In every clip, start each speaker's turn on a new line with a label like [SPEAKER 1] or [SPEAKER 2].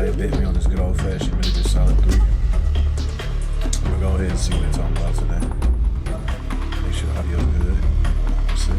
[SPEAKER 1] Everybody bit me on this good old fashioned Metal Gear Solid 3. I'm gonna go ahead and see what they're talking about today. Make sure the audio's good. Let's see.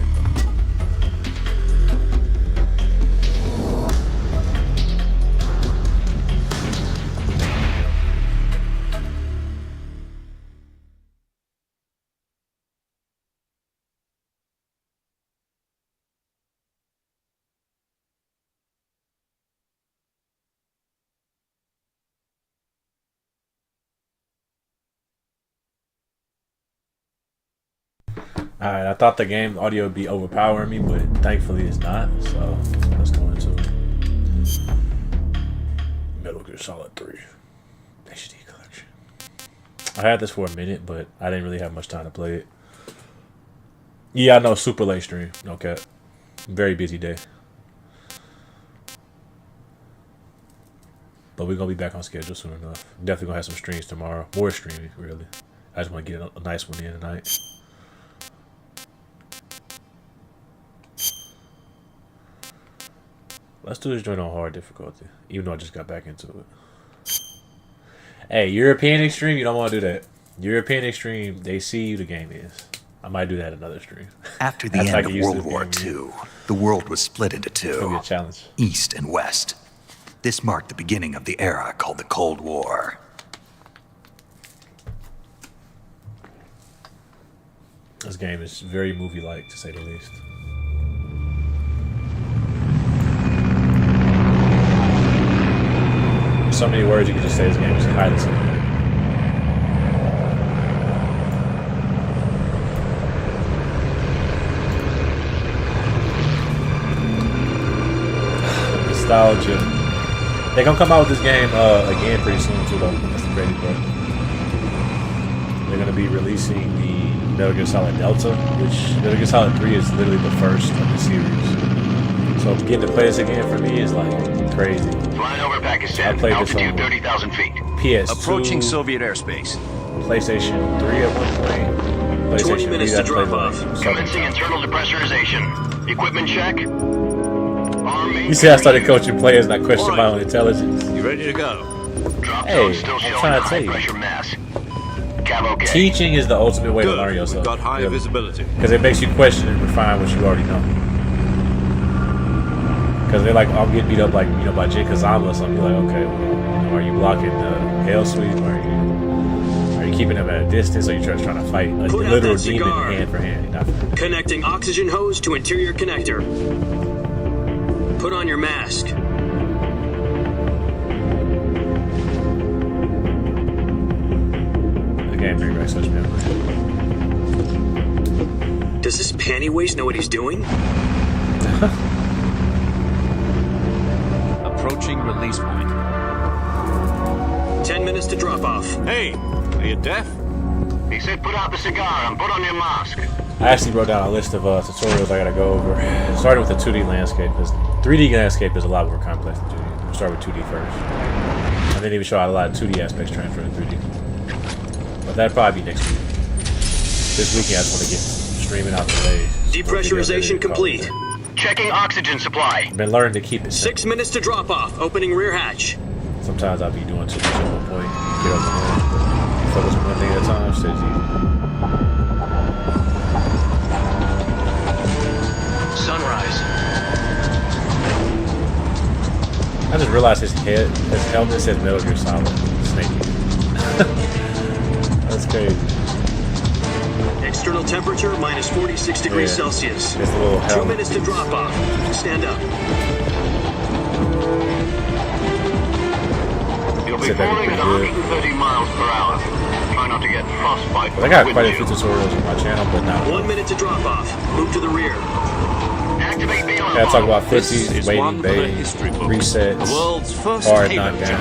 [SPEAKER 1] Alright, I thought the game audio would be overpowering me, but thankfully it's not, so let's go into it. Metal Gear Solid 3 HD Collection. I had this for a minute, but I didn't really have much time to play it. Yeah, I know, super late stream, no cap. Very busy day. But we're going to be back on schedule soon enough. Definitely going to have some streams tomorrow. More streaming, really. I just want to get a nice one in tonight. Let's do this joint on hard difficulty, even though I just got back into it. Hey, European Extreme, you don't want to do that. European Extreme, they see you, the game is. I might do that another stream.
[SPEAKER 2] After the end of World War II, the world was split into two,
[SPEAKER 1] it's gonna be a challenge.
[SPEAKER 2] East and West. This marked the beginning of the era called the Cold War.
[SPEAKER 1] This game is very movie-like, to say the least. So many words you can just say this game is highly cinematic. Nostalgia. They're gonna come out with this game again pretty soon too, though. That's the crazy part. They're gonna be releasing the Metal Gear Solid Delta, which Metal Gear Solid 3 is literally the first of the series. So getting to play this again for me is like crazy.
[SPEAKER 3] Flying over Pakistan, altitude 30,000 feet.
[SPEAKER 1] PS2,
[SPEAKER 4] approaching Soviet airspace.
[SPEAKER 1] PlayStation 3 at one point. PlayStation
[SPEAKER 3] 20 minutes
[SPEAKER 1] 3,
[SPEAKER 3] to drop off.
[SPEAKER 1] Like
[SPEAKER 3] Commencing internal depressurization. Equipment check.
[SPEAKER 1] You see, I started coaching players and I questioned my own intelligence.
[SPEAKER 4] You ready to go?
[SPEAKER 3] Drop
[SPEAKER 1] Hey,
[SPEAKER 3] still
[SPEAKER 1] I'm
[SPEAKER 3] showing
[SPEAKER 1] trying to
[SPEAKER 3] high
[SPEAKER 1] tell you.
[SPEAKER 3] pressure mass. Cav okay.
[SPEAKER 1] Teaching is the ultimate way to learn yourself.
[SPEAKER 4] We've got high visibility.
[SPEAKER 1] Because it makes you question and refine what you already know. Because they're like, I'm getting beat up like, you know, by Jin Kazama or something. You're like, okay, well, you know, are you blocking the Hell Sweep? Are you keeping them at a distance? Or are you trying to fight a literal demon hand for hand?
[SPEAKER 5] Connecting oxygen hose to interior connector. Put on your mask.
[SPEAKER 1] The game brings back such memory.
[SPEAKER 5] Does this panty waste know what he's doing?
[SPEAKER 4] Approaching release point.
[SPEAKER 5] 10 minutes to drop off.
[SPEAKER 4] Hey, are you deaf?
[SPEAKER 3] He said put out the cigar and put on your mask.
[SPEAKER 1] I actually wrote down a list of tutorials I gotta go over. Starting with the 2D landscape, because 3D landscape is a lot more complex than 2D. We'll start with 2D first. And then even show how a lot of 2D aspects transfer to 3D. But that'd probably be next week. This weekend I just want to get streaming out the way.
[SPEAKER 5] Depressurization complete.
[SPEAKER 3] Checking oxygen supply.
[SPEAKER 1] I've been learning to keep it simple.
[SPEAKER 5] 6 minutes to drop off. Opening rear hatch.
[SPEAKER 1] Sometimes I'll be doing too much at one point. Get up and focus on one thing at a time. Stays easy.
[SPEAKER 5] Sunrise.
[SPEAKER 1] I just realized his helmet says Metal Gear Solid Snake. That's crazy.
[SPEAKER 5] External temperature minus 46 degrees Celsius.
[SPEAKER 1] This little
[SPEAKER 5] 2
[SPEAKER 1] helmet.
[SPEAKER 5] minutes to drop off. Stand up.
[SPEAKER 3] You'll be falling at 130 miles per hour. Try not to get frostbite.
[SPEAKER 1] I got quite a few tutorials on my channel, but not
[SPEAKER 5] 1 minute to drop off. Move to the rear.
[SPEAKER 3] Activate the
[SPEAKER 1] I gotta talk about 50s,
[SPEAKER 4] This is
[SPEAKER 1] waiting
[SPEAKER 4] one for the
[SPEAKER 1] bay,
[SPEAKER 4] history books.
[SPEAKER 1] resets,
[SPEAKER 4] The world's first
[SPEAKER 1] hard
[SPEAKER 4] Halo
[SPEAKER 1] knockdown,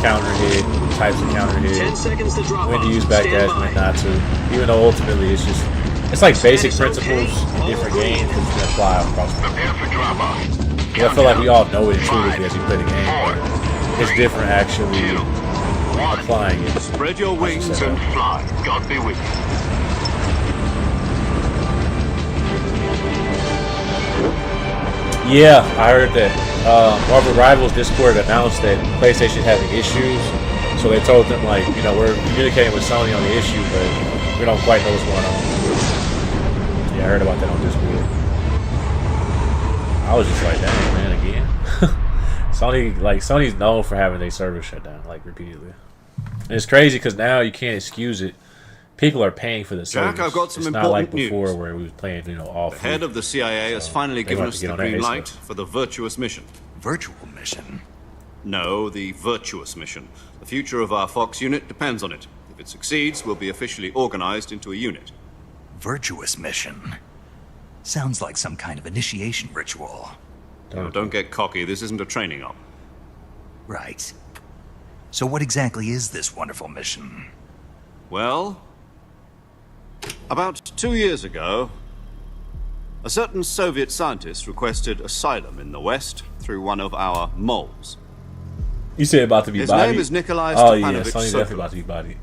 [SPEAKER 1] counter hit, types of counter
[SPEAKER 5] 10
[SPEAKER 1] hit,
[SPEAKER 5] seconds to drop
[SPEAKER 1] when
[SPEAKER 5] off.
[SPEAKER 1] to use backdash,
[SPEAKER 5] Stand
[SPEAKER 1] when
[SPEAKER 5] by.
[SPEAKER 1] not to. Even though ultimately it's just, it's like basic principles in different games that you can apply across.
[SPEAKER 3] Prepare for drop off.
[SPEAKER 1] Because I feel like we all know it intuitively as we play the game, but it's different actually applying it.
[SPEAKER 4] Spread your wings
[SPEAKER 3] And fly. God be with you.
[SPEAKER 1] Yeah, I heard that Marvel Rivals Discord announced that PlayStation having issues, so they told them like, you know, we're communicating with Sony on the issue, but we don't quite know what's going on. Yeah, I heard about that on Discord. I was just like, dang man, again. Sony's known for having their servers shut down like repeatedly, and it's crazy because now you can't excuse it. People are paying for the service.
[SPEAKER 4] Jack, I've got some
[SPEAKER 1] it's
[SPEAKER 4] important
[SPEAKER 1] not like
[SPEAKER 4] news.
[SPEAKER 1] before where we was playing, you know, all
[SPEAKER 4] The
[SPEAKER 1] free.
[SPEAKER 4] head of the CIA has finally
[SPEAKER 1] they
[SPEAKER 4] given
[SPEAKER 1] want to
[SPEAKER 4] us
[SPEAKER 1] get
[SPEAKER 4] the
[SPEAKER 1] on that
[SPEAKER 4] green
[SPEAKER 1] hit
[SPEAKER 4] light
[SPEAKER 1] stuff.
[SPEAKER 4] for the virtuous mission.
[SPEAKER 2] Virtual mission?
[SPEAKER 4] No, the virtuous mission. The future of our Fox unit depends on it. If it succeeds, we'll be officially organized into a unit.
[SPEAKER 2] Virtuous mission? Sounds like some kind of initiation ritual.
[SPEAKER 4] Now, don't get cocky. This isn't a training op.
[SPEAKER 2] Right. So what exactly is this wonderful mission?
[SPEAKER 4] Well, about 2 years ago, a certain Soviet scientist requested asylum in the West through one of our moles.
[SPEAKER 1] You say about to be
[SPEAKER 4] His
[SPEAKER 1] bodied?
[SPEAKER 4] name is Nikolai
[SPEAKER 1] Oh yeah,
[SPEAKER 4] Stepanovich
[SPEAKER 1] Sony's
[SPEAKER 4] Sokolov.
[SPEAKER 1] definitely about to be bodied.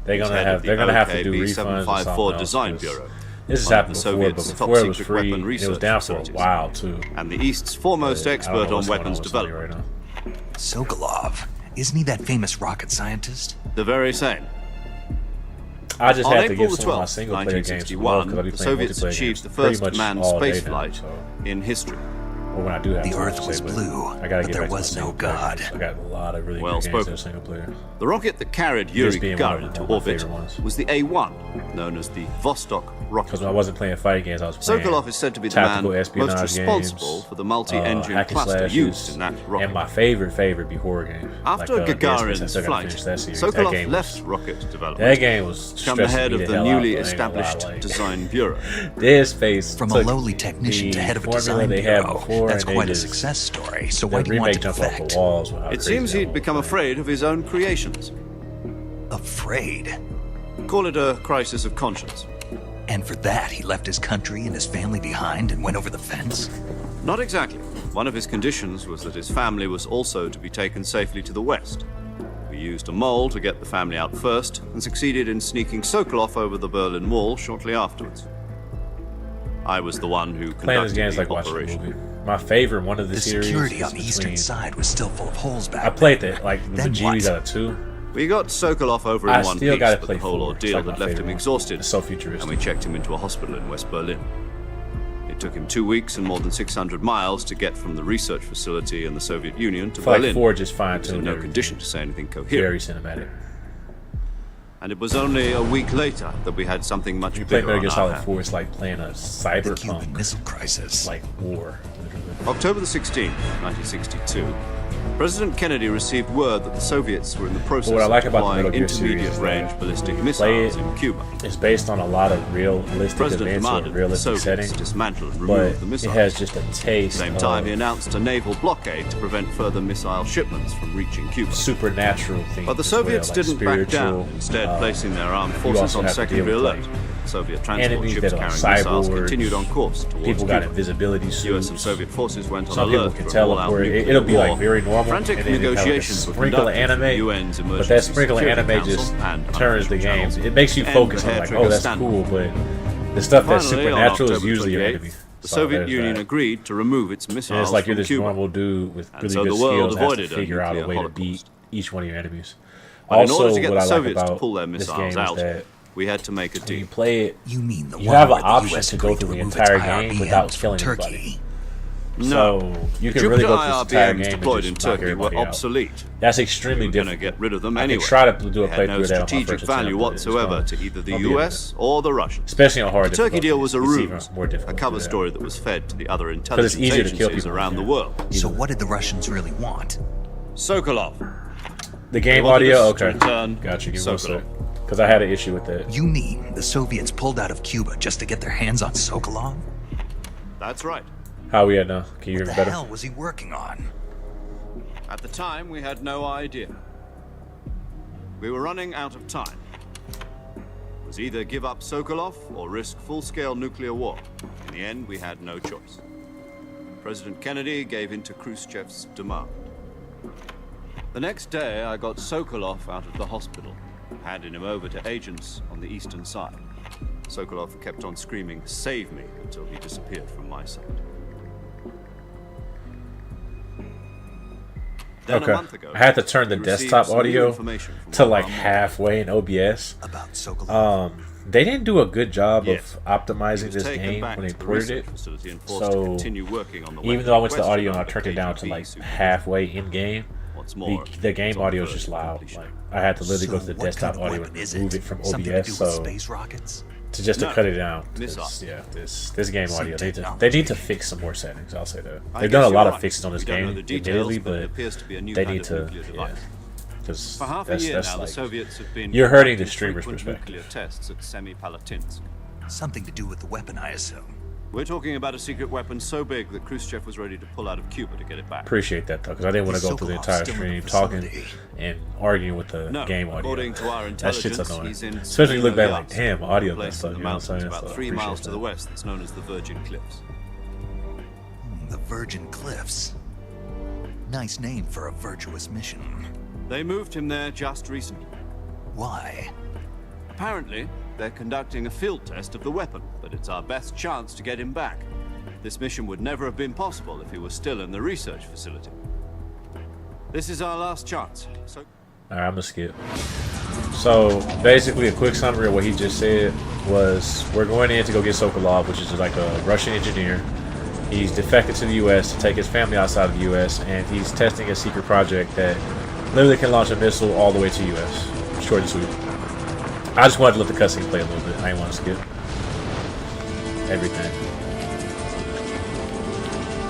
[SPEAKER 1] They're
[SPEAKER 4] He's
[SPEAKER 1] gonna
[SPEAKER 4] head
[SPEAKER 1] have
[SPEAKER 4] of the
[SPEAKER 1] they're gonna have to do
[SPEAKER 4] OKB
[SPEAKER 1] refunds or
[SPEAKER 4] 754
[SPEAKER 1] something else,
[SPEAKER 4] Design
[SPEAKER 1] 'cause
[SPEAKER 4] Bureau,
[SPEAKER 1] this has
[SPEAKER 4] one of
[SPEAKER 1] happened
[SPEAKER 4] the
[SPEAKER 1] before, but
[SPEAKER 4] Soviets'
[SPEAKER 1] before it was
[SPEAKER 4] top-secret
[SPEAKER 1] free,
[SPEAKER 4] weapon
[SPEAKER 1] and it was
[SPEAKER 4] research
[SPEAKER 1] down for a
[SPEAKER 4] facilities.
[SPEAKER 1] while too.
[SPEAKER 4] and the East's foremost
[SPEAKER 1] But I don't
[SPEAKER 4] expert
[SPEAKER 1] know
[SPEAKER 4] on
[SPEAKER 1] what's going
[SPEAKER 4] weapons
[SPEAKER 1] with Sony
[SPEAKER 4] development.
[SPEAKER 1] right now.
[SPEAKER 2] Sokolov. Isn't he that famous rocket scientist?
[SPEAKER 4] The very same.
[SPEAKER 1] I just
[SPEAKER 4] On
[SPEAKER 1] had to
[SPEAKER 4] April
[SPEAKER 1] give
[SPEAKER 4] the
[SPEAKER 1] some of my
[SPEAKER 4] 12th,
[SPEAKER 1] single player games some love
[SPEAKER 4] 1961,
[SPEAKER 1] because I be
[SPEAKER 4] the
[SPEAKER 1] playing
[SPEAKER 4] Soviets
[SPEAKER 1] multiplayer
[SPEAKER 4] achieved
[SPEAKER 1] games
[SPEAKER 4] the
[SPEAKER 1] pretty
[SPEAKER 4] first
[SPEAKER 1] much
[SPEAKER 4] manned
[SPEAKER 1] all day
[SPEAKER 4] space
[SPEAKER 1] now,
[SPEAKER 4] flight
[SPEAKER 1] so
[SPEAKER 4] in history.
[SPEAKER 1] or when I do have
[SPEAKER 2] The
[SPEAKER 1] time
[SPEAKER 2] Earth
[SPEAKER 1] to
[SPEAKER 2] was
[SPEAKER 1] play,
[SPEAKER 2] blue,
[SPEAKER 1] I gotta
[SPEAKER 2] but
[SPEAKER 1] get
[SPEAKER 2] there
[SPEAKER 1] back to my
[SPEAKER 2] was no
[SPEAKER 1] single player
[SPEAKER 2] God.
[SPEAKER 1] games. I got a lot of really
[SPEAKER 4] Well
[SPEAKER 1] good games
[SPEAKER 4] spoken.
[SPEAKER 1] in single player.
[SPEAKER 4] The rocket that carried
[SPEAKER 1] This
[SPEAKER 4] Yuri
[SPEAKER 1] being one of
[SPEAKER 4] Gagarin into
[SPEAKER 1] my
[SPEAKER 4] orbit
[SPEAKER 1] favorite ones.
[SPEAKER 4] was the A-1, known as the Vostok rocket.
[SPEAKER 1] Because when I wasn't playing fighting games, I was playing
[SPEAKER 4] Sokolov is said to be the man
[SPEAKER 1] tactical
[SPEAKER 4] most
[SPEAKER 1] espionage
[SPEAKER 4] responsible
[SPEAKER 1] games,
[SPEAKER 4] for the multi-engine
[SPEAKER 1] hack and
[SPEAKER 4] cluster
[SPEAKER 1] slashes,
[SPEAKER 4] used in that rocket.
[SPEAKER 1] and my favorite be horror games.
[SPEAKER 4] After
[SPEAKER 1] like, Dead Space. I
[SPEAKER 4] Gagarin's
[SPEAKER 1] still gotta
[SPEAKER 4] flight,
[SPEAKER 1] finish that series.
[SPEAKER 4] Sokolov
[SPEAKER 1] that game
[SPEAKER 4] left
[SPEAKER 1] was,
[SPEAKER 4] rocket development
[SPEAKER 1] that game was
[SPEAKER 4] to become the
[SPEAKER 1] stressing
[SPEAKER 4] head
[SPEAKER 1] me
[SPEAKER 4] of
[SPEAKER 1] the
[SPEAKER 4] the
[SPEAKER 1] hell out,
[SPEAKER 4] newly
[SPEAKER 1] though, I ain't gonna lie,
[SPEAKER 4] established
[SPEAKER 1] like,
[SPEAKER 4] design bureau.
[SPEAKER 1] Dead Space
[SPEAKER 2] From a
[SPEAKER 1] took
[SPEAKER 2] lowly technician
[SPEAKER 1] the
[SPEAKER 2] to head of a
[SPEAKER 1] formula
[SPEAKER 2] design
[SPEAKER 1] they had
[SPEAKER 2] bureau.
[SPEAKER 1] before,
[SPEAKER 2] That's
[SPEAKER 1] and they
[SPEAKER 2] quite a
[SPEAKER 1] just-
[SPEAKER 2] success story. So
[SPEAKER 1] the
[SPEAKER 2] why do you want
[SPEAKER 1] remake
[SPEAKER 2] to
[SPEAKER 1] jumped off
[SPEAKER 2] defect?
[SPEAKER 1] the walls with how
[SPEAKER 4] It
[SPEAKER 1] crazy
[SPEAKER 4] seems
[SPEAKER 1] that
[SPEAKER 4] he'd
[SPEAKER 1] was,
[SPEAKER 4] become
[SPEAKER 1] like,
[SPEAKER 4] afraid of his own creations.
[SPEAKER 2] Afraid.
[SPEAKER 4] Call it a crisis of conscience.
[SPEAKER 2] And for that, he left his country and his family behind and went over the fence?
[SPEAKER 4] Not exactly. One of his conditions was that his family was also to be taken safely to the West. We used a mole to get the family out first and succeeded in sneaking Sokolov over the Berlin Wall shortly afterwards. I was the one who
[SPEAKER 1] Playing this
[SPEAKER 4] conducted
[SPEAKER 1] game is
[SPEAKER 4] the
[SPEAKER 1] like watching a
[SPEAKER 4] operation.
[SPEAKER 1] movie. My favorite one of the
[SPEAKER 2] The
[SPEAKER 1] series
[SPEAKER 2] security
[SPEAKER 1] is
[SPEAKER 2] on the eastern
[SPEAKER 1] between-
[SPEAKER 2] side was still full of holes back
[SPEAKER 1] I played
[SPEAKER 2] then.
[SPEAKER 1] that like the
[SPEAKER 2] Then
[SPEAKER 1] GDs
[SPEAKER 2] what?
[SPEAKER 1] out of 2.
[SPEAKER 4] We got Sokolov over in
[SPEAKER 1] I
[SPEAKER 4] one
[SPEAKER 1] still
[SPEAKER 4] piece,
[SPEAKER 1] gotta
[SPEAKER 4] but
[SPEAKER 1] play
[SPEAKER 4] the whole
[SPEAKER 1] 4. It's
[SPEAKER 4] ordeal
[SPEAKER 1] like my
[SPEAKER 4] had left
[SPEAKER 1] favorite
[SPEAKER 4] him
[SPEAKER 1] one.
[SPEAKER 4] exhausted,
[SPEAKER 1] It's so futuristic.
[SPEAKER 4] and we checked him into a hospital in West Berlin. It took him 2 weeks and more than 600 miles to get from the research facility in the Soviet Union to
[SPEAKER 1] I feel like
[SPEAKER 4] Berlin.
[SPEAKER 1] 4 just
[SPEAKER 4] He was
[SPEAKER 1] fine-tuned
[SPEAKER 4] in no
[SPEAKER 1] everything.
[SPEAKER 4] condition to say anything coherent.
[SPEAKER 1] Very cinematic.
[SPEAKER 4] And it was only a week later that we had something much
[SPEAKER 1] You play
[SPEAKER 4] bigger
[SPEAKER 1] Metal
[SPEAKER 4] on
[SPEAKER 1] Gear
[SPEAKER 4] our
[SPEAKER 1] Solid
[SPEAKER 4] hands.
[SPEAKER 1] 4, it's like playing a
[SPEAKER 2] The Cuban
[SPEAKER 1] cyberpunk
[SPEAKER 2] Missile Crisis.
[SPEAKER 1] like war. literally.
[SPEAKER 4] October the 16th, 1962, President Kennedy received word that the Soviets were in the process
[SPEAKER 1] what I like
[SPEAKER 4] of
[SPEAKER 1] about the
[SPEAKER 4] deploying
[SPEAKER 1] Metal Gear series is
[SPEAKER 4] intermediate-range
[SPEAKER 1] that
[SPEAKER 4] ballistic
[SPEAKER 1] when you play
[SPEAKER 4] missiles
[SPEAKER 1] it,
[SPEAKER 4] in Cuba.
[SPEAKER 1] It's based on a lot of realistic
[SPEAKER 4] President
[SPEAKER 1] events or
[SPEAKER 4] demanded that the
[SPEAKER 1] realistic
[SPEAKER 4] Soviets
[SPEAKER 1] settings,
[SPEAKER 4] dismantle and
[SPEAKER 1] but
[SPEAKER 4] remove the
[SPEAKER 1] it
[SPEAKER 4] missiles.
[SPEAKER 1] has just a
[SPEAKER 4] At
[SPEAKER 1] taste
[SPEAKER 4] the same
[SPEAKER 1] of
[SPEAKER 4] time, he announced a naval blockade to prevent further missile shipments from reaching Cuba.
[SPEAKER 1] supernatural things.
[SPEAKER 4] But the
[SPEAKER 1] as well,
[SPEAKER 4] Soviets
[SPEAKER 1] like
[SPEAKER 4] didn't back
[SPEAKER 1] spiritual,
[SPEAKER 4] down, instead placing their armed
[SPEAKER 1] you
[SPEAKER 4] forces
[SPEAKER 1] also
[SPEAKER 4] on
[SPEAKER 1] have to deal
[SPEAKER 4] secondary
[SPEAKER 1] with,
[SPEAKER 4] alert.
[SPEAKER 1] like,
[SPEAKER 4] Soviet transport
[SPEAKER 1] enemies
[SPEAKER 4] ships
[SPEAKER 1] that are
[SPEAKER 4] carrying missiles
[SPEAKER 1] cyborgs.
[SPEAKER 4] continued on course towards
[SPEAKER 1] People got
[SPEAKER 4] Cuba.
[SPEAKER 1] invisibility suits.
[SPEAKER 4] US and Soviet forces went on
[SPEAKER 1] Some people
[SPEAKER 4] alert
[SPEAKER 1] can
[SPEAKER 4] for an all-out
[SPEAKER 1] teleport.
[SPEAKER 4] nuclear
[SPEAKER 1] It'll be
[SPEAKER 4] war.
[SPEAKER 1] like very normal.
[SPEAKER 4] Frantic
[SPEAKER 1] and then you have, like, a
[SPEAKER 4] negotiations were
[SPEAKER 1] sprinkle of
[SPEAKER 4] conducted
[SPEAKER 1] anime,
[SPEAKER 4] with the UN's
[SPEAKER 1] but
[SPEAKER 4] Emergency
[SPEAKER 1] that sprinkle of
[SPEAKER 4] Security
[SPEAKER 1] anime
[SPEAKER 4] Council
[SPEAKER 1] just
[SPEAKER 4] and
[SPEAKER 1] turns the
[SPEAKER 4] unofficial
[SPEAKER 1] game.
[SPEAKER 4] channels.
[SPEAKER 1] It makes you
[SPEAKER 4] And
[SPEAKER 1] focus
[SPEAKER 4] the
[SPEAKER 1] on
[SPEAKER 4] hair
[SPEAKER 1] like,
[SPEAKER 4] trigger
[SPEAKER 1] oh, that's
[SPEAKER 4] standard.
[SPEAKER 1] cool, but the stuff that's
[SPEAKER 4] Finally, on
[SPEAKER 1] supernatural is
[SPEAKER 4] October
[SPEAKER 1] usually your
[SPEAKER 4] 28th,
[SPEAKER 1] enemy.
[SPEAKER 4] The
[SPEAKER 1] So
[SPEAKER 4] Soviet
[SPEAKER 1] there's
[SPEAKER 4] Union
[SPEAKER 1] that.
[SPEAKER 4] agreed to remove its missiles
[SPEAKER 1] And it's like you're
[SPEAKER 4] from
[SPEAKER 1] this
[SPEAKER 4] Cuba.
[SPEAKER 1] normal dude with
[SPEAKER 4] And
[SPEAKER 1] really
[SPEAKER 4] so
[SPEAKER 1] good
[SPEAKER 4] the world
[SPEAKER 1] skills and has
[SPEAKER 4] avoided
[SPEAKER 1] to
[SPEAKER 4] a
[SPEAKER 1] figure out a way
[SPEAKER 4] nuclear
[SPEAKER 1] to beat
[SPEAKER 4] holocaust.
[SPEAKER 1] each one of your enemies.
[SPEAKER 4] But in
[SPEAKER 1] Also,
[SPEAKER 4] order to get
[SPEAKER 1] what
[SPEAKER 4] the
[SPEAKER 1] I like
[SPEAKER 4] Soviets to
[SPEAKER 1] about
[SPEAKER 4] pull their
[SPEAKER 1] this game
[SPEAKER 4] missiles
[SPEAKER 1] is
[SPEAKER 4] out,
[SPEAKER 1] that
[SPEAKER 4] we had to make a
[SPEAKER 1] when
[SPEAKER 4] deal.
[SPEAKER 1] you play it,
[SPEAKER 2] You mean the
[SPEAKER 1] you
[SPEAKER 2] one
[SPEAKER 1] have
[SPEAKER 2] where
[SPEAKER 1] an
[SPEAKER 2] the
[SPEAKER 1] option
[SPEAKER 2] US
[SPEAKER 1] to go
[SPEAKER 2] agreed
[SPEAKER 1] through the
[SPEAKER 2] remove
[SPEAKER 1] entire
[SPEAKER 2] its
[SPEAKER 1] game
[SPEAKER 2] IRBMs
[SPEAKER 1] without
[SPEAKER 2] from
[SPEAKER 1] killing anybody.
[SPEAKER 2] Turkey?
[SPEAKER 1] So you
[SPEAKER 4] The
[SPEAKER 1] can really
[SPEAKER 4] Jupiter
[SPEAKER 1] go through this entire
[SPEAKER 4] IRBMs
[SPEAKER 1] game
[SPEAKER 4] deployed in
[SPEAKER 1] and just knock
[SPEAKER 4] Turkey were
[SPEAKER 1] everybody out.
[SPEAKER 4] obsolete.
[SPEAKER 1] That's extremely
[SPEAKER 4] We were going to
[SPEAKER 1] difficult.
[SPEAKER 4] get rid of them
[SPEAKER 1] I
[SPEAKER 4] anyway.
[SPEAKER 1] could try to do a
[SPEAKER 4] They had no
[SPEAKER 1] playthrough of that on my
[SPEAKER 4] strategic
[SPEAKER 1] first
[SPEAKER 4] value
[SPEAKER 1] attempt, but it's
[SPEAKER 4] whatsoever
[SPEAKER 1] gonna-
[SPEAKER 4] to either the
[SPEAKER 1] I'll be
[SPEAKER 4] US or the Russians.
[SPEAKER 1] Especially on hard
[SPEAKER 4] The Turkey deal was a
[SPEAKER 1] difficulty, it's
[SPEAKER 4] ruse,
[SPEAKER 1] even more difficult
[SPEAKER 4] a
[SPEAKER 1] to
[SPEAKER 4] cover
[SPEAKER 1] do that.
[SPEAKER 4] story that was fed to the other
[SPEAKER 1] it's
[SPEAKER 4] intelligence
[SPEAKER 1] easier to kill
[SPEAKER 4] agencies
[SPEAKER 1] people
[SPEAKER 4] around the
[SPEAKER 1] yeah.
[SPEAKER 4] world.
[SPEAKER 2] So what did the Russians really want?
[SPEAKER 4] Sokolov.
[SPEAKER 1] The game
[SPEAKER 4] wanted
[SPEAKER 1] audio,
[SPEAKER 4] us to
[SPEAKER 1] okay.
[SPEAKER 4] return
[SPEAKER 1] Gotcha. Give me one
[SPEAKER 4] Sokolov.
[SPEAKER 1] sec. Because I had an issue with that.
[SPEAKER 2] You mean the Soviets pulled out of Cuba just to get their hands on Sokolov?
[SPEAKER 4] That's right.
[SPEAKER 1] How we at now? Can you hear
[SPEAKER 2] What
[SPEAKER 1] me
[SPEAKER 2] the
[SPEAKER 1] better?
[SPEAKER 2] hell was he working on?
[SPEAKER 4] At the time, we had no idea. We were running out of time. It was either give up Sokolov or risk full-scale nuclear war. In the end, we had no choice. President Kennedy gave in to Khrushchev's demand. The next day, I got Sokolov out of the hospital, handed him over to agents on the eastern side. Sokolov kept on screaming, "Save me," until he disappeared from my sight. Then
[SPEAKER 1] Okay.
[SPEAKER 4] a month ago,
[SPEAKER 1] I had to turn the
[SPEAKER 4] we received
[SPEAKER 1] desktop
[SPEAKER 4] some new
[SPEAKER 1] audio
[SPEAKER 4] information from
[SPEAKER 1] to
[SPEAKER 4] one of
[SPEAKER 1] like
[SPEAKER 4] our
[SPEAKER 1] halfway in OBS.
[SPEAKER 2] About Sokolov.
[SPEAKER 1] They didn't do a good job
[SPEAKER 4] Yes.
[SPEAKER 1] of
[SPEAKER 4] He
[SPEAKER 1] optimizing
[SPEAKER 4] was
[SPEAKER 1] this
[SPEAKER 4] taken
[SPEAKER 1] game
[SPEAKER 4] back
[SPEAKER 1] when they
[SPEAKER 4] to the
[SPEAKER 1] ported
[SPEAKER 4] research
[SPEAKER 1] it.
[SPEAKER 4] facility and forced to
[SPEAKER 1] So
[SPEAKER 4] continue working on the
[SPEAKER 1] even
[SPEAKER 4] weapon
[SPEAKER 1] though I went to the
[SPEAKER 4] question
[SPEAKER 1] audio and I
[SPEAKER 4] under
[SPEAKER 1] turned it down to
[SPEAKER 4] KGB
[SPEAKER 1] like
[SPEAKER 4] supervision.
[SPEAKER 1] halfway in game,
[SPEAKER 4] What's more,
[SPEAKER 1] the game
[SPEAKER 4] it's on
[SPEAKER 1] audio is
[SPEAKER 4] the
[SPEAKER 1] just
[SPEAKER 4] verge of
[SPEAKER 1] loud.
[SPEAKER 4] completion.
[SPEAKER 1] Like I had to literally
[SPEAKER 2] So
[SPEAKER 1] go to the
[SPEAKER 2] what
[SPEAKER 1] desktop
[SPEAKER 2] kind of
[SPEAKER 1] audio
[SPEAKER 2] weapon
[SPEAKER 1] and
[SPEAKER 2] is
[SPEAKER 1] remove
[SPEAKER 2] it?
[SPEAKER 1] it from
[SPEAKER 2] Something to
[SPEAKER 1] OBS.
[SPEAKER 2] do with
[SPEAKER 1] So
[SPEAKER 2] space rockets?
[SPEAKER 1] to just to
[SPEAKER 4] No.
[SPEAKER 1] cut it down.
[SPEAKER 4] Missile.
[SPEAKER 1] Yeah, this game
[SPEAKER 2] Some
[SPEAKER 1] audio they
[SPEAKER 2] technology.
[SPEAKER 1] need to fix some more settings. I'll say that
[SPEAKER 4] I
[SPEAKER 1] they've done a
[SPEAKER 4] guess
[SPEAKER 1] lot
[SPEAKER 4] you're
[SPEAKER 1] of
[SPEAKER 4] right.
[SPEAKER 1] fixes on this
[SPEAKER 4] We don't know
[SPEAKER 1] game,
[SPEAKER 4] the details,
[SPEAKER 1] admittedly,
[SPEAKER 4] but it
[SPEAKER 1] but
[SPEAKER 4] appears to be a new
[SPEAKER 1] they
[SPEAKER 4] kind
[SPEAKER 1] need
[SPEAKER 4] of
[SPEAKER 1] to
[SPEAKER 4] nuclear device.
[SPEAKER 1] because
[SPEAKER 4] For half a year
[SPEAKER 1] that's
[SPEAKER 4] now, the
[SPEAKER 1] like
[SPEAKER 4] Soviets have been
[SPEAKER 1] you're hurting the
[SPEAKER 4] conducting
[SPEAKER 1] streamer's
[SPEAKER 4] frequent
[SPEAKER 1] perspective.
[SPEAKER 4] nuclear tests at Semipalatinsk.
[SPEAKER 2] Something to do with the weapon, I assume.
[SPEAKER 4] We're talking about a secret weapon so big that Khrushchev was ready to pull out of Cuba to get it back.
[SPEAKER 1] Appreciate that though, because I didn't want to
[SPEAKER 2] Is
[SPEAKER 1] go through the
[SPEAKER 2] Sokolov
[SPEAKER 1] entire
[SPEAKER 2] still in
[SPEAKER 1] stream
[SPEAKER 2] the
[SPEAKER 1] talking
[SPEAKER 2] facility?
[SPEAKER 1] and arguing with the
[SPEAKER 4] No,
[SPEAKER 1] game audio.
[SPEAKER 4] according to our
[SPEAKER 1] That shit's
[SPEAKER 4] intelligence,
[SPEAKER 1] annoying.
[SPEAKER 4] he's in
[SPEAKER 1] Especially when you look back like,
[SPEAKER 4] Yaz,
[SPEAKER 1] damn, audio
[SPEAKER 4] a place
[SPEAKER 1] messed up.
[SPEAKER 4] in
[SPEAKER 1] You
[SPEAKER 4] the
[SPEAKER 1] know what I'm
[SPEAKER 4] mountains
[SPEAKER 1] saying?
[SPEAKER 4] about
[SPEAKER 1] So I
[SPEAKER 4] 3 miles
[SPEAKER 1] appreciate
[SPEAKER 4] to the
[SPEAKER 1] that.
[SPEAKER 4] west that's known as the Virgin Cliffs.
[SPEAKER 2] The Virgin Cliffs. Nice name for a virtuous mission.
[SPEAKER 4] They moved him there just recently.
[SPEAKER 2] Why?
[SPEAKER 4] Apparently, they're conducting a field test of the weapon, but it's our best chance to get him back. This mission would never have been possible if he was still in the research facility. This is our last chance. So
[SPEAKER 1] Alright, I'm gonna skip. So basically, a quick summary of what he just said was we're going in to go get Sokolov, which is like a Russian engineer. He's defected to the U.S. to take his family outside of the U.S. and he's testing a secret project that literally can launch a missile all the way to the U.S. Short and sweet. I just wanted to let the cutscene play a little bit. I didn't want to skip everything.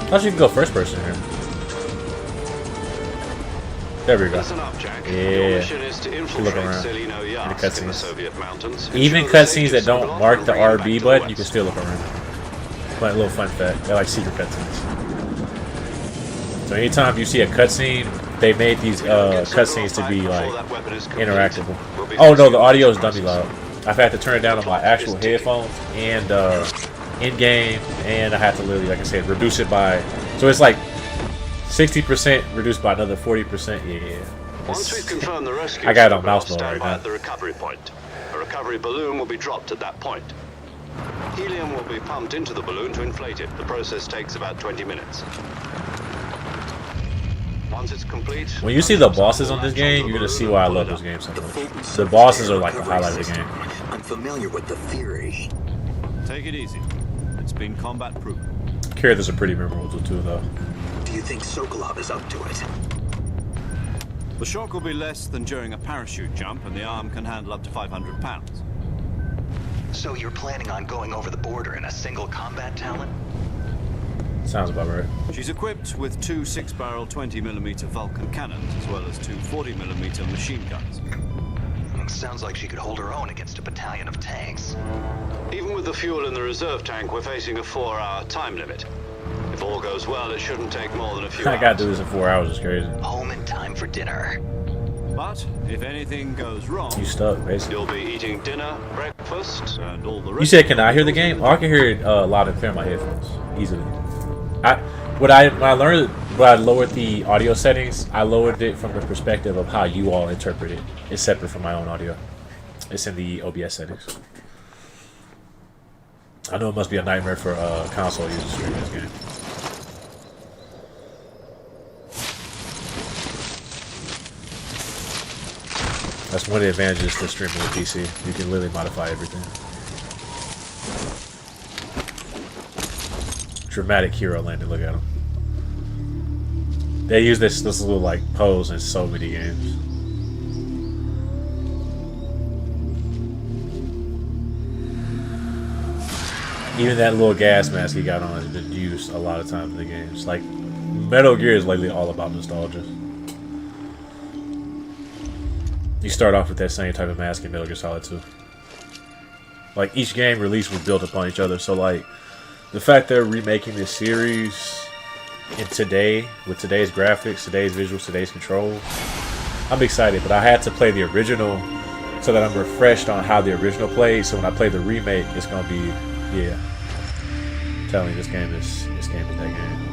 [SPEAKER 1] I thought you could go first person here. There we go.
[SPEAKER 3] Listen up, Jack.
[SPEAKER 1] Yeah.
[SPEAKER 3] Your mission is to
[SPEAKER 1] Look
[SPEAKER 3] infiltrate
[SPEAKER 1] around.
[SPEAKER 3] Selino
[SPEAKER 1] In the
[SPEAKER 3] Yas in the
[SPEAKER 1] cutscenes.
[SPEAKER 3] Soviet mountains.
[SPEAKER 1] Even
[SPEAKER 3] Ensure the safety
[SPEAKER 1] cutscenes that
[SPEAKER 3] of
[SPEAKER 1] don't
[SPEAKER 3] Sokolov
[SPEAKER 1] mark
[SPEAKER 3] and
[SPEAKER 1] the
[SPEAKER 3] bring him back
[SPEAKER 1] RB
[SPEAKER 3] to the
[SPEAKER 1] button, you can
[SPEAKER 3] West.
[SPEAKER 1] still look around. Like a little fun fact. They're like secret cutscenes. So anytime you see a cutscene, they made these cutscenes to be like interactable. Oh no, the audio is dummy loud. I've had to turn it down on my actual headphones and in game, and I had to literally, like I said, reduce it by. So it's like 60% reduced by another 40%. Yeah.
[SPEAKER 3] Once we've confirmed the rescue,
[SPEAKER 1] I got it on
[SPEAKER 3] Sokolov,
[SPEAKER 1] mouse mode
[SPEAKER 3] stand
[SPEAKER 1] right
[SPEAKER 3] by
[SPEAKER 1] now.
[SPEAKER 3] at the recovery point. A recovery balloon will be dropped at that point. Helium will be pumped into the balloon to inflate it. The process takes about 20 minutes. Once it's complete,
[SPEAKER 1] When you see the bosses on this game, you're gonna see why I love this game so much. The bosses are like the highlight of the game.
[SPEAKER 6] I'm familiar with the theory.
[SPEAKER 4] take it easy. It's been combat proven.
[SPEAKER 1] Characters are pretty memorable too, though.
[SPEAKER 6] Do you think Sokolov is up to it?
[SPEAKER 4] The shock will be less than during a parachute jump, and the arm can handle up to 500 pounds.
[SPEAKER 6] So you're planning on going over the border in a single combat talon?
[SPEAKER 1] Sounds about right.
[SPEAKER 4] She's equipped with 2 6-barrel 20mm Vulcan cannons, as well as 2 40mm machine guns.
[SPEAKER 6] Sounds like she could hold her own against a battalion of tanks.
[SPEAKER 3] even with the fuel in the reserve tank, we're facing a 4-hour time limit. If all goes well, it shouldn't take more than a few
[SPEAKER 1] I
[SPEAKER 3] hours.
[SPEAKER 1] gotta do this in 4 hours. It's crazy.
[SPEAKER 6] Home in time for dinner.
[SPEAKER 4] But if anything goes wrong,
[SPEAKER 1] You stuck, basically.
[SPEAKER 3] You'll be eating dinner, breakfast.
[SPEAKER 4] and all the rest
[SPEAKER 1] You said,
[SPEAKER 4] of
[SPEAKER 1] can I hear the game? Oh, I can hear it loud and clear in my headphones easily. When I lowered the audio settings, I lowered it from the perspective of how you all interpret it. It's separate from my own audio. It's in the OBS settings. I know it must be a nightmare for console users streaming this game. That's one of the advantages to streaming with PC. You can literally modify everything. Dramatic hero landing. Look at him. They use this little like pose in so many games. Even that little gas mask he got on has been used a lot of times in the games. Like Metal Gear is lately all about nostalgia. You start off with that same type of mask in Metal Gear Solid 2. Like each game release was built upon each other. So like the fact they're remaking this series in today with today's graphics, today's visuals, today's controls, I'm excited. But I had to play the original so that I'm refreshed on how the original played. So when I play the remake, it's gonna be yeah. I'm telling you, this game is that game.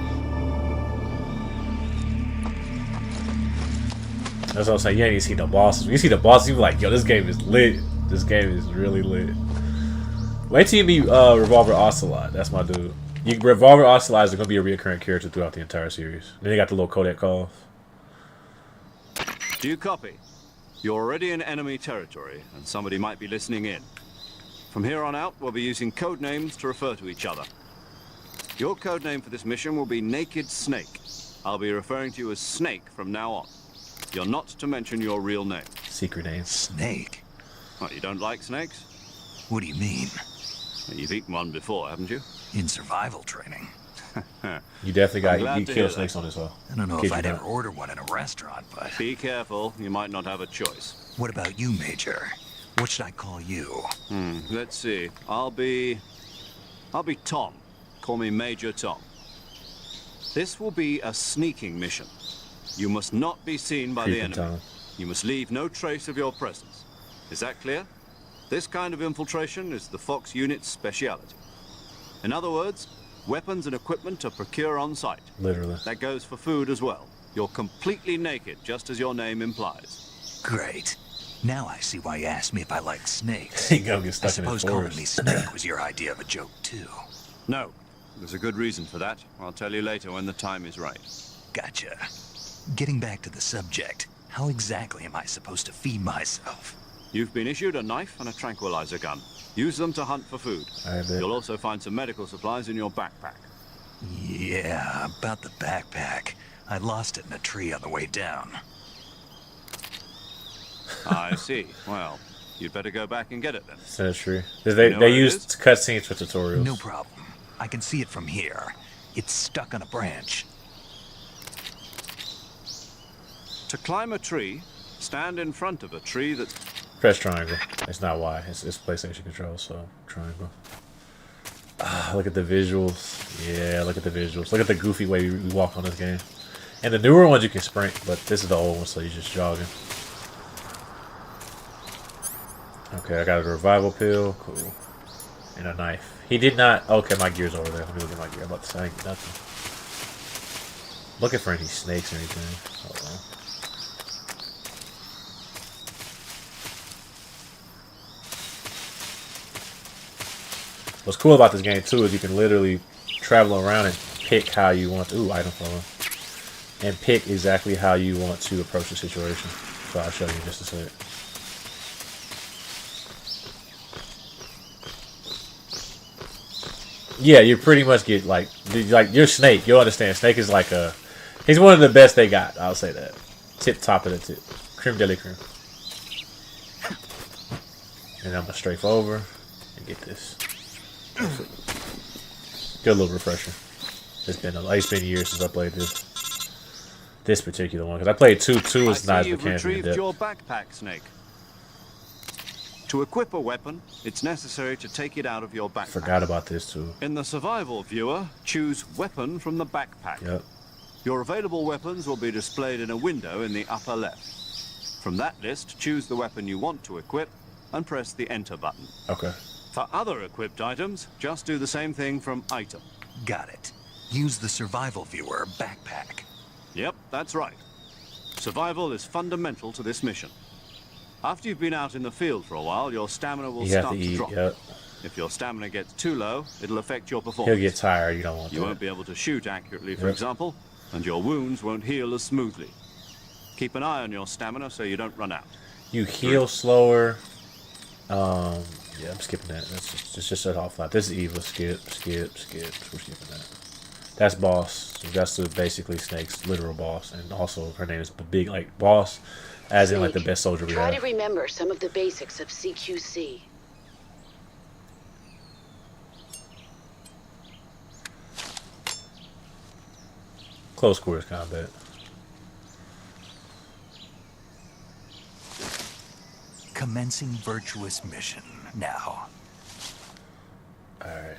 [SPEAKER 1] That's what I'm saying. You ain't even see the bosses. When you see the bosses, you be like, yo, this game is lit. This game is really lit. Wait till you meet Revolver Ocelot. That's my dude. Revolver Ocelot is going to be a recurring character throughout the entire series. Then they got the little codec calls.
[SPEAKER 4] Do you copy? You're already in enemy territory, and somebody might be listening in. From here on out, we'll be using code names to refer to each other. Your code name for this mission will be Naked Snake. I'll be referring to you as Snake from now on. You're not to mention your real name.
[SPEAKER 1] Secret name.
[SPEAKER 2] Snake?
[SPEAKER 4] What, you don't like snakes?
[SPEAKER 2] What do you mean?
[SPEAKER 4] You've eaten one before, haven't you?
[SPEAKER 2] In survival training?
[SPEAKER 1] You definitely
[SPEAKER 4] I'm glad
[SPEAKER 1] got you
[SPEAKER 4] to
[SPEAKER 1] kill
[SPEAKER 4] hear
[SPEAKER 1] snakes
[SPEAKER 4] that.
[SPEAKER 1] on this hoe.
[SPEAKER 2] I don't know
[SPEAKER 1] Kid
[SPEAKER 2] if
[SPEAKER 1] you
[SPEAKER 2] I'd
[SPEAKER 1] not.
[SPEAKER 2] ever order one in a restaurant, but...
[SPEAKER 4] Be careful, you might not have a choice.
[SPEAKER 2] What about you, Major? What should I call you?
[SPEAKER 4] Let's see. I'll be Tom. Call me Major Tom. This will be a sneaking mission. You must not be seen by the
[SPEAKER 1] Creeping
[SPEAKER 4] enemy.
[SPEAKER 1] Tom.
[SPEAKER 4] You must leave no trace of your presence. Is that clear? This kind of infiltration is the Fox unit's speciality. In other words, weapons and equipment are procure on site.
[SPEAKER 1] Literally.
[SPEAKER 4] That goes for food as well. You're completely naked, just as your name implies.
[SPEAKER 2] Great. Now I see why you asked me if I like snakes.
[SPEAKER 1] He gonna get
[SPEAKER 2] I
[SPEAKER 1] stuck in the
[SPEAKER 2] suppose calling
[SPEAKER 1] forest.
[SPEAKER 2] me Snake was your idea of a joke, too.
[SPEAKER 4] No, there's a good reason for that. I'll tell you later when the time is right.
[SPEAKER 2] Gotcha. Getting back to the subject, how exactly am I supposed to feed myself?
[SPEAKER 4] You've been issued a knife and a tranquilizer gun. Use them to hunt for food.
[SPEAKER 1] I bet.
[SPEAKER 4] You'll also find some medical supplies in your backpack.
[SPEAKER 2] Yeah, about the backpack. I lost it in a tree on the way down.
[SPEAKER 4] I see. Well, you'd better go back and get it then.
[SPEAKER 1] That's true. They
[SPEAKER 4] know where it
[SPEAKER 1] use
[SPEAKER 4] is?
[SPEAKER 1] cutscenes for tutorials.
[SPEAKER 2] No problem. I can see it from here. It's stuck on a branch.
[SPEAKER 4] To climb a tree, stand in front of a tree that's...
[SPEAKER 1] Press triangle. It's not Y. It's PlayStation controls, so triangle. Ah, look at the visuals. Yeah, look at the visuals. Look at the goofy way we walk on this game. And the newer ones you can sprint, but this is the old one, so you're just jogging. Okay, I got a revival pill. Cool. And a knife. He did not... Okay, my gear's over there. Let me look at my gear. I'm about to say I ain't get nothing. Looking for any snakes or anything. Hold on. What's cool about this game too is you can literally travel around and pick how you want to. Ooh, item follow. And pick exactly how you want to approach the situation. So I'll show you in just a sec. Yeah, you pretty much get like you're Snake. You'll understand. Snake is like he's one of the best they got. I'll say that. Tip top of the tip. Creme de la creme. And I'm gonna strafe over and get this. Get a little refresher. It's been years since I played this particular one because I played 2. 2 is not as
[SPEAKER 4] you've
[SPEAKER 1] mechanically in
[SPEAKER 4] retrieved
[SPEAKER 1] depth.
[SPEAKER 4] your backpack, Snake. To equip a weapon, it's necessary to take it out of your backpack.
[SPEAKER 1] Forgot about this too.
[SPEAKER 4] In the survival viewer, choose weapon from the backpack.
[SPEAKER 1] Yep.
[SPEAKER 4] Your available weapons will be displayed in a window in the upper left. From that list, choose the weapon you want to equip and press the enter button.
[SPEAKER 1] Okay.
[SPEAKER 4] For other equipped items, just do the same thing from item.
[SPEAKER 2] Got it. Use the survival viewer backpack.
[SPEAKER 4] Yep, that's right. Survival is fundamental to this mission. After you've been out in the field for a while, your stamina will
[SPEAKER 1] You have
[SPEAKER 4] start
[SPEAKER 1] to
[SPEAKER 4] to
[SPEAKER 1] eat.
[SPEAKER 4] drop.
[SPEAKER 1] Yep.
[SPEAKER 4] If your stamina gets too low, it'll affect your performance.
[SPEAKER 1] He'll get tired. You don't want
[SPEAKER 4] You
[SPEAKER 1] that.
[SPEAKER 4] won't be able to shoot accurately, for
[SPEAKER 1] Yep.
[SPEAKER 4] example, and your wounds won't heal as smoothly. Keep an eye on your stamina so you don't run out.
[SPEAKER 1] You heal slower. Yeah, I'm skipping that. That's just an off lot. This is evil. Skip. We're skipping that. That's boss. That's the basically Snake's literal boss, and also her name is Big like Boss, as in like the best soldier we
[SPEAKER 7] Try to
[SPEAKER 1] have.
[SPEAKER 7] remember some of the basics of CQC.
[SPEAKER 1] Close quarters combat.
[SPEAKER 2] Commencing virtuous mission now.
[SPEAKER 1] Alright.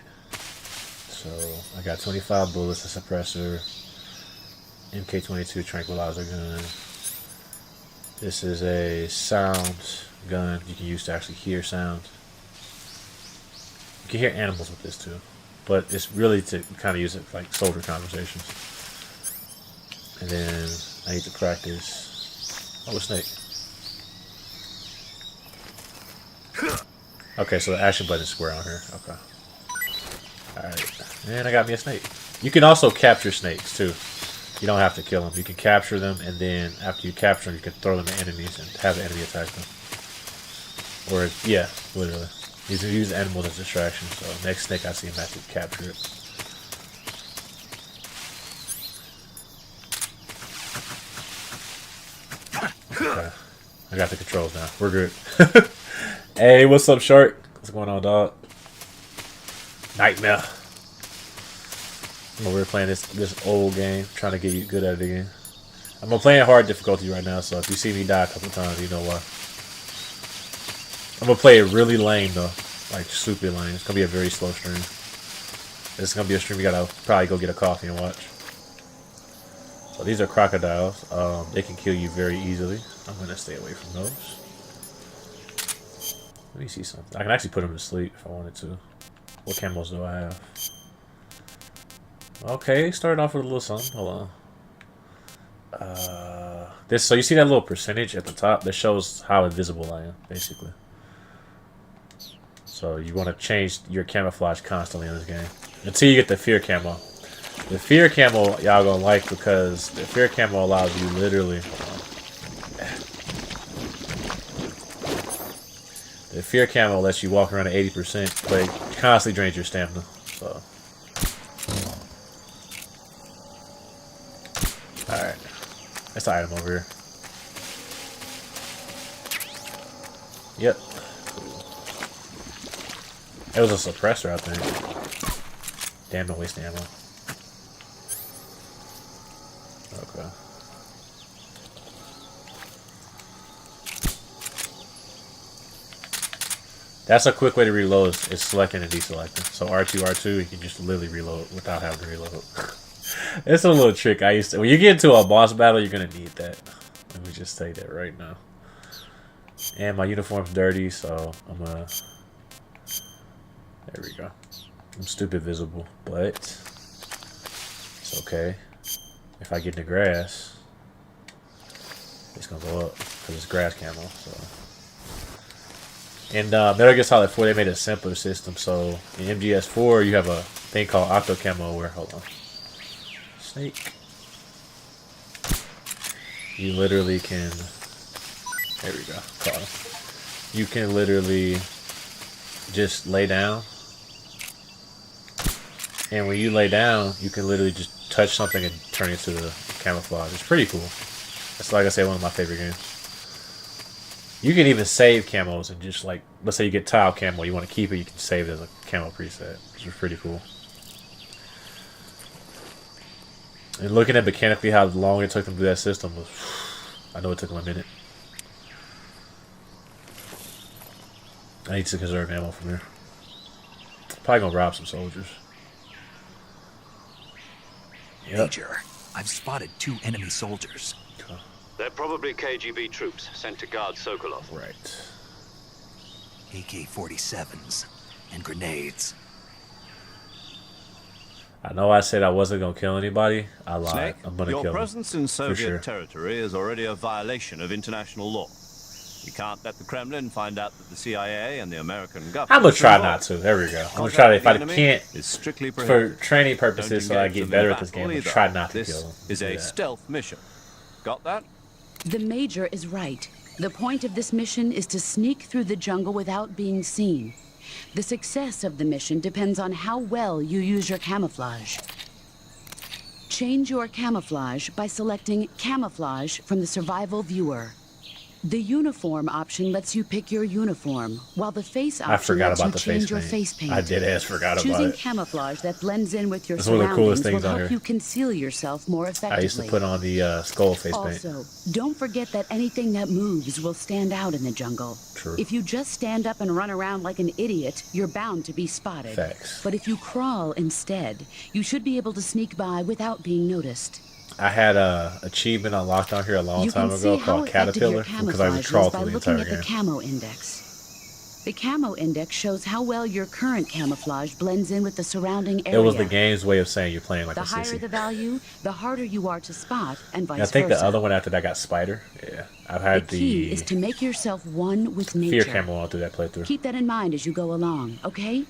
[SPEAKER 1] So, I got 25 bullets, a suppressor, MK22 tranquilizer gun. This is a sound gun you can use to actually hear sound. You can hear animals with this too, but it's really to kind of use it for like soldier conversations. And then I need to practice. Oh, a snake. Okay, so the action button is square on here. Okay. Alright. And I got me a snake. You can also capture snakes too. You don't have to kill them. You can capture them, and then after you capture them, you can throw them at enemies and have the enemy attack them. Or, yeah, literally. You can use animals as distraction, so next snake I see him have to capture it. Okay. I got the controls now. We're good. Hey, what's up, Shark? What's going on, dog? Nightmare. We're playing this old game, trying to get you good at it again. I'm playing hard difficulty right now, so if you see me die a couple times, you know why. I'm gonna play it really lame though, like stupid lame. It's gonna be a very slow stream. It's gonna be a stream you gotta probably go get a coffee and watch. So these are crocodiles. They can kill you very easily. I'm gonna stay away from those. Let me see something. I can actually put them to sleep if I wanted to. What camos do I have? Okay, starting off with a little something. Hold on. So you see that little percentage at the top that shows how invisible I am, basically. So you want to change your camouflage constantly in this game until you get the fear camo. The fear camo y'all gonna like because the fear camo allows you literally. The fear camo lets you walk around at 80%, but it constantly drains your stamina. So. Alright. That's the item over here. Yep. It was a suppressor, I think. Damn, don't waste ammo. Okay. That's a quick way to reload is selecting and deselecting. So R2, R2, you can just literally reload without having to reload. It's a little trick I used to. When you get into a boss battle, you're gonna need that. Let me just say that right now. And my uniform's dirty, so I'm gonna. There we go. I'm stupid visible, but it's okay. If I get in the grass, it's gonna go up because it's grass camo. So. In Metal Gear Solid 4, they made a simpler system. So in MGS4, you have a thing called Octo Camo where, hold on. Snake. You literally can. There we go. Caught him. You can literally just lay down. And when you lay down, you can literally just touch something and turn it to the camouflage. It's pretty cool. That's, like I say, one of my favorite games. You can even save camos and just, like, let's say you get tile camo, you want to keep it, you can save it as a camo preset, which is pretty cool. And looking at mechanically how long it took them to do that system was, I know it took them a minute. I need to conserve ammo from here. Probably gonna rob some soldiers. Yep.
[SPEAKER 2] Major, I've spotted 2 enemy soldiers.
[SPEAKER 3] They're probably KGB troops sent to guard Sokolov.
[SPEAKER 1] Right.
[SPEAKER 2] AK-47s and grenades.
[SPEAKER 1] I know I said I wasn't gonna kill anybody. I lied.
[SPEAKER 4] Snake,
[SPEAKER 1] I'm gonna
[SPEAKER 4] your
[SPEAKER 1] kill them.
[SPEAKER 4] presence in Soviet
[SPEAKER 1] sure.
[SPEAKER 4] territory is already a violation of international law. You can't let the Kremlin find out that the CIA and the American government.
[SPEAKER 1] I'm gonna try not to. There we go. I'm gonna try to, if I can't,
[SPEAKER 4] is strictly
[SPEAKER 1] for
[SPEAKER 4] prohibited.
[SPEAKER 1] training purposes, so I get better at this game, I'm gonna try not to
[SPEAKER 4] This
[SPEAKER 1] kill them.
[SPEAKER 4] is a stealth mission. Got that?
[SPEAKER 7] The Major is right. The point of this mission is to sneak through the jungle without being seen. The success of the mission depends on how well you use your camouflage. Change your camouflage by selecting Camouflage from the Survival Viewer. The uniform option lets you pick your uniform, while the face option
[SPEAKER 1] I forgot
[SPEAKER 7] lets
[SPEAKER 1] about
[SPEAKER 7] you
[SPEAKER 1] the
[SPEAKER 7] change
[SPEAKER 1] face
[SPEAKER 7] your
[SPEAKER 1] paint.
[SPEAKER 7] face paint.
[SPEAKER 1] I did forgot about
[SPEAKER 7] Choosing
[SPEAKER 1] it.
[SPEAKER 7] camouflage that blends in with your
[SPEAKER 1] That's one of the coolest
[SPEAKER 7] surroundings will
[SPEAKER 1] things on
[SPEAKER 7] help
[SPEAKER 1] here.
[SPEAKER 7] you conceal yourself more effectively.
[SPEAKER 1] I used to put on the skull face paint.
[SPEAKER 7] Also, don't forget that anything that moves will stand out in the jungle.
[SPEAKER 1] True.
[SPEAKER 7] If you just stand up and run around like an idiot, you're bound to be spotted.
[SPEAKER 1] Facts.
[SPEAKER 7] But if you crawl instead, you should be able to sneak by without being noticed.
[SPEAKER 1] I had a achievement unlocked on here a long
[SPEAKER 7] You
[SPEAKER 1] time
[SPEAKER 7] can
[SPEAKER 1] ago
[SPEAKER 7] see how
[SPEAKER 1] called
[SPEAKER 7] effective your
[SPEAKER 1] Caterpillar because I
[SPEAKER 7] camouflage
[SPEAKER 1] just
[SPEAKER 7] is
[SPEAKER 1] crawled
[SPEAKER 7] by
[SPEAKER 1] through the
[SPEAKER 7] looking
[SPEAKER 1] entire
[SPEAKER 7] at the
[SPEAKER 1] game.
[SPEAKER 7] camo index. The camo index shows how well your current camouflage blends in with the surrounding area.
[SPEAKER 1] It was the game's way of saying you're playing like
[SPEAKER 7] The
[SPEAKER 1] a
[SPEAKER 7] higher
[SPEAKER 1] sissy.
[SPEAKER 7] the value, the harder you are to spot, and vice
[SPEAKER 1] I think
[SPEAKER 7] versa.
[SPEAKER 1] the other one after that got Spider. Yeah, I've had
[SPEAKER 7] The key
[SPEAKER 1] the
[SPEAKER 7] is to make yourself one with
[SPEAKER 1] fear
[SPEAKER 7] nature.
[SPEAKER 1] camo all through that playthrough.
[SPEAKER 7] Keep that in mind as you go along, okay?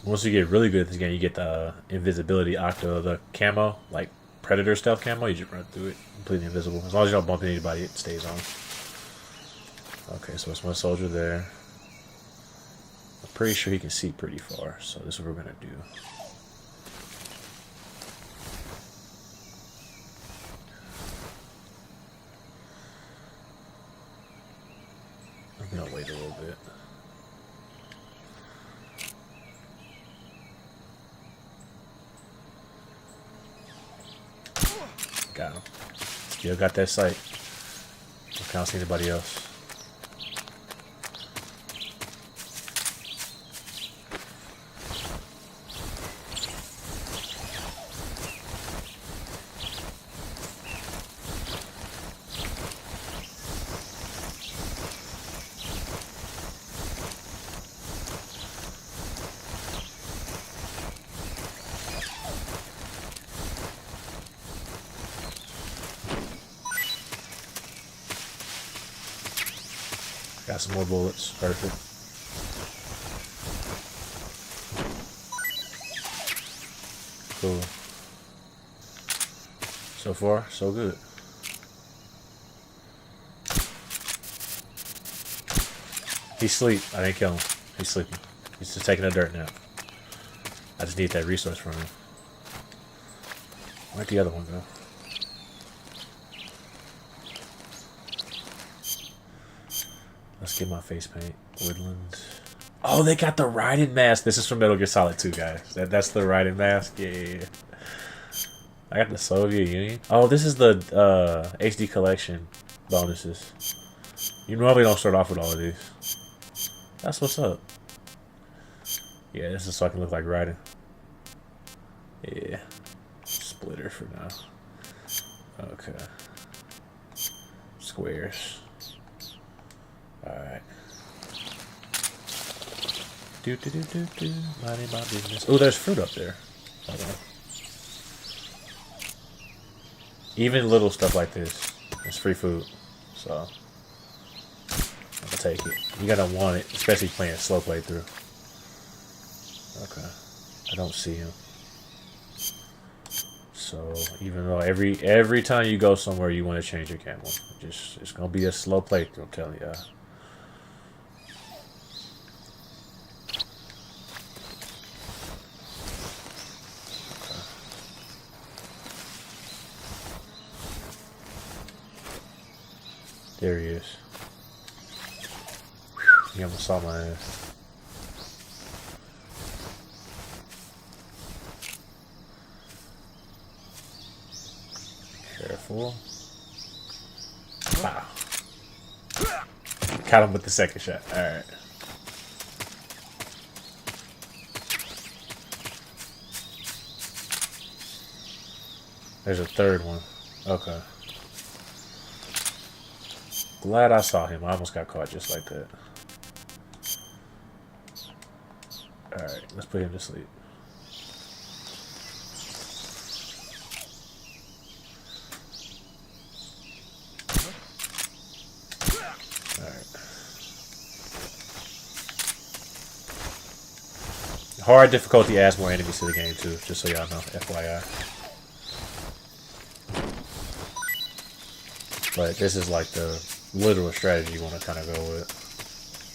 [SPEAKER 1] Once you get really good at this game, you get the invisibility octo, the camo, like Predator stealth camo, you just run through it completely invisible. As long as you don't bump into anybody, it stays on. Okay, so it's one soldier there. I'm pretty sure he can see pretty far, so this is what we're gonna do. I'm gonna wait a little bit. Got him. Still got that sight. I can't see anybody else. Got some more bullets. Perfect. Cool. So far, so good. He's asleep. I didn't kill him. He's sleeping. He's just taking a dirt nap. I just need that resource from him. Where'd the other one go? Let's get my face paint. Woodlands. Oh, they got the Raiden mask. This is from Metal Gear Solid 2, guys. That's the Raiden mask. Yeah. I got the Soviet Union. Oh, this is the HD collection bonuses. You normally don't start off with all of these. That's what's up. Yeah, this is so I can look like Raiden. Yeah. Splitter for now. Okay. Squares. Alright. Minding my business. Oh, there's fruit up there. Hold on. Even little stuff like this, it's free food. So, I'm gonna take it. You gotta want it, especially playing a slow playthrough. Okay. I don't see him. So, even though every time you go somewhere, you want to change your camo. It's gonna be a slow playthrough, I'm telling y'all. There he is. Whew, he almost saw my ass. Careful. Wow. Caught him with the second shot. Alright. There's a third one. Okay. Glad I saw him. I almost got caught just like that. Alright, let's put him to sleep. Alright. Hard difficulty adds more enemies to the game too, just so y'all know, FYI. But this is like the literal strategy you want to kind of go with.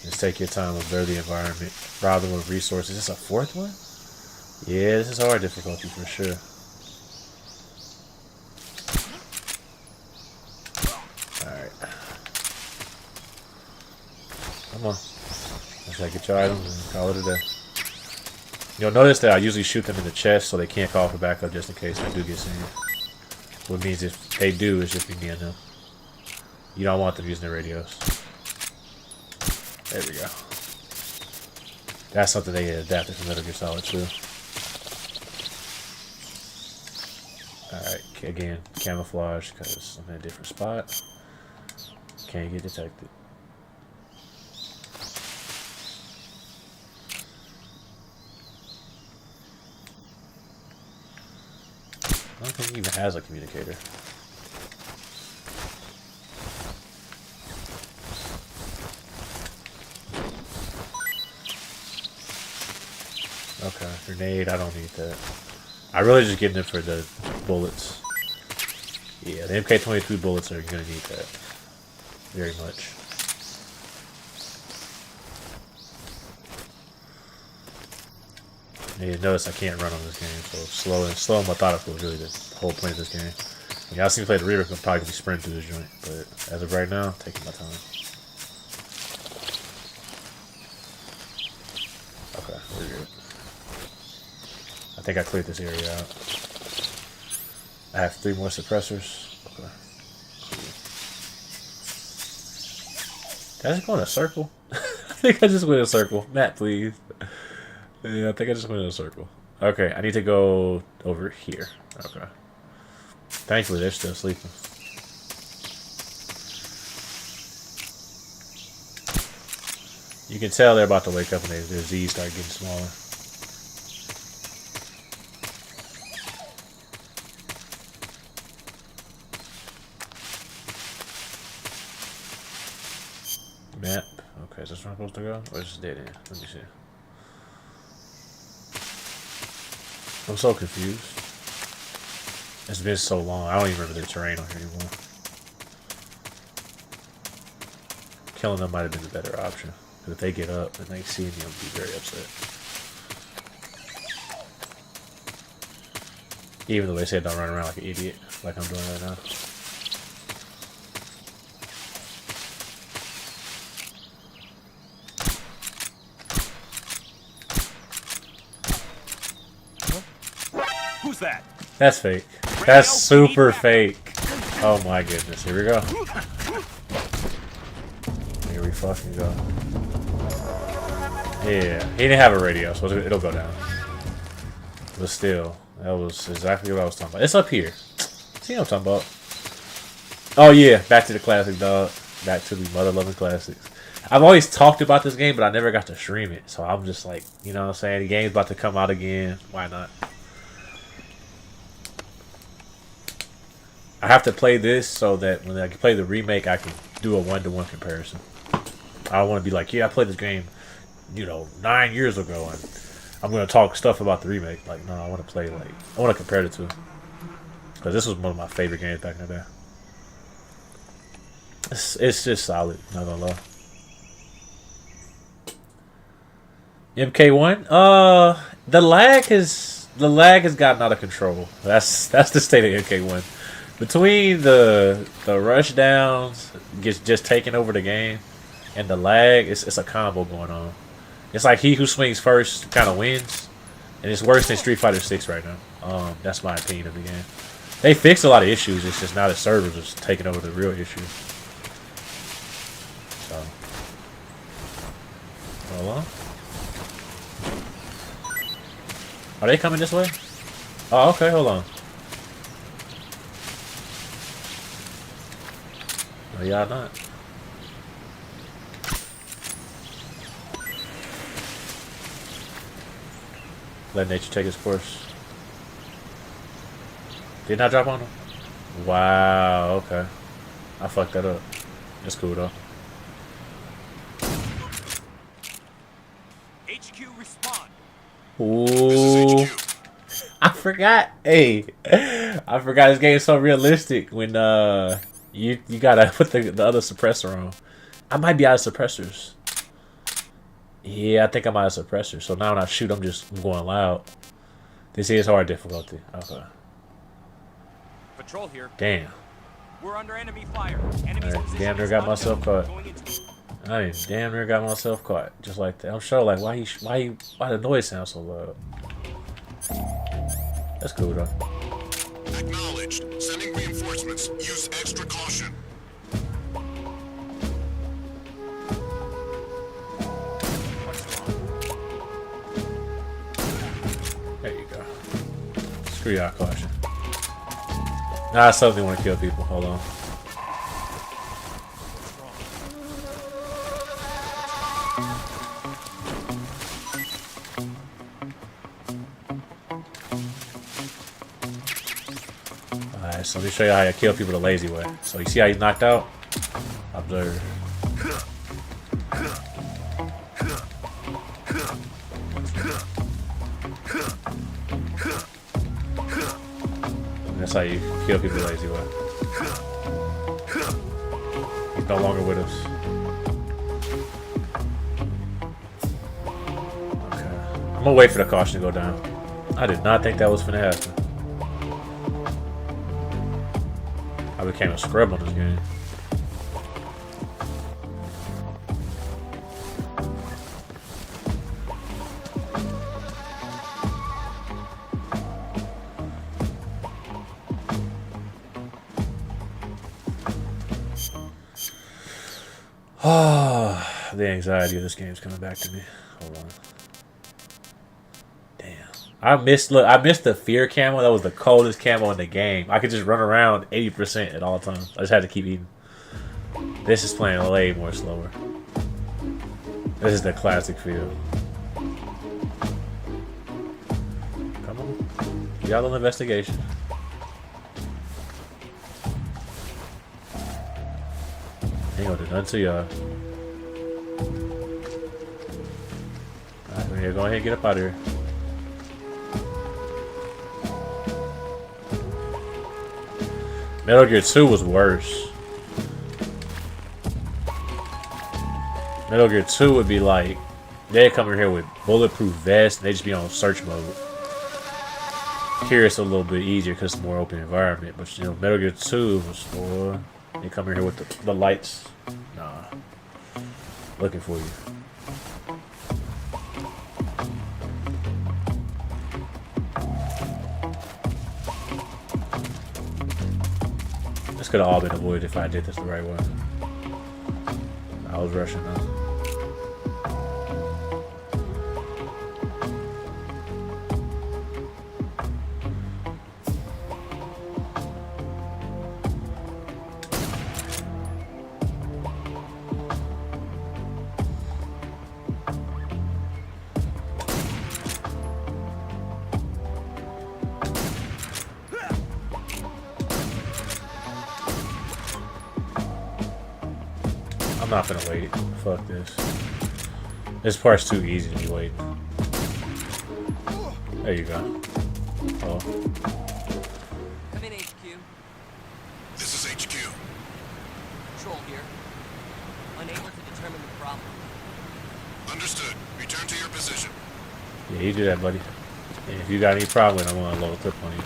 [SPEAKER 1] Just take your time, observe the environment, rob them with resources. Is this a fourth one? Yeah, this is hard difficulty for sure. Alright. Come on. Let's try to get your items and call it a day. You'll notice that I usually shoot them in the chest so they can't call for backup just in case I do get seen. What means if they do, it's just me and them. You don't want them using their radios. There we go. That's something they adapted from Metal Gear Solid 2. Alright, again, camouflage because I'm in a different spot. Can't get detected. I don't think he even has a communicator. Okay, grenade, I don't need that. I really just getting it for the bullets. Yeah, the MK22 bullets are gonna need that very much. Yeah, notice I can't run on this game, so slow and methodical is really the whole point of this game. When y'all see me play the Remakes, I'm probably gonna be sprinting through this joint, but as of right now, I'm taking my time. Okay, we're good. I think I cleared this area out. I have 3 more suppressors. Okay. Did I just go in a circle? I think I just went in a circle. Matt, please. Yeah, I think I just went in a circle. Okay, I need to go over here. Okay. Thankfully, they're still sleeping. You can tell they're about to wake up and their Z's start getting smaller. Map. Okay, is this where I'm supposed to go? Or is this dead end? Let me see. I'm so confused. It's been so long. I don't even remember the terrain on here anymore. Killing them might have been the better option. Because if they get up and they see me, I'm going to be very upset. Even though they said don't run around like an idiot, like I'm doing right now.
[SPEAKER 8] Who's that?
[SPEAKER 1] That's fake. That's super fake. Oh my goodness. Here we go. Here we fucking go. Yeah. He didn't have a radio, so it'll go down. But still, that was exactly what I was talking about. It's up here. See what I'm talking about? Oh yeah. Back to the classic, dog. Back to the mother-loving classics. I've always talked about this game, but I never got to stream it. So I'm just like, you know what I'm saying? The game's about to come out again. Why not? I have to play this so that when I can play the remake, I can do a 1-to-1 comparison. I don't want to be like, yeah, I played this game, you know, 9 years ago, and I'm going to talk stuff about the remake. Like, no, I want to play, like, I want to compare the two. Because this was one of my favorite games back in the day. It's just solid, not gonna lie. MK1? The lag has gotten out of control. That's the state of MK1. Between the rush downs, just taking over the game, and the lag, it's a combo going on. It's like he who swings first kind of wins, and it's worse than Street Fighter 6 right now. That's my opinion of the game. They fixed a lot of issues. It's just now the servers are taking over the real issues. So, hold on. Are they coming this way? Oh, okay. Hold on. No, y'all not. Let nature take its course. Did not drop on him? Wow, okay. I fucked that up. It's cool though.
[SPEAKER 8] HQ respond.
[SPEAKER 1] Ooh. I forgot. Hey. I forgot this game is so realistic when you gotta put the other suppressor on. I might be out of suppressors. Yeah, I think I'm out of suppressors. So now when I shoot, I'm going loud. This is hard difficulty. Okay.
[SPEAKER 8] Patrol here.
[SPEAKER 1] Damn.
[SPEAKER 8] We're under enemy fire. Enemies
[SPEAKER 1] Damn near got myself caught. I damn near got myself caught. Just like that. I'm sure like why the noise sounds so loud. That's cool though.
[SPEAKER 9] Acknowledged. Sending reinforcements. Use extra caution.
[SPEAKER 1] There you go. Screw y'all caution. Nah, I suddenly want to kill people. Hold on. Alright, so let me show you how I kill people the lazy way. So you see how he's knocked out? Observe. That's how you kill people the lazy way. He's no longer with us. Okay. I'm gonna wait for the caution to go down. I did not think that was gonna happen. I became a scrub on this game. The anxiety of this game is coming back to me. Hold on. Damn. I missed the fear camo. That was the coldest camo in the game. I could just run around 80% at all times. I just had to keep eating. This is playing way more slower. This is the classic feel. Come on. You got a little investigation. Ain't gonna do nothing to y'all. Alright, we're gonna go ahead and get up out of here. Metal Gear 2 was worse. Metal Gear 2 would be like, they'd come in here with bulletproof vests and they'd just be on search mode. Here it's a little bit easier because it's a more open environment, but you know, Metal Gear 2 was for, they come in here with the lights. Nah. Looking for you. This could have all been avoided if I did this the right way. I was rushing though. I'm not gonna wait. Fuck this. This part's too easy to be waiting. There you go. Oh.
[SPEAKER 8] Come in, HQ.
[SPEAKER 9] This is HQ.
[SPEAKER 8] Control here. Unable to determine the problem.
[SPEAKER 9] Understood. Return to your position.
[SPEAKER 1] Yeah, you do that, buddy. And if you got any problem, I'm gonna load a clip on you.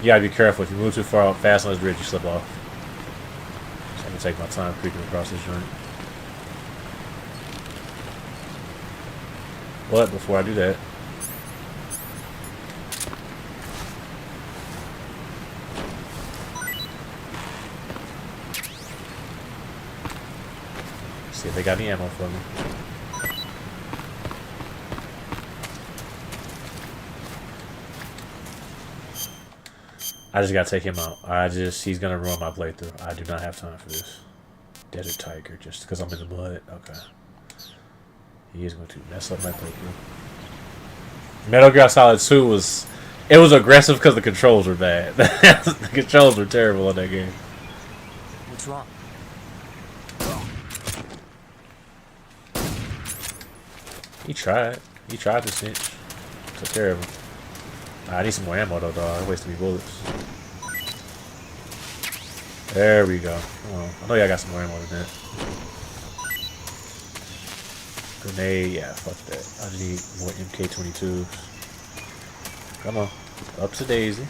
[SPEAKER 1] You gotta be careful. If you move too far fast on this bridge, you slip off. So I'm gonna take my time creeping across this joint. But before I do that, see if they got any ammo for me. I just gotta take him out. He's gonna ruin my playthrough. I do not have time for this. Desert Tiger, just because I'm in the mud. Okay. He is going to mess up my playthrough. Metal Gear Solid 2 was aggressive because the controls were bad. The controls were terrible in that game.
[SPEAKER 8] What's wrong?
[SPEAKER 1] He tried. He tried to cinch. Took care of him. I need some more ammo though, dog. I wasted me bullets. There we go. Come on. I know y'all got some more ammo than that. Grenade, yeah, fuck that. I need more MK22s. Come on. Up to Daisy.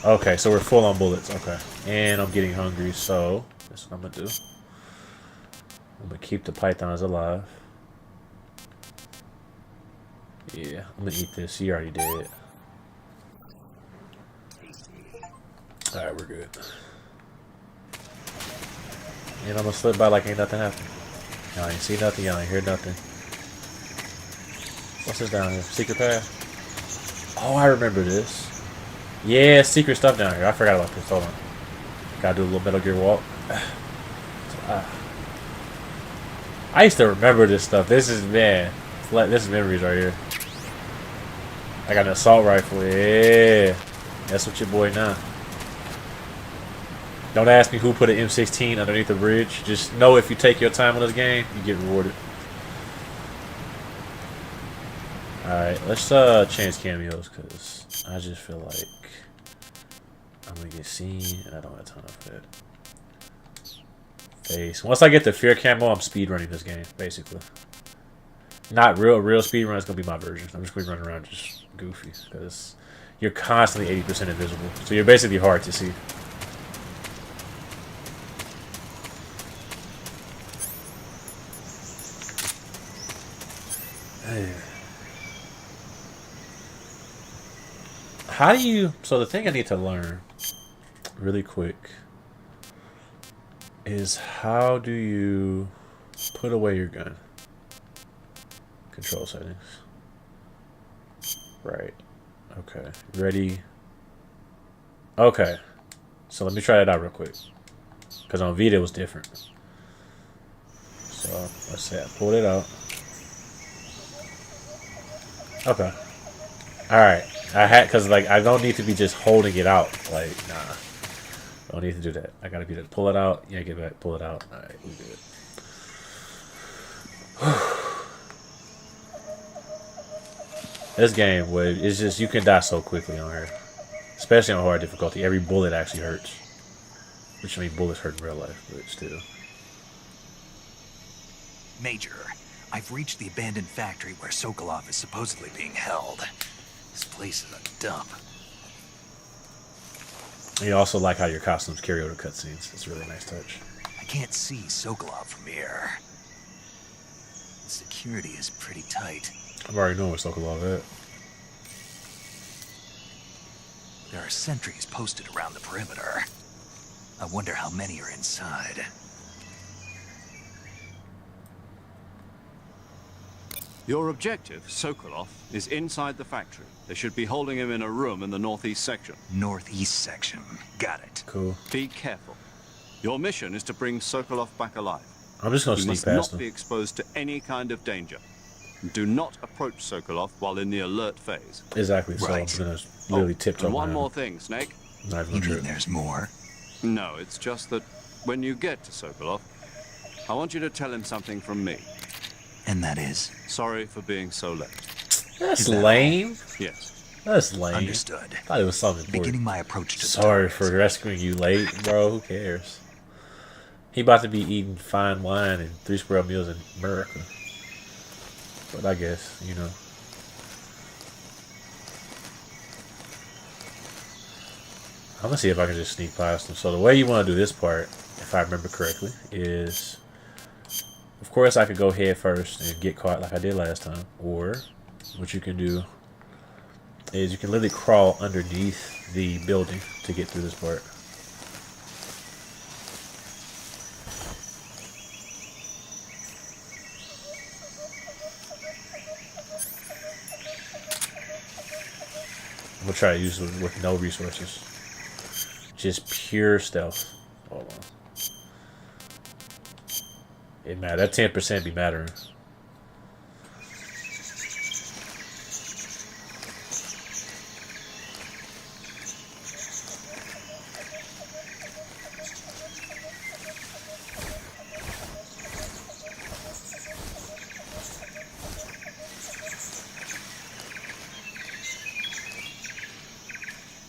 [SPEAKER 1] Okay, so we're full on bullets. Okay. And I'm getting hungry, so that's what I'm gonna do. I'm gonna keep the pythons alive. Yeah, I'm gonna eat this. He already did. Alright, we're good. And I'm gonna slip by like ain't nothing happened. Y'all ain't see nothing, y'all ain't hear nothing. What's this down here? Secret path? Oh, I remember this. Yeah, secret stuff down here. I forgot about this. Hold on. Gotta do a little Metal Gear walk. I used to remember this stuff. This is, man. This is memories right here. I got an assault rifle. Yeah. That's what your boy now. Don't ask me who put an M16 underneath the bridge. Just know if you take your time on this game, you get rewarded. Alright, let's change cameos because I just feel like I'm gonna get seen and I don't have time for that. Face. Once I get the fear camo, I'm speedrunning this game, basically. Not real speedrun, it's gonna be my version. I'm just gonna be running around just goofy because you're constantly 80% invisible. So you're basically hard to see. How do you... So the thing I need to learn really quick is how do you put away your gun? Control settings. Right. Okay. Ready. Okay. So let me try that out real quick. Because on Vita it was different. So let's say I pulled it out. Okay. Alright. I had, because like I don't need to be just holding it out. Like, nah. I don't need to do that. I gotta be able to pull it out, yank it back, pull it out. Alright, we good. This game, it's just, you can die so quickly on here. Especially on hard difficulty. Every bullet actually hurts. Which, I mean, bullets hurt in real life, but still.
[SPEAKER 6] Major, I've reached the abandoned factory where Sokolov is supposedly being held. This place is a dump.
[SPEAKER 1] You also like how your costumes carry over cutscenes. It's a really nice touch.
[SPEAKER 6] I can't see Sokolov from here. The security is pretty tight.
[SPEAKER 1] I'm already knowing where Sokolov at.
[SPEAKER 6] There are sentries posted around the perimeter. I wonder how many are inside.
[SPEAKER 4] Your objective, Sokolov, is inside the factory. They should be holding him in a room in the northeast section.
[SPEAKER 6] Northeast section. Got it.
[SPEAKER 1] Cool.
[SPEAKER 4] Be careful. Your mission is to bring Sokolov back alive.
[SPEAKER 1] I'm just gonna
[SPEAKER 4] You
[SPEAKER 1] sneak
[SPEAKER 4] must
[SPEAKER 1] past
[SPEAKER 4] not
[SPEAKER 1] him.
[SPEAKER 4] be exposed to any kind of danger. Do not approach Sokolov while in the alert phase.
[SPEAKER 1] Exactly. So
[SPEAKER 6] Right.
[SPEAKER 1] I'm gonna literally tiptoe
[SPEAKER 4] And one
[SPEAKER 1] behind
[SPEAKER 4] more
[SPEAKER 1] him.
[SPEAKER 4] thing, Snake.
[SPEAKER 1] Not even
[SPEAKER 6] You
[SPEAKER 1] gonna
[SPEAKER 6] mean
[SPEAKER 1] trip.
[SPEAKER 6] there's more?
[SPEAKER 4] No, it's just that when you get to Sokolov, I want you to tell him something from me.
[SPEAKER 6] And that is?
[SPEAKER 4] Sorry for being so late.
[SPEAKER 1] That's
[SPEAKER 6] Is that
[SPEAKER 1] lame.
[SPEAKER 4] Yes.
[SPEAKER 1] That's lame.
[SPEAKER 6] Understood.
[SPEAKER 1] Thought it was something important.
[SPEAKER 6] Beginning my approach to the
[SPEAKER 1] Sorry
[SPEAKER 6] targets.
[SPEAKER 1] for rescuing you late, bro. Who cares? He about to be eating fine wine and 3 square meals in America. But I guess, you know. I'm gonna see if I can just sneak past him. So the way you want to do this part, if I remember correctly, is of course I could go head first and get caught like I did last time. Or what you can do is you can literally crawl underneath the building to get through this part. I'm gonna try to use it with no resources. Just pure stealth. Hold on. It matter. That 10% be mattering.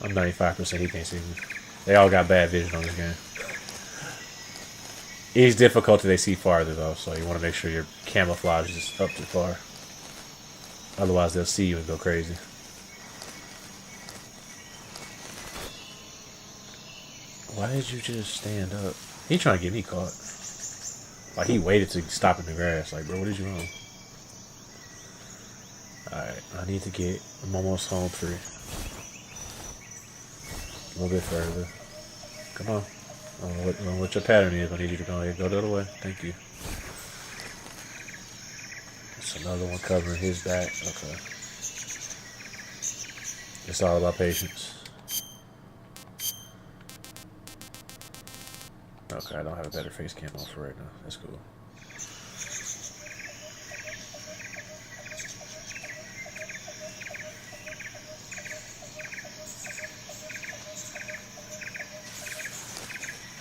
[SPEAKER 1] I'm 95%. He can't see me. They all got bad vision on this game. Each difficulty they see farther though, so you want to make sure your camouflage is up too far. Otherwise they'll see you and go crazy. Why did you just stand up? He trying to get me caught. Like he waited to stop in the grass. Like, bro, what did you wrong? Alright, I need to get... I'm almost home free. A little bit further. Come on. I don't know what your pattern is. I need you to go ahead. Go the other way. Thank you. That's another one covering his back. Okay. It's all about patience. Okay, I don't have a better face cam on for right now. That's cool.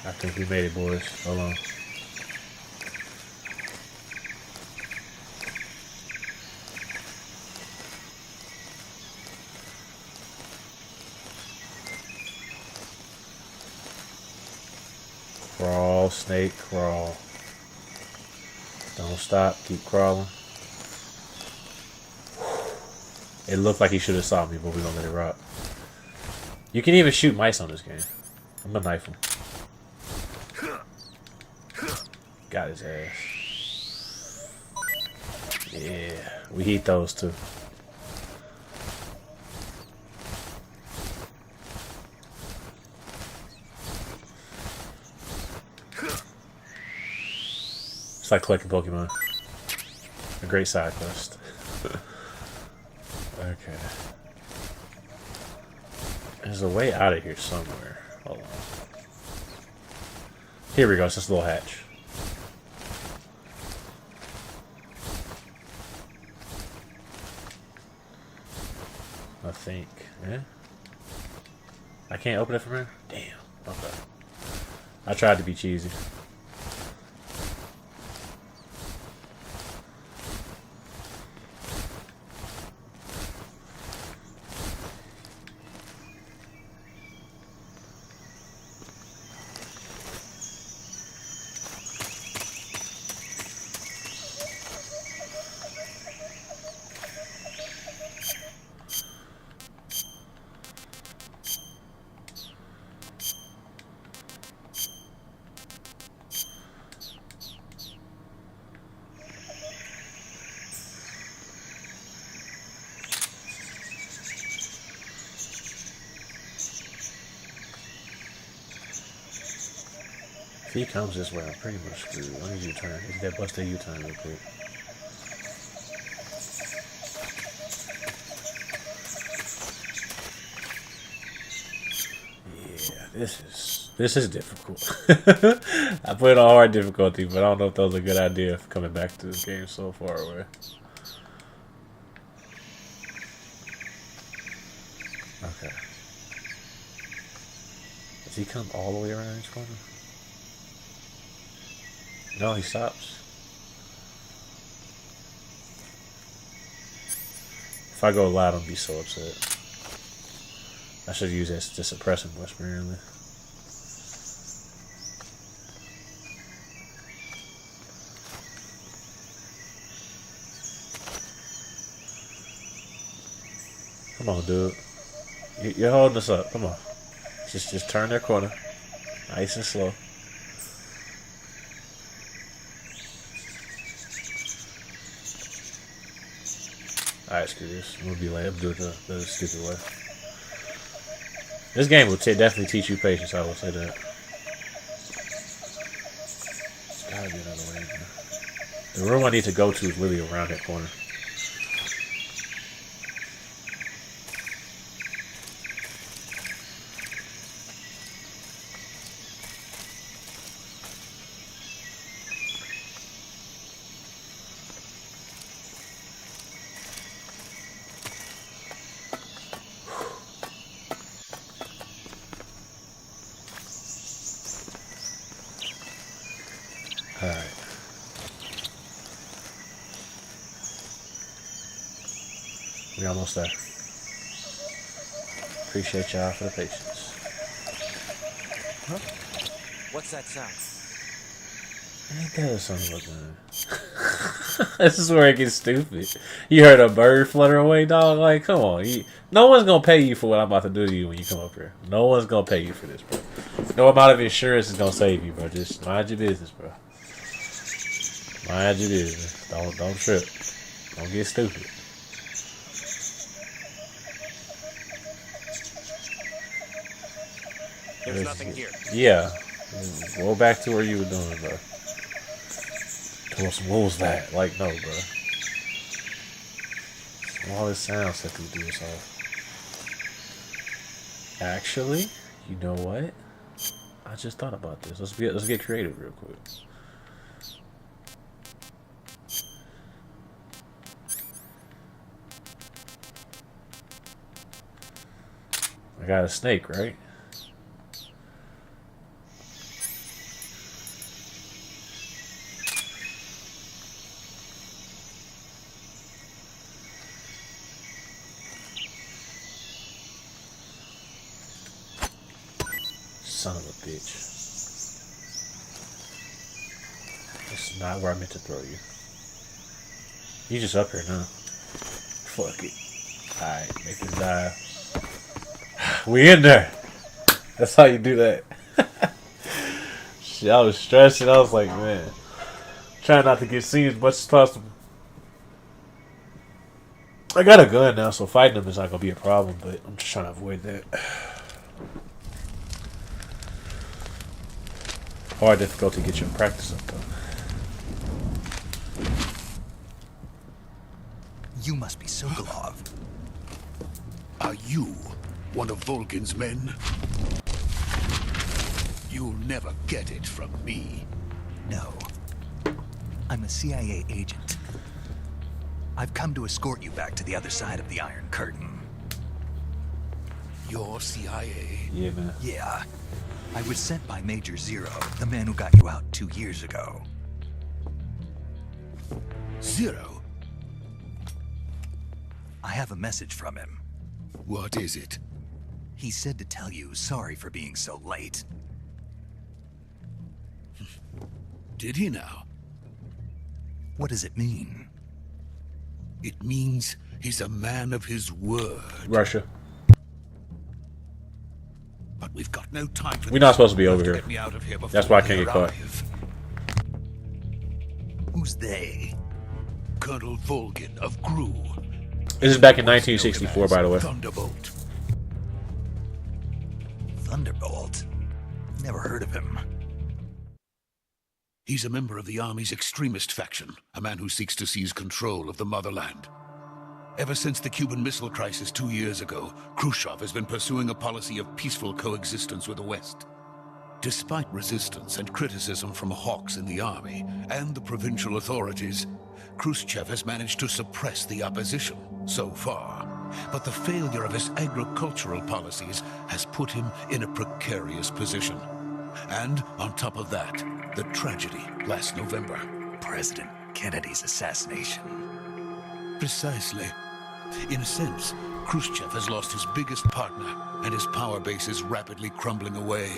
[SPEAKER 1] I think we made it, boys. Hold on. Crawl, snake, crawl. Don't stop, keep crawling. It looked like he should have saw me, but we're gonna let it rock. You can even shoot mice on this game. I'm gonna knife him. Got his ass. Yeah, we eat those too. It's like collecting Pokemon. A great side quest. Okay. There's a way out of here somewhere. Hold on. Here we go. It's this little hatch. I think. Yeah? I can't open it from here? Damn. Okay. I tried to be cheesy. If he comes this way, I'm pretty much screwed. I need you to turn. Hit that busted U-turn real quick. Yeah, this is difficult. I put it on hard difficulty, but I don't know if that was a good idea for coming back to this game so far away. Okay. Does he come all the way around this corner? No, he stops. If I go loud, I'll be so upset. I should use this to suppress him more sparingly. Come on, dude. You're holding us up. Come on. Just turn their corner. Nice and slow. Alright, screw this. We'll be late. I'm doing the stupid way. This game will definitely teach you patience, I will say that. There's gotta be another way in here. The room I need to go to is literally around that corner. Alright. We almost there. Appreciate y'all for the patience.
[SPEAKER 8] Huh? What's that sound?
[SPEAKER 1] Ain't that a son of a gun? This is where it gets stupid. You heard a bird flutter away, dog? Like, come on. No one's gonna pay you for what I'm about to do to you when you come up here. No one's gonna pay you for this, bro. No amount of insurance is gonna save you, bro. Just mind your business, bro. Mind your business. Don't trip. Don't get stupid.
[SPEAKER 8] There's nothing here.
[SPEAKER 1] Yeah. Go back to where you were doing, bro. What was that? Like, no, bro. All this sound set to do this off. Actually, you know what? I just thought about this. Let's get creative real quick. I got a snake, right? Son of a bitch. That's not where I meant to throw you. You just up here now. Fuck it. Alright, make this dive. We in there. That's how you do that. Shit, I was stressing. I was like, man, trying not to get seen as much as possible. I got a gun now, so fighting them is not gonna be a problem. But I'm just trying to avoid that. Hard difficulty to get you in practice up though.
[SPEAKER 6] You must be Sokolov.
[SPEAKER 9] Are you one of Volgin's men? You'll never get it from me.
[SPEAKER 6] No. I'm a CIA agent. I've come to escort you back to the other side of the Iron Curtain.
[SPEAKER 9] You're CIA?
[SPEAKER 1] Yeah, man.
[SPEAKER 6] Yeah. I was sent by Major Zero, the man who got you out 2 years ago.
[SPEAKER 9] Zero?
[SPEAKER 6] I have a message from him.
[SPEAKER 9] What is it?
[SPEAKER 6] He said to tell you sorry for being so late.
[SPEAKER 9] Did he now?
[SPEAKER 6] What does it mean?
[SPEAKER 9] It means he's a man of his word.
[SPEAKER 1] Russia.
[SPEAKER 9] But we've got no time for
[SPEAKER 1] We're not
[SPEAKER 9] this.
[SPEAKER 1] supposed to be
[SPEAKER 9] You
[SPEAKER 1] over
[SPEAKER 9] have to
[SPEAKER 1] here.
[SPEAKER 9] get me out of here before
[SPEAKER 1] That's why I
[SPEAKER 9] they
[SPEAKER 1] can't get caught.
[SPEAKER 9] arrive.
[SPEAKER 6] Who's they?
[SPEAKER 9] Colonel Volgin of Gru.
[SPEAKER 1] This is back in 1964, by the way.
[SPEAKER 9] Thunderbolt.
[SPEAKER 6] Thunderbolt? Never heard of him.
[SPEAKER 9] He's a member of the Army's extremist faction, a man who seeks to seize control of the motherland. Ever since the Cuban Missile Crisis 2 years ago, Khrushchev has been pursuing a policy of peaceful coexistence with the West. Despite resistance and criticism from hawks in the army and the provincial authorities, Khrushchev has managed to suppress the opposition so far. But the failure of his agricultural policies has put him in a precarious position. And on top of that, the tragedy last November.
[SPEAKER 6] President Kennedy's assassination.
[SPEAKER 9] Precisely. In a sense, Khrushchev has lost his biggest partner, and his power base is rapidly crumbling away.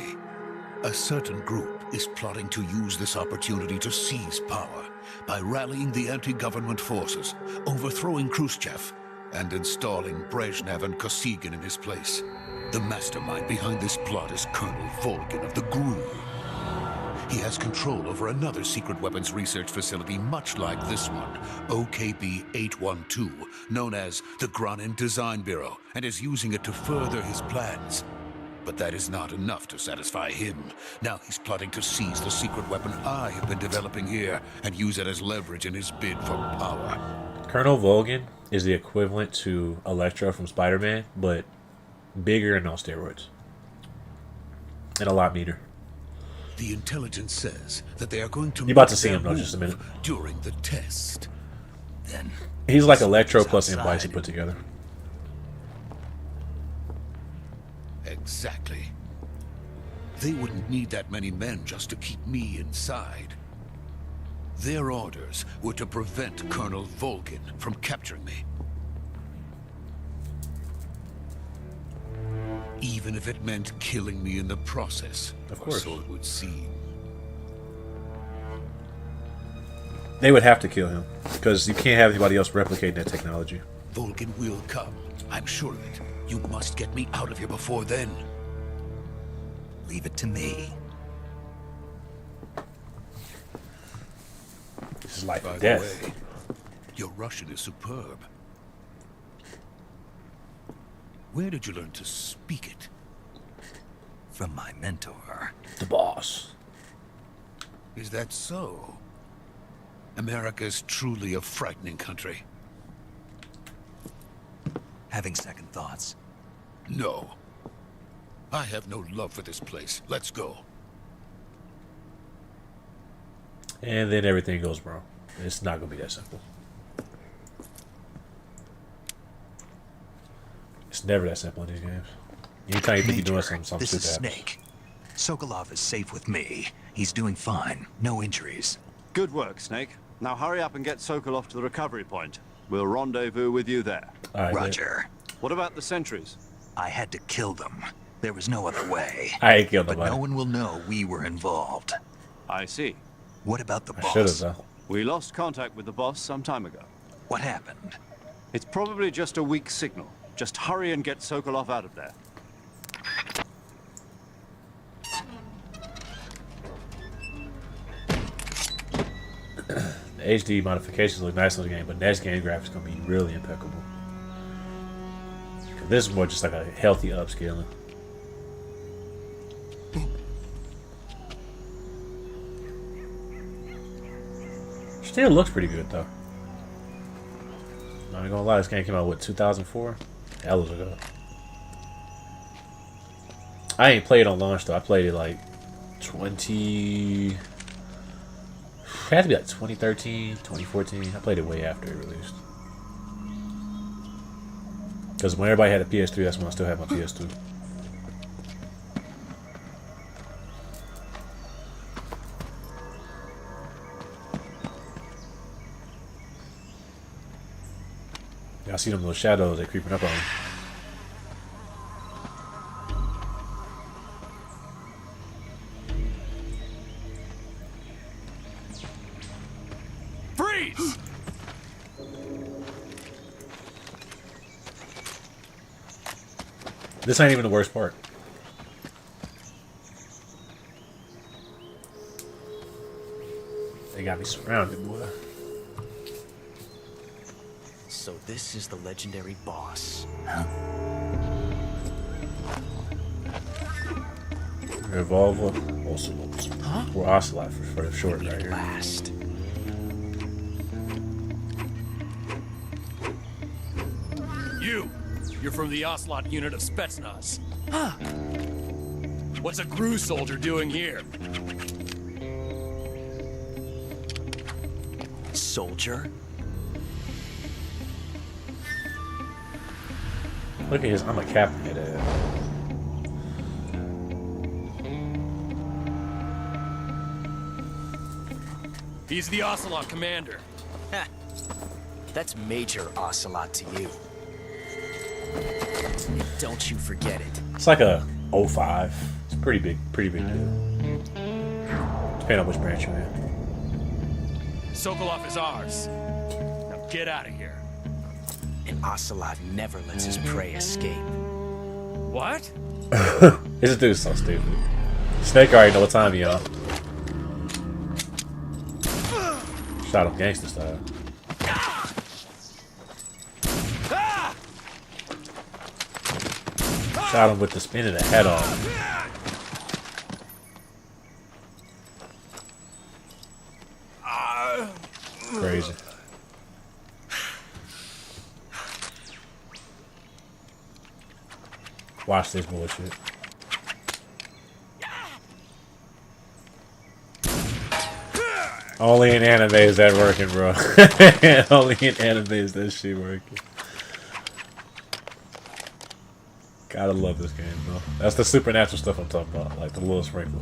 [SPEAKER 9] A certain group is plotting to use this opportunity to seize power by rallying the anti-government forces, overthrowing Khrushchev, and installing Brezhnev and Kosygin in his place. The mastermind behind this plot is Colonel Volgin of the GRU. He has control over another secret weapons research facility much like this one, OKB-812, known as the Granin Design Bureau, and is using it to further his plans. But that is not enough to satisfy him. Now he's plotting to seize the secret weapon I have been developing here and use it as leverage in his bid for power.
[SPEAKER 1] Colonel Volgin is the equivalent to Electro from Spider-Man, but bigger and on steroids. And a lot meaner.
[SPEAKER 9] The intelligence says that they are going to
[SPEAKER 1] You're about to
[SPEAKER 9] make
[SPEAKER 1] see him,
[SPEAKER 9] their
[SPEAKER 1] though, just a minute.
[SPEAKER 9] move during the test.
[SPEAKER 6] Then
[SPEAKER 1] He's like Electro plus
[SPEAKER 6] outside.
[SPEAKER 1] M-Bison put together.
[SPEAKER 9] Exactly. They wouldn't need that many men just to keep me inside. Their orders were to prevent Colonel Volgin from capturing me. Even if it meant killing me in the process.
[SPEAKER 1] Of
[SPEAKER 9] or
[SPEAKER 1] course.
[SPEAKER 9] so it would seem.
[SPEAKER 1] They would have to kill him, because you can't have anybody else replicate that technology.
[SPEAKER 9] Volgin will come. I'm sure of it. You must get me out of here before then.
[SPEAKER 6] leave it to me.
[SPEAKER 1] This is life
[SPEAKER 9] By
[SPEAKER 1] or
[SPEAKER 9] the
[SPEAKER 1] death.
[SPEAKER 9] way, your Russian is superb. Where did you learn to speak it?
[SPEAKER 6] From my mentor.
[SPEAKER 1] The boss.
[SPEAKER 9] Is that so? America is truly a frightening country.
[SPEAKER 6] Having second thoughts.
[SPEAKER 9] No. I have no love for this place. Let's go.
[SPEAKER 1] And then everything goes wrong. It's not going to be that simple. It's never that simple in these games. Anytime you think you're doing
[SPEAKER 6] Major,
[SPEAKER 1] something
[SPEAKER 6] this is
[SPEAKER 1] stupid happens.
[SPEAKER 6] Snake. Sokolov is safe with me. He's doing fine. No injuries.
[SPEAKER 4] Good work, Snake. Now hurry up and get Sokolov to the recovery point. We'll rendezvous with you there.
[SPEAKER 1] All right,
[SPEAKER 6] Roger.
[SPEAKER 4] What about the sentries?
[SPEAKER 6] I had to kill them. There was no other way.
[SPEAKER 1] I ain't killed
[SPEAKER 6] But
[SPEAKER 1] nobody.
[SPEAKER 6] no one will know we were involved.
[SPEAKER 4] I see.
[SPEAKER 6] What about the
[SPEAKER 1] I should have
[SPEAKER 6] boss?
[SPEAKER 1] though.
[SPEAKER 4] We lost contact with the boss some time ago.
[SPEAKER 6] What happened?
[SPEAKER 4] It's probably just a weak signal. Just hurry and get Sokolov out of there.
[SPEAKER 1] The HD modifications look nice on the game, but next game graphics gonna be really impeccable. This is more just like a healthy upscaling. Still looks pretty good though. Not gonna lie, this game came out what, 2004? Hell ago. I ain't played it on launch though. I played it like 20. It had to be like 2013, 2014. I played it way after it released. Because when everybody had a PS3, that's when I still had my PS2. Y'all see them little shadows that creeping up on me.
[SPEAKER 5] Freeze!
[SPEAKER 1] This ain't even the worst part. They got me surrounded, boy.
[SPEAKER 8] So this is the legendary boss.
[SPEAKER 1] Revolver, Ocelots. Or Ocelot for the short right here.
[SPEAKER 8] Last.
[SPEAKER 5] You're from the Ocelot unit of Spetsnaz. Huh. What's a crew soldier doing here?
[SPEAKER 8] Soldier?
[SPEAKER 1] Look at his, I'm a captain at it.
[SPEAKER 5] He's the Ocelot commander.
[SPEAKER 8] Ha! That's Major Ocelot to you. Don't you forget it.
[SPEAKER 1] It's like a 05. It's pretty big deal. Depending on which branch you're in.
[SPEAKER 5] Sokolov is ours. Now get out of here.
[SPEAKER 8] And Ocelot never lets his prey escape.
[SPEAKER 5] What?
[SPEAKER 1] This dude's so stupid. Snake already know what time he on. Shot him gangster style. Shot him with the spin of the head off. Crazy. Watch this bullshit. Only in anime is that working, bro. Only in anime is that shit working. Gotta love this game, bro. That's the supernatural stuff I'm talking about, like the little sprinkle.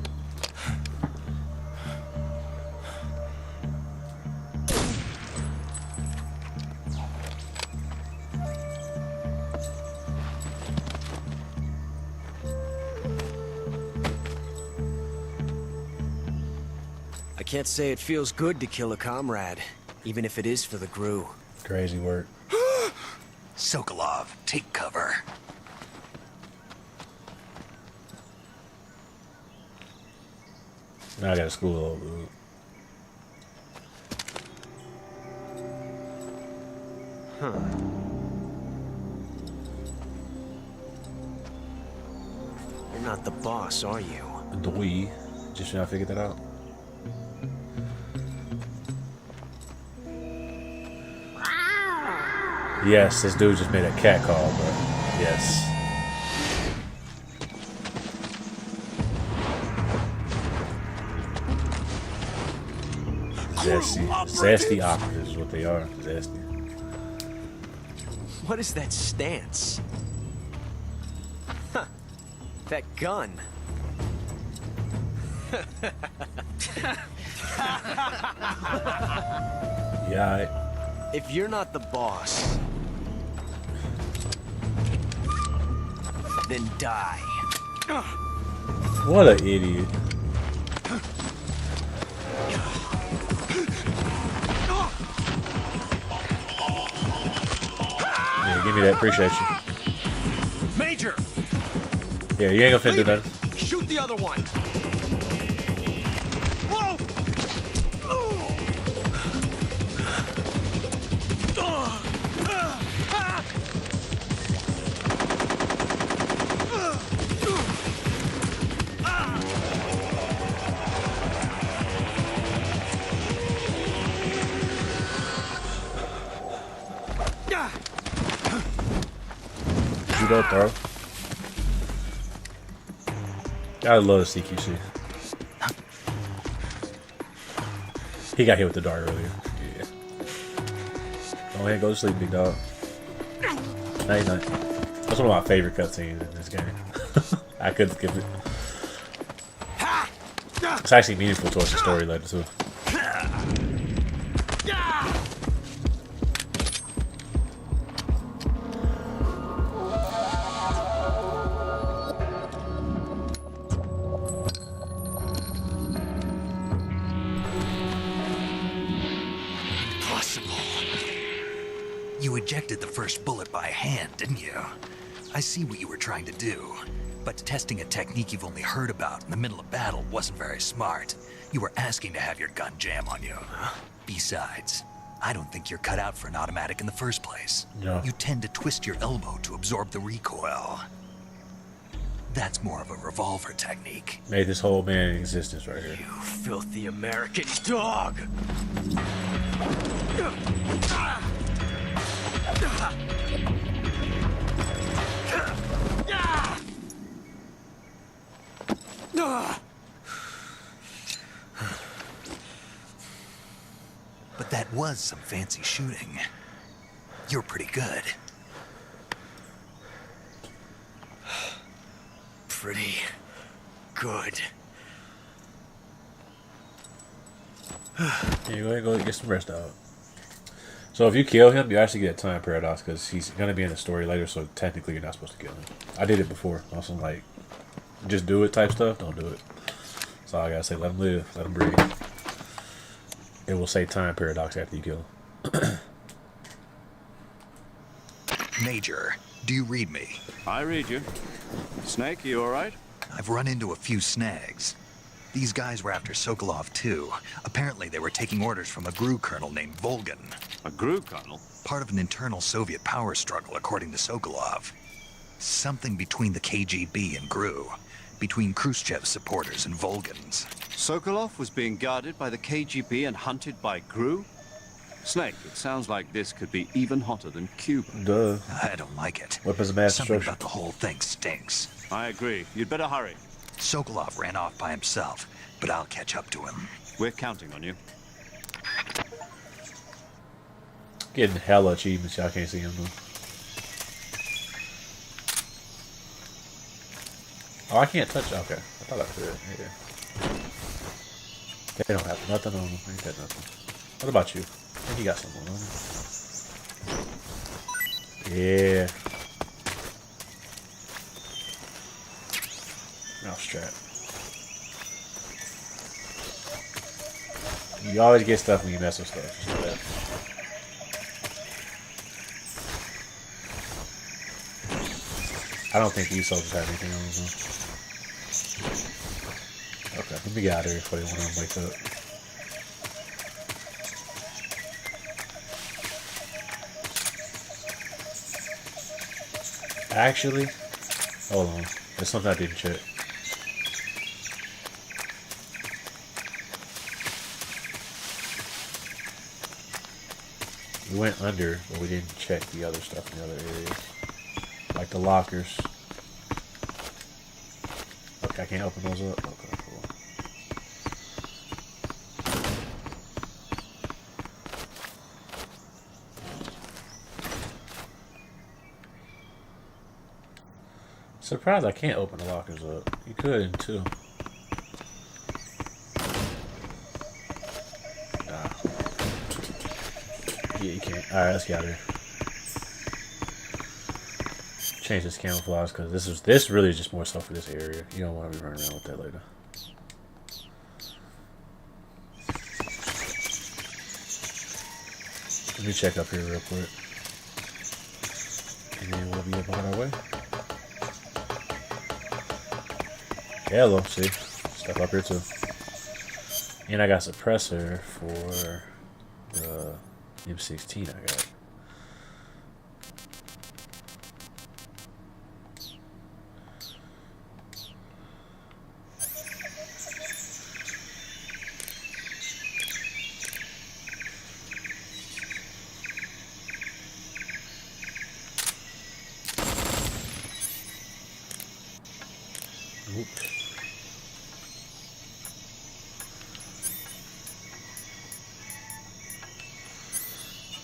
[SPEAKER 8] I can't say it feels good to kill a comrade, even if it is for the GRU.
[SPEAKER 1] Crazy work.
[SPEAKER 6] Sokolov, take cover.
[SPEAKER 1] Now I got a school old dude.
[SPEAKER 8] Huh. You're not the boss, are you?
[SPEAKER 1] Doi. Just trying to figure that out. Yes, this dude just made a cat call, but yes. Zesty operatives is what they are. Zesty.
[SPEAKER 8] What is that stance? Huh. That gun.
[SPEAKER 1] Yeah.
[SPEAKER 8] If you're not the boss, then die.
[SPEAKER 1] What an idiot. me that. Appreciate you.
[SPEAKER 8] Major!
[SPEAKER 1] Yeah, you ain't gonna fit do that.
[SPEAKER 8] Shoot the other one! Whoa!
[SPEAKER 1] Judo throw. I love CQC. He got hit with the dart earlier. Yeah. Go ahead, go to sleep, big dog. Night night. That's one of my favorite cutscenes in this game. I couldn't skip it. It's actually meaningful towards the story later too.
[SPEAKER 6] You ejected the first bullet by hand, didn't you? I see what you were trying to do, but testing a technique you've only heard about in the middle of battle wasn't very smart. You were asking to have your gun jam on you. Besides, I don't think you're cut out for an automatic in the first place.
[SPEAKER 1] No.
[SPEAKER 6] You tend to twist your elbow to absorb the recoil. That's more of a revolver technique.
[SPEAKER 1] Made this whole man in existence right here.
[SPEAKER 8] You filthy American dog!
[SPEAKER 6] But that was some fancy shooting. You're pretty good.
[SPEAKER 8] Pretty good.
[SPEAKER 1] Yeah, go ahead and go get some rest out. So if you kill him, you actually get a time paradox because he's gonna be in the story later. So technically, you're not supposed to kill him. I did it before. Also, like, just do it type stuff. Don't do it. So I gotta say, let him live, let him breathe. It will say time paradox after you kill him.
[SPEAKER 6] Major, do you read me?
[SPEAKER 4] I read you. Snake, you all right?
[SPEAKER 6] I've run into a few snags. These guys were after Sokolov too. Apparently they were taking orders from a GRU colonel named Volgan.
[SPEAKER 4] A GRU colonel?
[SPEAKER 6] Part of an internal Soviet power struggle, according to Sokolov. Something between the KGB and GRU. Between Khrushchev's supporters and Volgan's.
[SPEAKER 4] Sokolov was being guarded by the KGB and hunted by GRU? Snake, it sounds like this could be even hotter than Cuba.
[SPEAKER 1] Duh.
[SPEAKER 6] I don't like it.
[SPEAKER 1] Weapons of mass
[SPEAKER 6] Something
[SPEAKER 1] destruction.
[SPEAKER 6] about the whole thing stinks.
[SPEAKER 4] I agree. You'd better hurry.
[SPEAKER 6] Sokolov ran off by himself, but I'll catch up to him.
[SPEAKER 4] We're counting on you.
[SPEAKER 1] Getting hella achievements. Y'all can't see him though. Oh, I can't touch. Okay, I thought I could. Yeah. They don't have nothing on them. Ain't got nothing. What about you? I think you got something on him. Yeah. Mouse trap. You always get stuff when you mess with stuff. Just know that. I don't think these soldiers have anything on them. Okay, let me get out of here before they want to wake up. Actually, hold on. There's something I didn't check. We went under, but we didn't check the other stuff in the other areas. Like the lockers. Okay, I can't open those up. Okay, cool. Surprised I can't open the lockers up. You could too. Nah. Yeah, you can't. Alright, let's get out of here. Change this camouflage because this really is just more stuff for this area. You don't want to be running around with that later. Let me check up here real quick. And then we'll be up on our way. Hello, see? Stuff up here too. And I got suppressor for the M16 I got.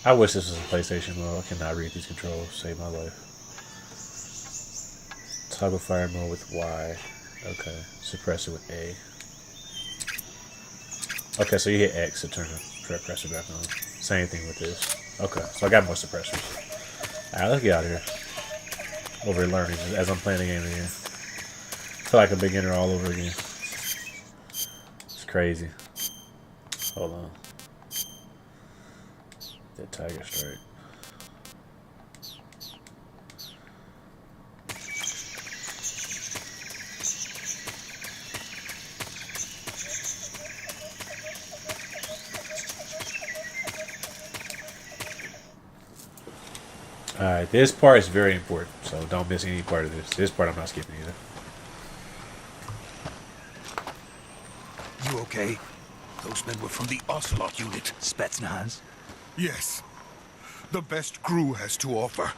[SPEAKER 1] I wish this was a PlayStation mode. I cannot read these controls. Save my life. Toggle fire mode with Y. Okay. Suppressor with A. Okay, so you hit X to turn the suppressor back on. Same thing with this. Okay, so I got more suppressors. Alright, let's get out of here. Over learning as I'm playing the game again. I feel like a beginner all over again. It's crazy. Hold on. That tiger strike. Alright, this part is very important, so don't miss any part of this. This part I'm not skipping either.
[SPEAKER 9] You okay? Those men were from the Ocelot unit.
[SPEAKER 6] Spetsnaz?
[SPEAKER 9] Yes. The best crew has to offer.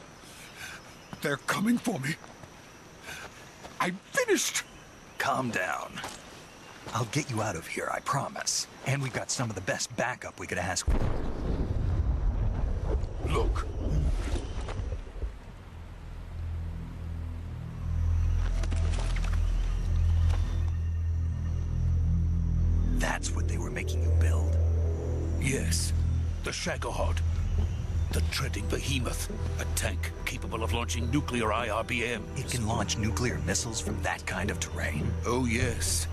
[SPEAKER 9] They're coming for me. I'm finished!
[SPEAKER 6] Calm down. I'll get you out of here, I promise. And we've got some of the best backup we could ask for.
[SPEAKER 9] Look.
[SPEAKER 6] That's what they were making you build?
[SPEAKER 9] Yes. The Shagohod. The treading behemoth. A tank capable of launching nuclear IRBM.
[SPEAKER 6] It can launch nuclear missiles from that kind of terrain?
[SPEAKER 9] Oh, yes.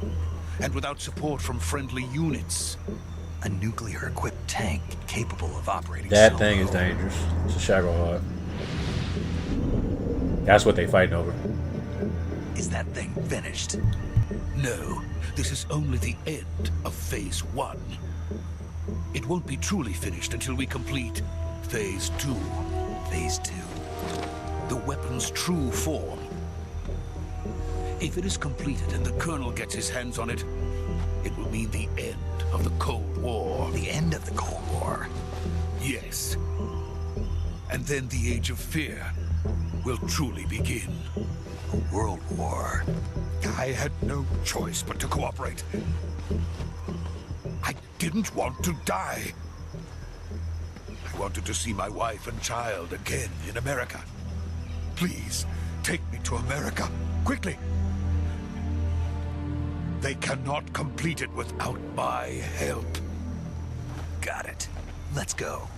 [SPEAKER 9] And without support from friendly units.
[SPEAKER 6] A nuclear-equipped tank capable of operating
[SPEAKER 1] that thing is dangerous. It's a Shagohod. That's what they fighting over.
[SPEAKER 6] Is that thing finished?
[SPEAKER 9] No. This is only the end of Phase 1. It won't be truly finished until we complete Phase 2.
[SPEAKER 6] Phase 2?
[SPEAKER 9] The weapon's true form. If it is completed and the Colonel gets his hands on it, it will mean the end of the Cold War.
[SPEAKER 6] The end of the Cold War?
[SPEAKER 9] Yes. And then the Age of Fear will truly begin.
[SPEAKER 6] A world war?
[SPEAKER 9] I had no choice but to cooperate. I didn't want to die. I wanted to see my wife and child again in America. Please, take me to America, quickly. They cannot complete it without my help.
[SPEAKER 6] Got it. Let's go.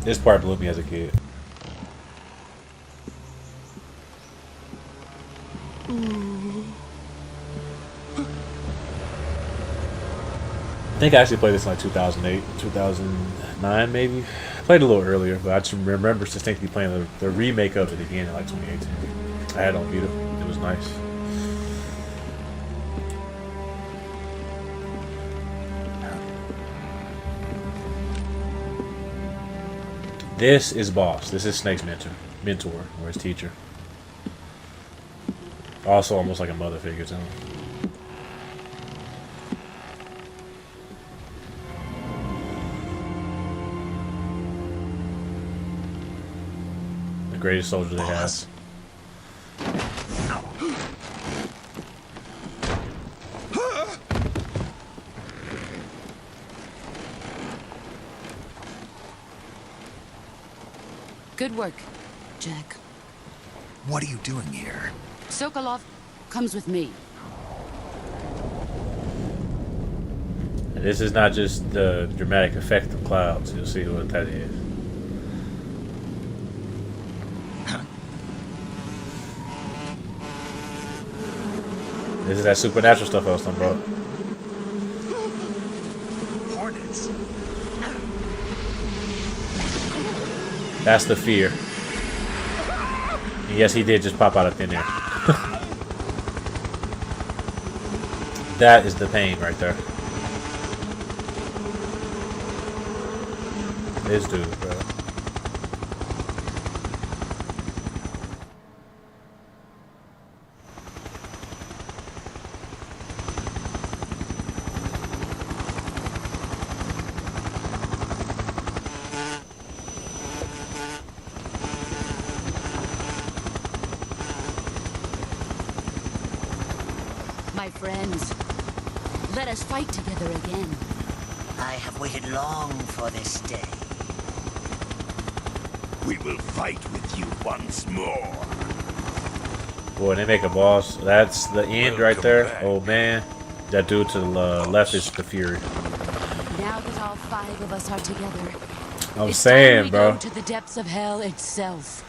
[SPEAKER 1] This part blew me as a kid. I think I actually played this in like 2008, 2009 maybe. I played it a little earlier, but I just remember distinctly playing the remake of it again in like 2018. I had it on Vita. It was nice. This is Boss. This is Snake's mentor, or his teacher. Also almost like a mother figure to him. The greatest soldier they have.
[SPEAKER 7] Good work, Jack.
[SPEAKER 6] What are you doing here?
[SPEAKER 7] Sokolov comes with me.
[SPEAKER 1] I This is not just the dramatic effect of clouds. You'll see what that is. This is that supernatural stuff I was talking about.
[SPEAKER 6] Hornets.
[SPEAKER 1] That's the fear. And yes, he did just pop out of thin air. That is the pain right there. This dude, bro.
[SPEAKER 7] My friends, let us fight together again.
[SPEAKER 10] I have waited long for this day.
[SPEAKER 9] We will fight with you once more.
[SPEAKER 1] Boy, they make a boss. That's the end right there.
[SPEAKER 9] back.
[SPEAKER 1] Oh man, that dude to the left is the Fury.
[SPEAKER 7] Now that all 5 of us are together,
[SPEAKER 1] I'm
[SPEAKER 7] it's
[SPEAKER 1] saying,
[SPEAKER 7] time we
[SPEAKER 1] bro.
[SPEAKER 7] go to the depths of hell itself.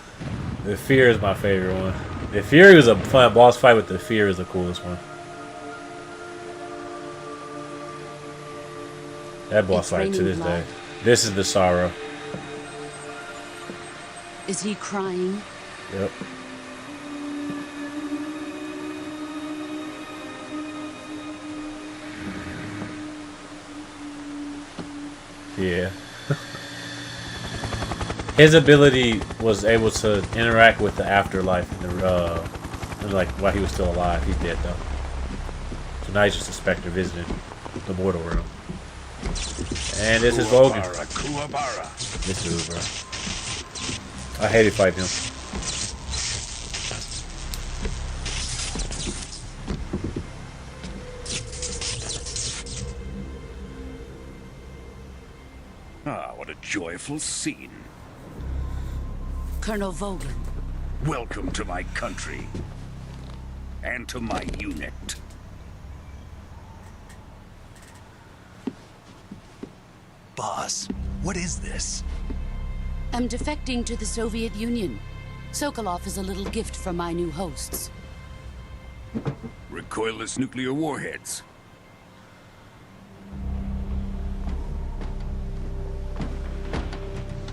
[SPEAKER 1] The Fear is my favorite one. The Fury was a fun boss fight, but the Fear is the coolest one. That boss
[SPEAKER 7] It's
[SPEAKER 1] fight to
[SPEAKER 7] raining
[SPEAKER 1] this day.
[SPEAKER 7] blood.
[SPEAKER 1] This is the sorrow.
[SPEAKER 7] Is he crying?
[SPEAKER 1] Yep. Yeah. His ability was able to interact with the afterlife and like while he was still alive. He's dead though. So now he's just a specter visiting the mortal realm. And this is Logan. This dude, bro. I hated fighting him.
[SPEAKER 9] Ah, what a joyful scene.
[SPEAKER 7] Colonel Vogel.
[SPEAKER 9] Welcome to my country. And to my unit.
[SPEAKER 6] Boss, what is this?
[SPEAKER 7] I'm defecting to the Soviet Union. Sokolov is a little gift from my new hosts.
[SPEAKER 9] Recoilless nuclear warheads.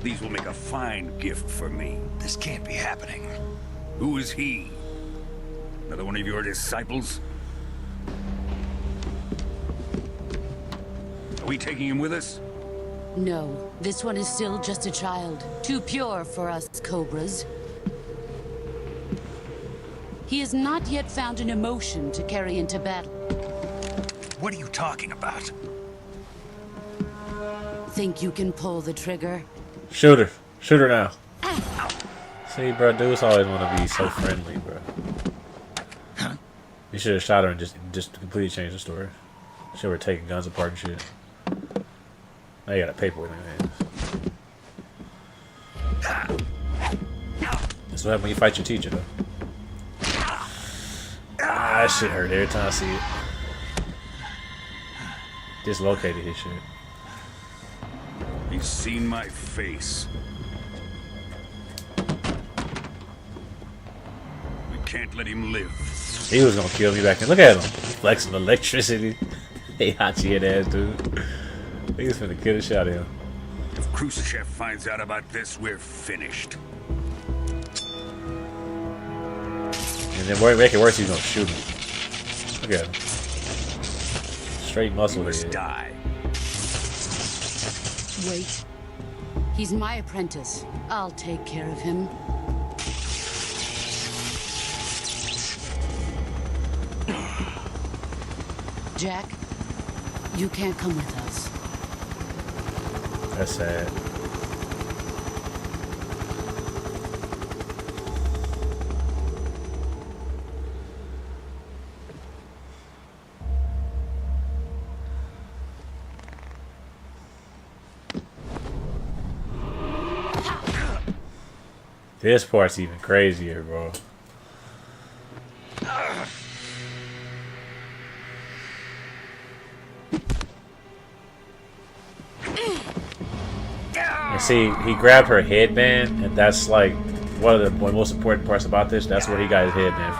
[SPEAKER 9] These will make a fine gift for me.
[SPEAKER 6] This can't be happening.
[SPEAKER 9] Who is he? Another one of your disciples? Are we taking him with us?
[SPEAKER 7] No, this one is still just a child. Too pure for us Cobras. He has not yet found an emotion to carry into battle.
[SPEAKER 6] What are you talking about?
[SPEAKER 7] Think you can pull the trigger?
[SPEAKER 1] Shoot her. Shoot her now. See, bro, dudes always want to be so friendly, bro. You should have shot her and just completely changed the story. Should have taken guns apart and shit. Now you got a paperweight in your hands. That's what happens when you fight your teacher, though. Ah, that shit hurt every time I see it. Dislocated his shit.
[SPEAKER 9] He's seen my face. We can't let him live.
[SPEAKER 1] He was gonna kill me back then. Look at him. Flexing electricity. Hey, hot shit ass dude. He was finna kill the shit out of him.
[SPEAKER 9] If Khrushchev finds out about this, we're finished.
[SPEAKER 1] And then make it worse, he's gonna shoot him. Look at him. Straight muscle
[SPEAKER 9] You must
[SPEAKER 1] head.
[SPEAKER 9] die.
[SPEAKER 7] Wait. He's my apprentice. I'll take care of him. Jack, you can't come with us.
[SPEAKER 1] That's sad. This part's even crazier, bro. See, he grabbed her headband, and that's like one of the most important parts about this. That's where he got his headband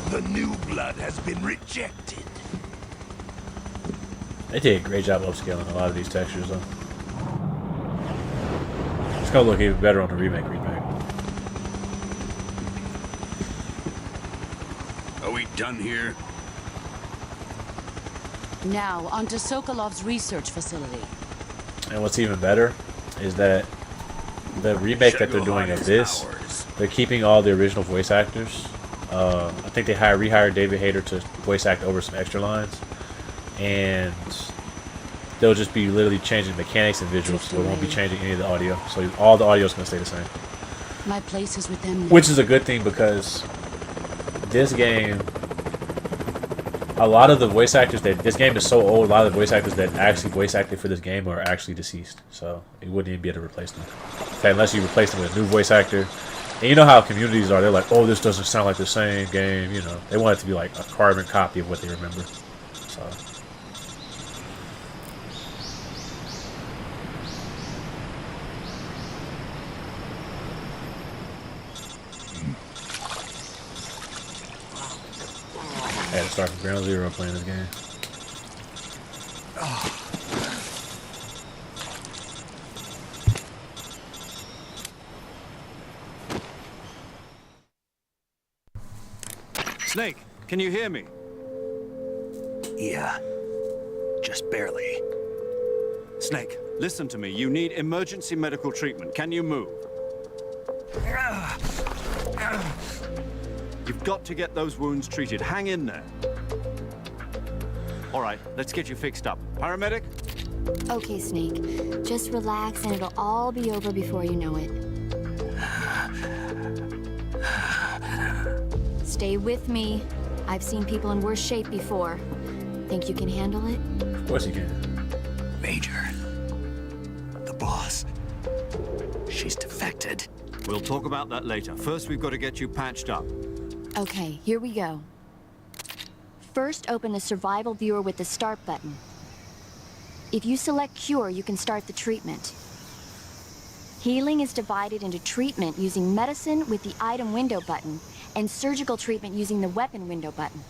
[SPEAKER 1] from.
[SPEAKER 9] The new blood has been rejected.
[SPEAKER 1] They did a great job upscaling a lot of these textures, though. It's gonna look even better on the remake.
[SPEAKER 9] Are we done here?
[SPEAKER 7] Now, onto Sokolov's research facility.
[SPEAKER 1] And what's even better is that the remake that they're doing of this, they're keeping all the original voice actors. I think they rehired David Hayter to voice act over some extra lines, and they'll just be literally changing mechanics and visuals, so it won't be changing any of the audio. So all the audio is going to stay the same.
[SPEAKER 7] My place is with them now.
[SPEAKER 1] Which is a good thing, because this game, a lot of the voice actors this game is so old, a lot of the voice actors that actually voice acted for this game are actually deceased. So it wouldn't even be able to replace them. In fact, unless you replace them with a new voice actor. And you know how communities are, they're like, oh, this doesn't sound like the same game, you know. They want it to be like a carbon copy of what they remember. So I had to start from ground zero playing this game.
[SPEAKER 4] Snake, can you hear me?
[SPEAKER 6] Yeah, just barely.
[SPEAKER 4] Snake, listen to me. You need emergency medical treatment. Can you move? You've got to get those wounds treated. Hang in there. All right, let's get you fixed up. Paramedic?
[SPEAKER 11] Okay, Snake. Just relax and it'll all be over before you know it. Stay with me. I've seen people in worse shape before. Think you can handle it?
[SPEAKER 1] Of course you can.
[SPEAKER 6] Major. The boss. She's defected.
[SPEAKER 4] We'll talk about that later. First, we've got to get you patched up.
[SPEAKER 11] Okay, here we go. First, open the survival viewer with the start button. If you select cure, you can start the treatment. Healing is divided into treatment using medicine with the item window button and surgical treatment using the weapon window button.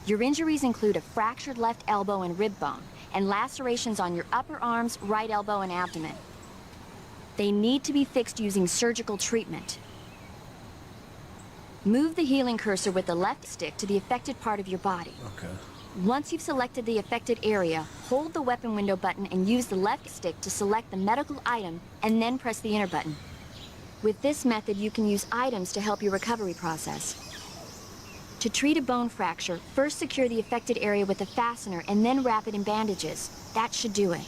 [SPEAKER 11] Your injuries include a fractured left elbow and rib bone, and lacerations on your upper arms, right elbow, and abdomen. They need to be fixed using surgical treatment. Move the healing cursor with the left stick to the affected part of your body.
[SPEAKER 1] Okay.
[SPEAKER 11] Once you've selected the affected area, hold the weapon window button and use the left stick to select the medical item, and then press the enter button. With this method, you can use items to help your recovery process. To treat a bone fracture, first secure the affected area with a fastener and then wrap it in bandages. That should do it.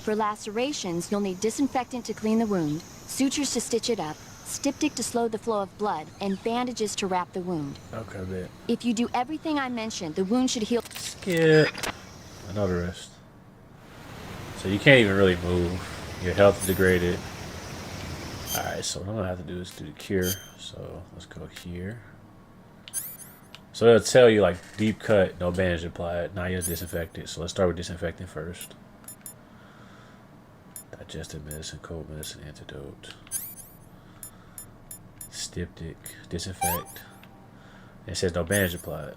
[SPEAKER 11] For lacerations, you'll need disinfectant to clean the wound, sutures to stitch it up, styptic to slow the flow of blood, and bandages to wrap the wound.
[SPEAKER 1] Okay, bet.
[SPEAKER 11] If you do everything I mentioned, the wound should heal.
[SPEAKER 1] Skip. Another rest. So you can't even really move. Your health is degraded. Alright, so what I'm going to have to do is do the cure. So let's go here. So it'll tell you like deep cut, no bandage applied. Now you have to disinfect it. So let's start with disinfecting first. Digestive medicine, cold medicine, antidote. Styptic, disinfect. It says no bandage applied.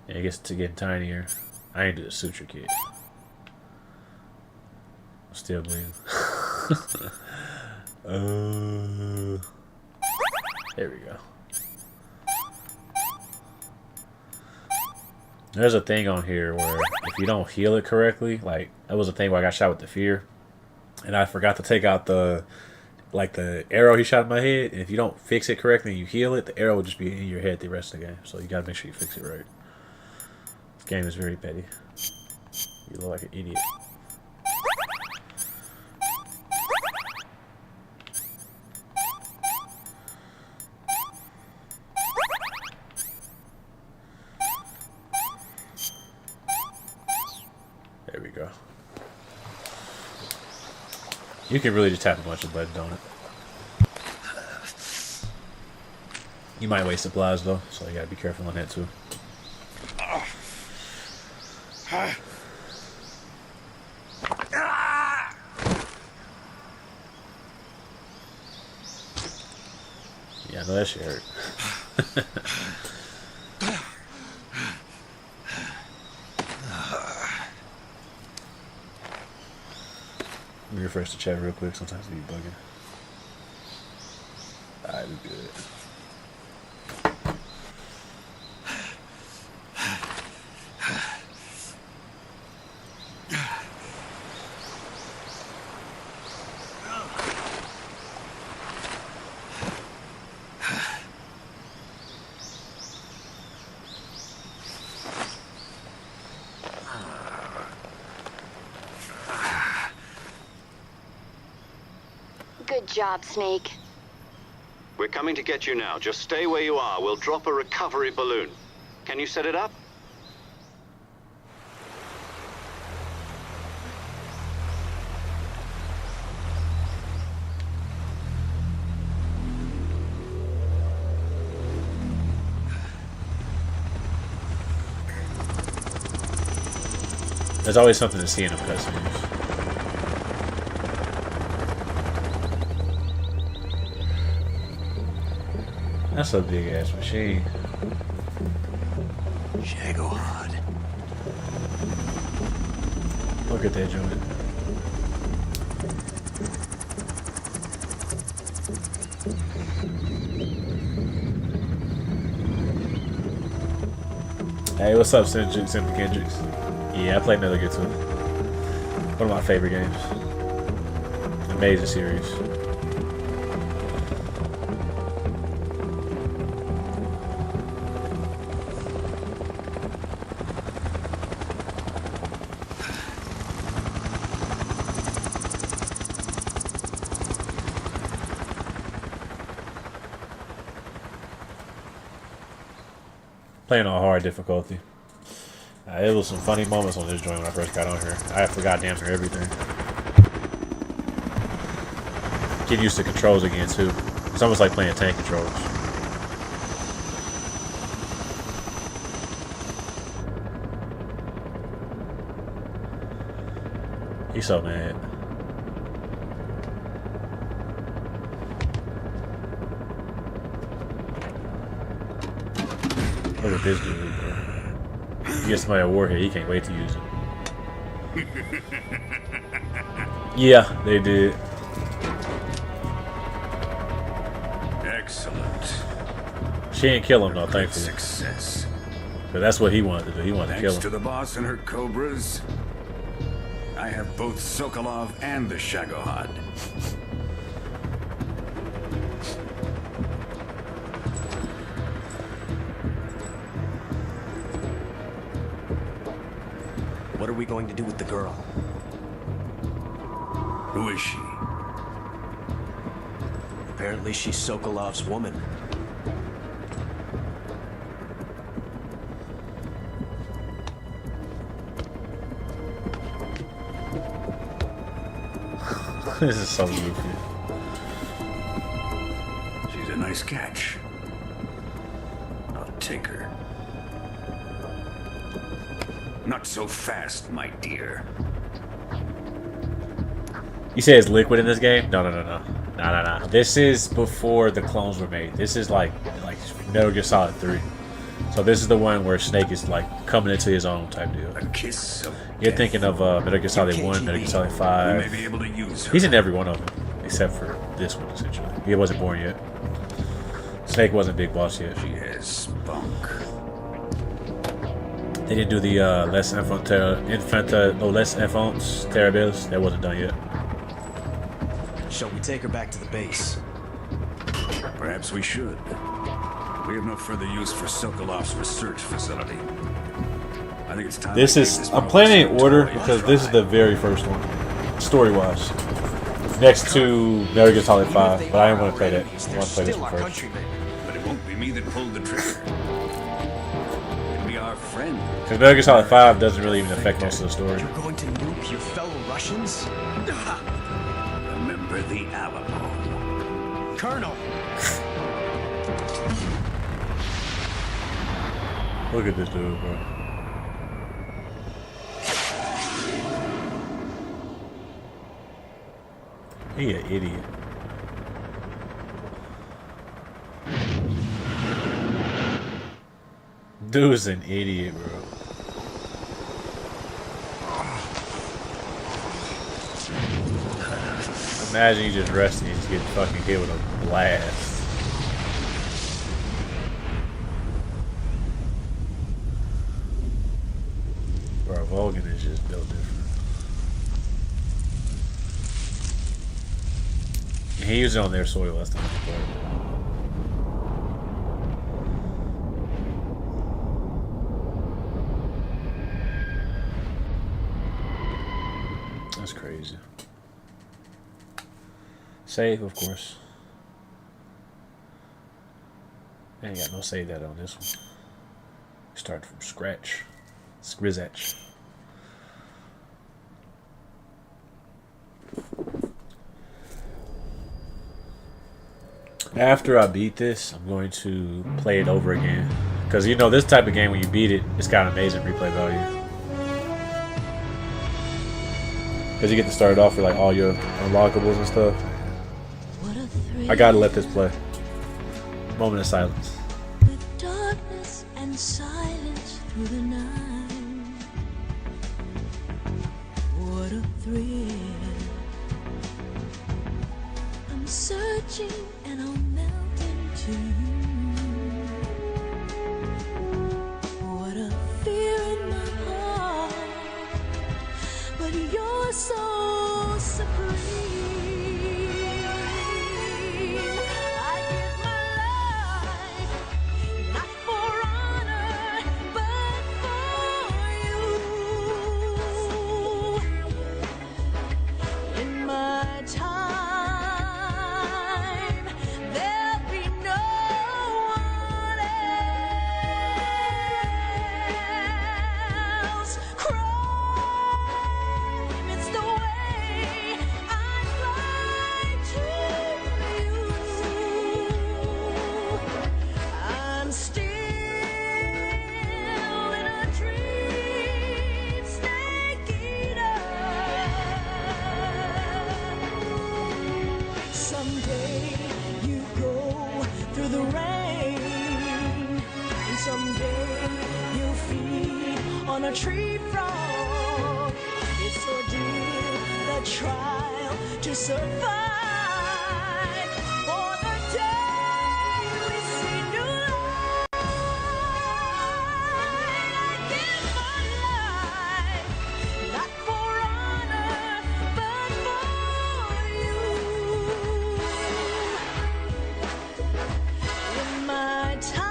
[SPEAKER 1] And it gets to getting tinier. I ain't do the suture kit. I'm still bleeding. There we go. There's a thing on here where if you don't heal it correctly, like that was a thing where I got shot with the fear, and I forgot to take out the arrow he shot in my head. And if you don't fix it correctly and you heal it, the arrow will just be in your head the rest of the game. So you gotta make sure you fix it right. This game is very petty. You look like an idiot. There we go. You can really just tap a bunch of buttons on it. You might waste supplies though, so you gotta be careful on that too. Yeah, I know that shit hurt. Let me refresh the chat real quick. Sometimes it be bugging. Alright, we good.
[SPEAKER 11] Good job, Snake.
[SPEAKER 3] We're coming to get you now. Just stay where you are. We'll drop a recovery balloon. Can you set it up?
[SPEAKER 1] There's always something to see in them cutscenes. That's a big ass machine.
[SPEAKER 6] Shagohod.
[SPEAKER 1] Look at that joint. Hey, what's up, Simple Kendricks? Yeah, I played Metal Gear 2. One of my favorite games. Amazing series. Playing on hard difficulty. It was some funny moments on this joint when I first got on here. I forgot damn near everything. Get used to controls again too. It's almost like playing tank controls. He's so mad. Look at this dude, bro. You get somebody at war here, he can't wait to use it. Yeah, they did.
[SPEAKER 9] Excellent.
[SPEAKER 1] She didn't kill him though,
[SPEAKER 9] Great
[SPEAKER 1] thankfully.
[SPEAKER 9] success.
[SPEAKER 1] But that's what he wanted to do. He wanted to kill
[SPEAKER 9] Thanks
[SPEAKER 1] him.
[SPEAKER 9] to the boss and her cobras, I have both Sokolov and the Shagohod.
[SPEAKER 8] What are we going to do with the girl?
[SPEAKER 9] Who is she?
[SPEAKER 8] Apparently she's Sokolov's woman.
[SPEAKER 1] This is so goofy.
[SPEAKER 9] She's a nice catch. I'll take her. Not so fast, my dear.
[SPEAKER 1] You say it's liquid in this game? No. This is before the clones were made. This is like Metal Gear Solid 3. So this is the one where Snake is like coming into his own type deal.
[SPEAKER 9] A kiss of
[SPEAKER 1] You're thinking of Metal Gear Solid 1, Metal Gear Solid 5.
[SPEAKER 9] We may be able to use her.
[SPEAKER 1] He's in every one of them, except for this one, essentially. He wasn't born yet. Snake wasn't Big Boss yet.
[SPEAKER 9] She has spunk.
[SPEAKER 1] They didn't do the Les Enfants Terribles. That wasn't done yet.
[SPEAKER 8] Shall we take her back to the base?
[SPEAKER 9] Perhaps we should. We have no further use for Sokolov's research facility. I think it's time.
[SPEAKER 1] This is... I'm playing in order because this is the very first one, story-wise. Next to Metal Gear Solid 5, but I didn't want to play that. I want to play this one first.
[SPEAKER 9] But it won't be me that pulled the trigger. It'll be our friend.
[SPEAKER 1] Because Metal Gear Solid 5 doesn't really even affect most of the story.
[SPEAKER 8] You're going to nuke your fellow Russians?
[SPEAKER 9] Remember the Alamo.
[SPEAKER 8] Colonel!
[SPEAKER 1] Look at this dude, bro. He an idiot. Dude's an idiot, bro. Imagine you just resting and just get fucking hit with a blast. Bro, Vulcan is just built different. He used it on their soil last time. That's crazy. Save, of course. I ain't got no save that on this one. Start from scratch. Skrizatch. After I beat this, I'm going to play it over again. Because you know, this type of game, when you beat it, it's got amazing replay value. Because you get to start it off with like all your unlockables and stuff. I gotta let this play. Moment of silence.
[SPEAKER 12] With darkness and silence through the night. What a thrill. I'm searching and I'll melt into you. What a fear in my heart. But you're so supreme. A tree frog, it's ordeal, the trial to survive. For the day we see new light, I give my life, not for honor, but for you. In my time.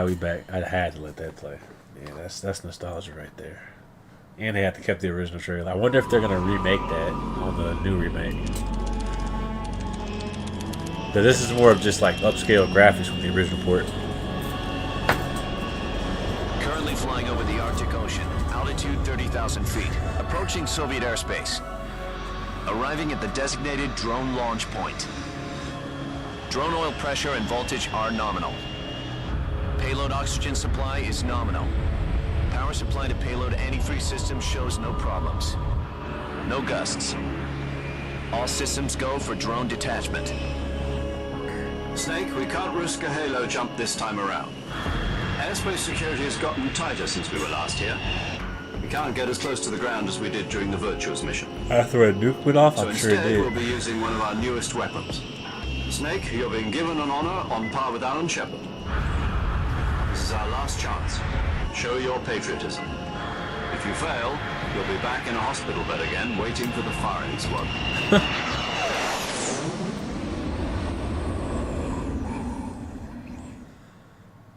[SPEAKER 1] We back. I had to let that play. Yeah, that's nostalgia right there. And they have to keep the original trailer. I wonder if they're gonna remake that on the new remake. So this is more of just like upscale graphics from the original port.
[SPEAKER 13] Currently flying over the Arctic Ocean, altitude 30,000 feet, approaching Soviet airspace. Arriving at the designated drone launch point. Drone oil pressure and voltage are nominal. Payload oxygen supply is nominal. Power supply to payload antifreeze system shows no problems. No gusts. All systems go for drone detachment.
[SPEAKER 4] Snake, we can't risk a halo jump this time around. Airspace security has gotten tighter since we were last here. We can't get as close to the ground as we did during the Virtuous mission.
[SPEAKER 1] After a nuke went off,
[SPEAKER 4] so
[SPEAKER 1] I'm sure it
[SPEAKER 4] instead,
[SPEAKER 1] did.
[SPEAKER 4] we'll be using one of our newest weapons. Snake, you're being given an honor on par with Alan Shepard. This is our last chance. Show your patriotism. If you fail, you'll be back in a hospital bed again, waiting for the firing squad.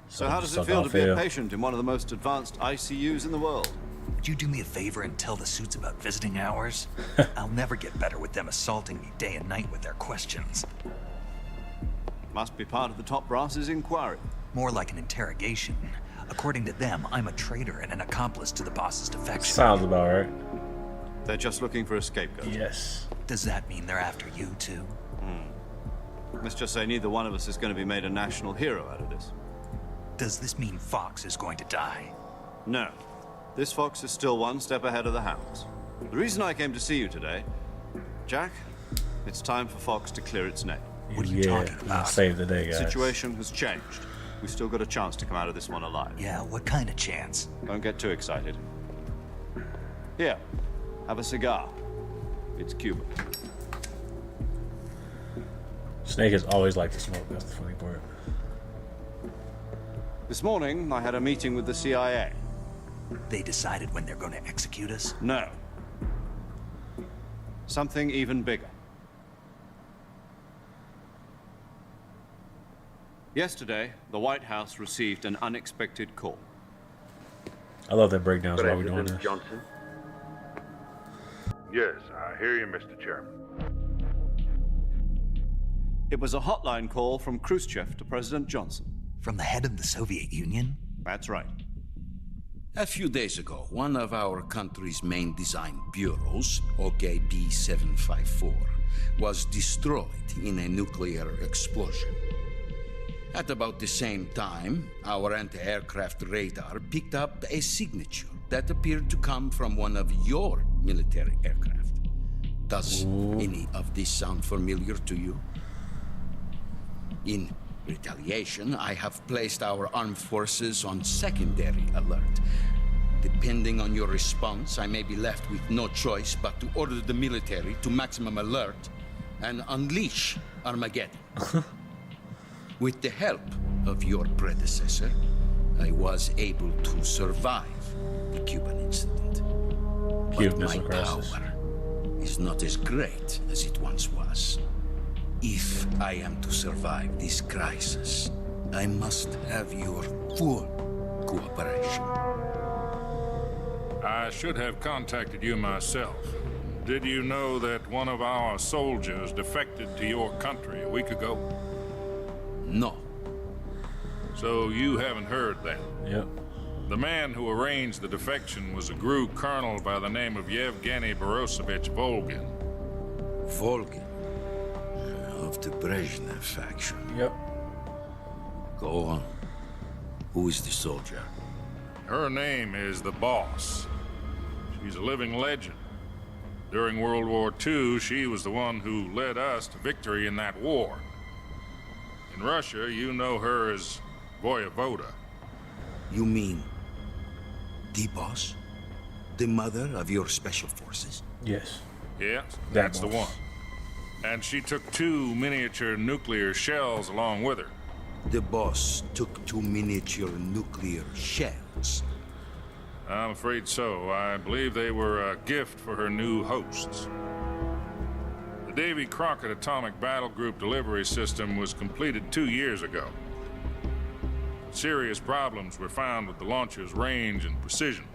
[SPEAKER 4] So how does it feel to be a patient in one of the most advanced ICUs in the world?
[SPEAKER 6] Would you do me a favor and tell the suits about visiting hours? I'll never get better with them assaulting me day and night with their questions.
[SPEAKER 4] Must be part of the top brass's inquiry.
[SPEAKER 6] More like an interrogation. According to them, I'm a traitor and an accomplice to the boss's defection.
[SPEAKER 1] Sounds about right.
[SPEAKER 4] They're just looking for a scapegoat.
[SPEAKER 1] Yes.
[SPEAKER 6] Does that mean they're after you, too?
[SPEAKER 4] Let's just say neither one of us is going to be made a national hero out of this.
[SPEAKER 6] Does this mean Fox is going to die?
[SPEAKER 4] No. This fox is still one step ahead of the hounds. The reason I came to see you today, Jack, it's time for Fox to clear its name.
[SPEAKER 6] What are you talking about?
[SPEAKER 1] Save the day, guys.
[SPEAKER 4] The situation has changed. We've still got a chance to come out of this one alive.
[SPEAKER 6] Yeah, what kind of chance?
[SPEAKER 4] Don't get too excited. Here, have a cigar. It's Cuban.
[SPEAKER 1] Snake has always liked to smoke. That's the funny part.
[SPEAKER 4] This morning, I had a meeting with the CIA.
[SPEAKER 6] They decided when they're going to execute us?
[SPEAKER 4] No. Something even bigger. Yesterday, the White House received an unexpected call.
[SPEAKER 1] I love that breakdowns while we're doing this.
[SPEAKER 14] Johnson? Yes, I hear you, Mr. Chairman.
[SPEAKER 4] It was a hotline call from Khrushchev to President Johnson.
[SPEAKER 6] From the head of the Soviet Union?
[SPEAKER 4] That's right.
[SPEAKER 15] A few days ago, one of our country's main design bureaus, OKB 754, was destroyed in a nuclear explosion. At about the same time, our anti-aircraft radar picked up a signature that appeared to come from one of your military aircraft. Does any of this sound familiar to you? In retaliation, I have placed our armed forces on secondary alert. Depending on your response, I may be left with no choice but to order the military to maximum alert and unleash Armageddon. With the help of your predecessor, I was able to survive the Cuban incident. But my power is not as great as it once was. If I am to survive this crisis, I must have your full cooperation.
[SPEAKER 16] I should have contacted you myself. Did you know that one of our soldiers defected to your country a week ago?
[SPEAKER 15] No.
[SPEAKER 16] So you haven't heard that?
[SPEAKER 1] Yep.
[SPEAKER 16] The man who arranged the defection was a GRU colonel by the name of Yevgeny Borosovich Volgin.
[SPEAKER 15] Volgin? Of the Brezhnev faction.
[SPEAKER 1] Yep.
[SPEAKER 15] Go on. Who is the soldier?
[SPEAKER 16] Her name is the Boss. She's a living legend. During World War II, she was the one who led us to victory in that war. In Russia, you know her as Voyevoda.
[SPEAKER 15] You mean the Boss? The mother of your special forces?
[SPEAKER 1] Yes.
[SPEAKER 16] Yes, that's the one. And she took 2 miniature nuclear shells along with her.
[SPEAKER 15] The Boss took 2 miniature nuclear shells?
[SPEAKER 16] I'm afraid so. I believe they were a gift for her new hosts. The Davy Crockett Atomic Battle Group delivery system was completed 2 years ago. Serious problems were found with the launcher's range and precision.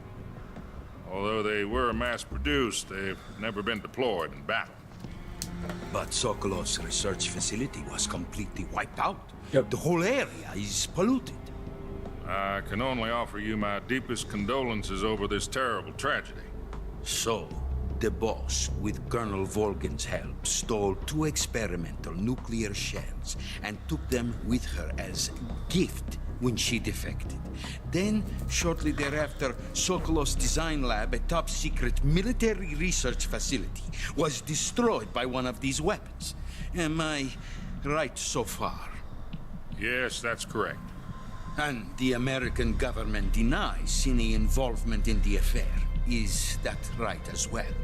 [SPEAKER 16] Although they were mass-produced, they've never been deployed in battle.
[SPEAKER 15] But Sokolov's research facility was completely wiped out.
[SPEAKER 1] Yep.
[SPEAKER 15] The whole area is polluted.
[SPEAKER 16] I can only offer you my deepest condolences over this terrible tragedy.
[SPEAKER 15] So, the Boss, with Colonel Volgin's help, stole 2 experimental nuclear shells and took them with her as gift when she defected. Then, shortly thereafter, Sokolov's design lab, a top-secret military research facility, was destroyed by one of these weapons. Am I right so far?
[SPEAKER 16] Yes, that's correct.
[SPEAKER 15] And the American government denies any involvement in the affair. Is that right as well?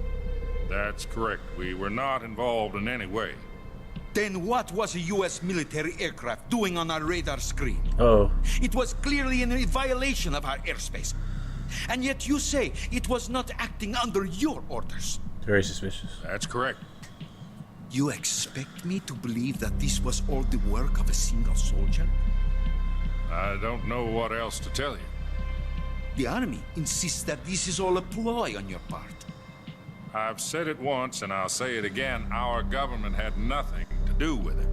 [SPEAKER 16] That's correct. We were not involved in any way.
[SPEAKER 15] Then what was a U.S. military aircraft doing on our radar screen?
[SPEAKER 1] Oh.
[SPEAKER 15] It was clearly in violation of our airspace. And yet you say it was not acting under your orders.
[SPEAKER 1] Very suspicious.
[SPEAKER 16] That's correct.
[SPEAKER 15] You expect me to believe that this was all the work of a single soldier?
[SPEAKER 16] I don't know what else to tell you.
[SPEAKER 15] The army insists that this is all a ploy on your part.
[SPEAKER 16] I've said it once and I'll say it again. Our government had nothing to do with it.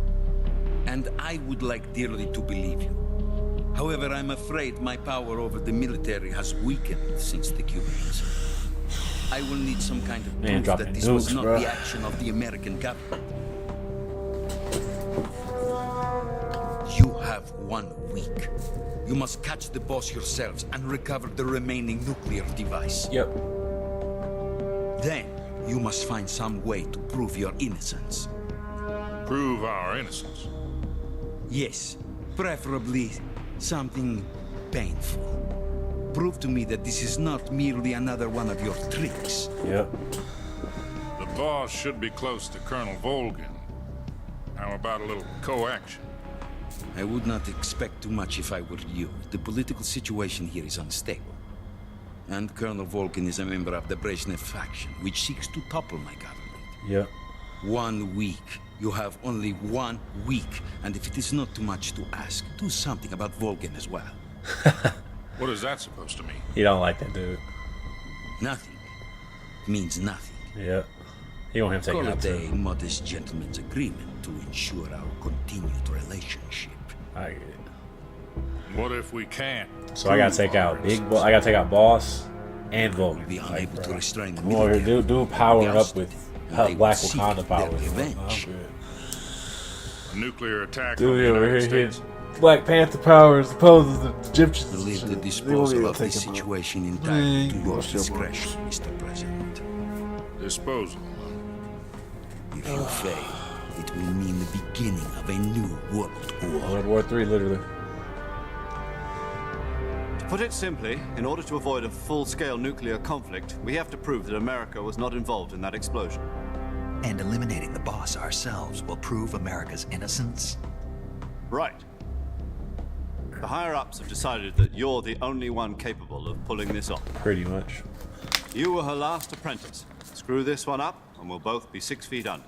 [SPEAKER 15] And I would like dearly to believe you. However, I'm afraid my power over the military has weakened since the Cubans. I will need some kind of proof that this was not the action of the American government. You have 1 week. You must catch the boss yourselves and recover the remaining nuclear device.
[SPEAKER 1] Yep.
[SPEAKER 15] Then, you must find some way to prove your innocence.
[SPEAKER 16] Prove our innocence?
[SPEAKER 15] Yes, preferably something painful. Prove to me that this is not merely another one of your tricks.
[SPEAKER 1] Yep.
[SPEAKER 16] The boss should be close to Colonel Volgin. How about a little co-action?
[SPEAKER 15] I would not expect too much if I were you. The political situation here is unstable. And Colonel Volgin is a member of the Brezhnev faction, which seeks to topple my government.
[SPEAKER 1] Yep.
[SPEAKER 15] 1 week. You have only 1 week. And if it is not too much to ask, do something about Volgin as well.
[SPEAKER 16] What is that supposed to mean?
[SPEAKER 1] You don't like that dude.
[SPEAKER 15] Nothing means nothing.
[SPEAKER 1] Yep. You want him taking out
[SPEAKER 15] Call it
[SPEAKER 1] too.
[SPEAKER 15] a modest gentleman's agreement to ensure our continued relationship.
[SPEAKER 1] I get it.
[SPEAKER 16] What if we can't?
[SPEAKER 1] So I gotta take out I gotta take out Boss and Volgin.
[SPEAKER 15] Be unable to restrain the
[SPEAKER 1] I'm over here, dude powering up with Black Wakanda powers.
[SPEAKER 15] Revenge.
[SPEAKER 16] A nuclear attack
[SPEAKER 1] Dude,
[SPEAKER 16] on the
[SPEAKER 1] over
[SPEAKER 16] United
[SPEAKER 1] here
[SPEAKER 16] States.
[SPEAKER 1] Black Panther powers opposes the Egyptians.
[SPEAKER 15] Leave the disposal of this situation entirely to your discretion, Mr. President.
[SPEAKER 16] Disposal.
[SPEAKER 15] If you fail, it will mean the beginning of a new world war.
[SPEAKER 1] World War III, literally.
[SPEAKER 4] To put it simply, in order to avoid a full-scale nuclear conflict, we have to prove that America was not involved in that explosion.
[SPEAKER 6] And eliminating the boss ourselves will prove America's innocence?
[SPEAKER 4] Right. The higher-ups have decided that you're the only one capable of pulling this off.
[SPEAKER 1] Pretty much.
[SPEAKER 4] You were her last apprentice. Screw this one up, and we'll both be 6 feet under.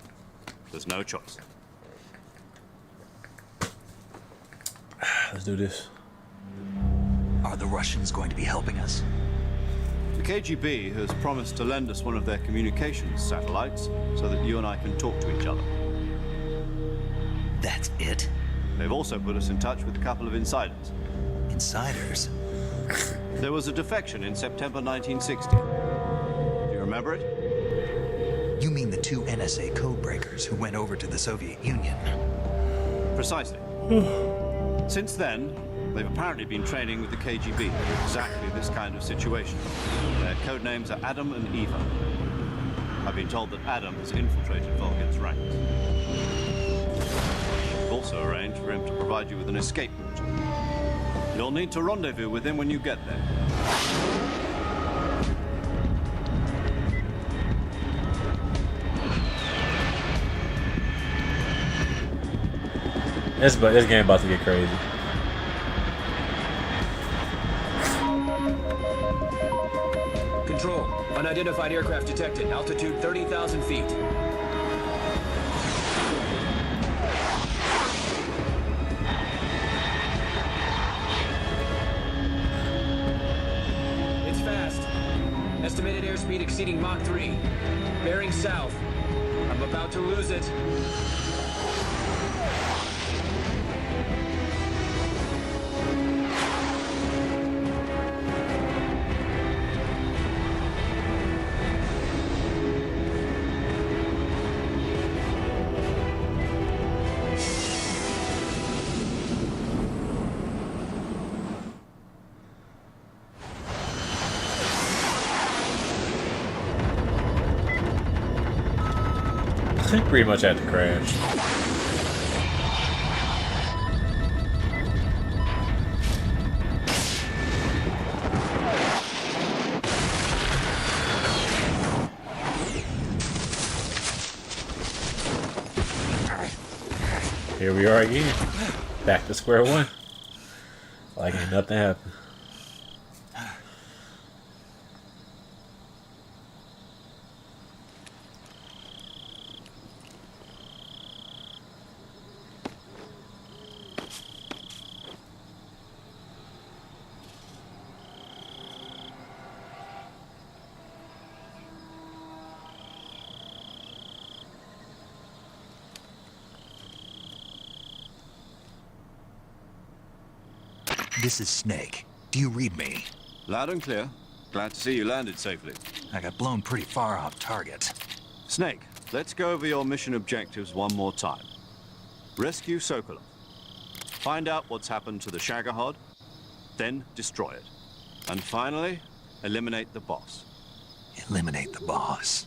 [SPEAKER 4] There's no choice.
[SPEAKER 1] Let's do this.
[SPEAKER 6] Are the Russians going to be helping us?
[SPEAKER 4] The KGB has promised to lend us one of their communications satellites so that you and I can talk to each other.
[SPEAKER 6] That's it?
[SPEAKER 4] They've also put us in touch with a couple of insiders.
[SPEAKER 6] Insiders?
[SPEAKER 4] There was a defection in September 1960. Do you remember it?
[SPEAKER 6] You mean the 2 NSA codebreakers who went over to the Soviet Union?
[SPEAKER 4] Precisely. Since then, they've apparently been training with the KGB for exactly this kind of situation. Their code names are Adam and Eva. I've been told that Adam has infiltrated Volgin's ranks. We've also arranged for him to provide you with an escape route. You'll need to rendezvous with him when you get there.
[SPEAKER 1] This game about to get crazy.
[SPEAKER 8] Control. Unidentified aircraft detected. Altitude 30,000 feet. It's fast. Estimated airspeed exceeding Mach 3. Bearing south. I'm about to lose it.
[SPEAKER 1] Pretty much had to crash. Here we are again. Back to square one. Like ain't nothing happened.
[SPEAKER 6] This is Snake. Do you read me?
[SPEAKER 4] Loud and clear. Glad to see you landed safely.
[SPEAKER 6] I got blown pretty far off target.
[SPEAKER 4] Snake, let's go over your mission objectives one more time. Rescue Sokolov. Find out what's happened to the Shagohod, then destroy it. And finally, eliminate the boss.
[SPEAKER 6] Eliminate the boss.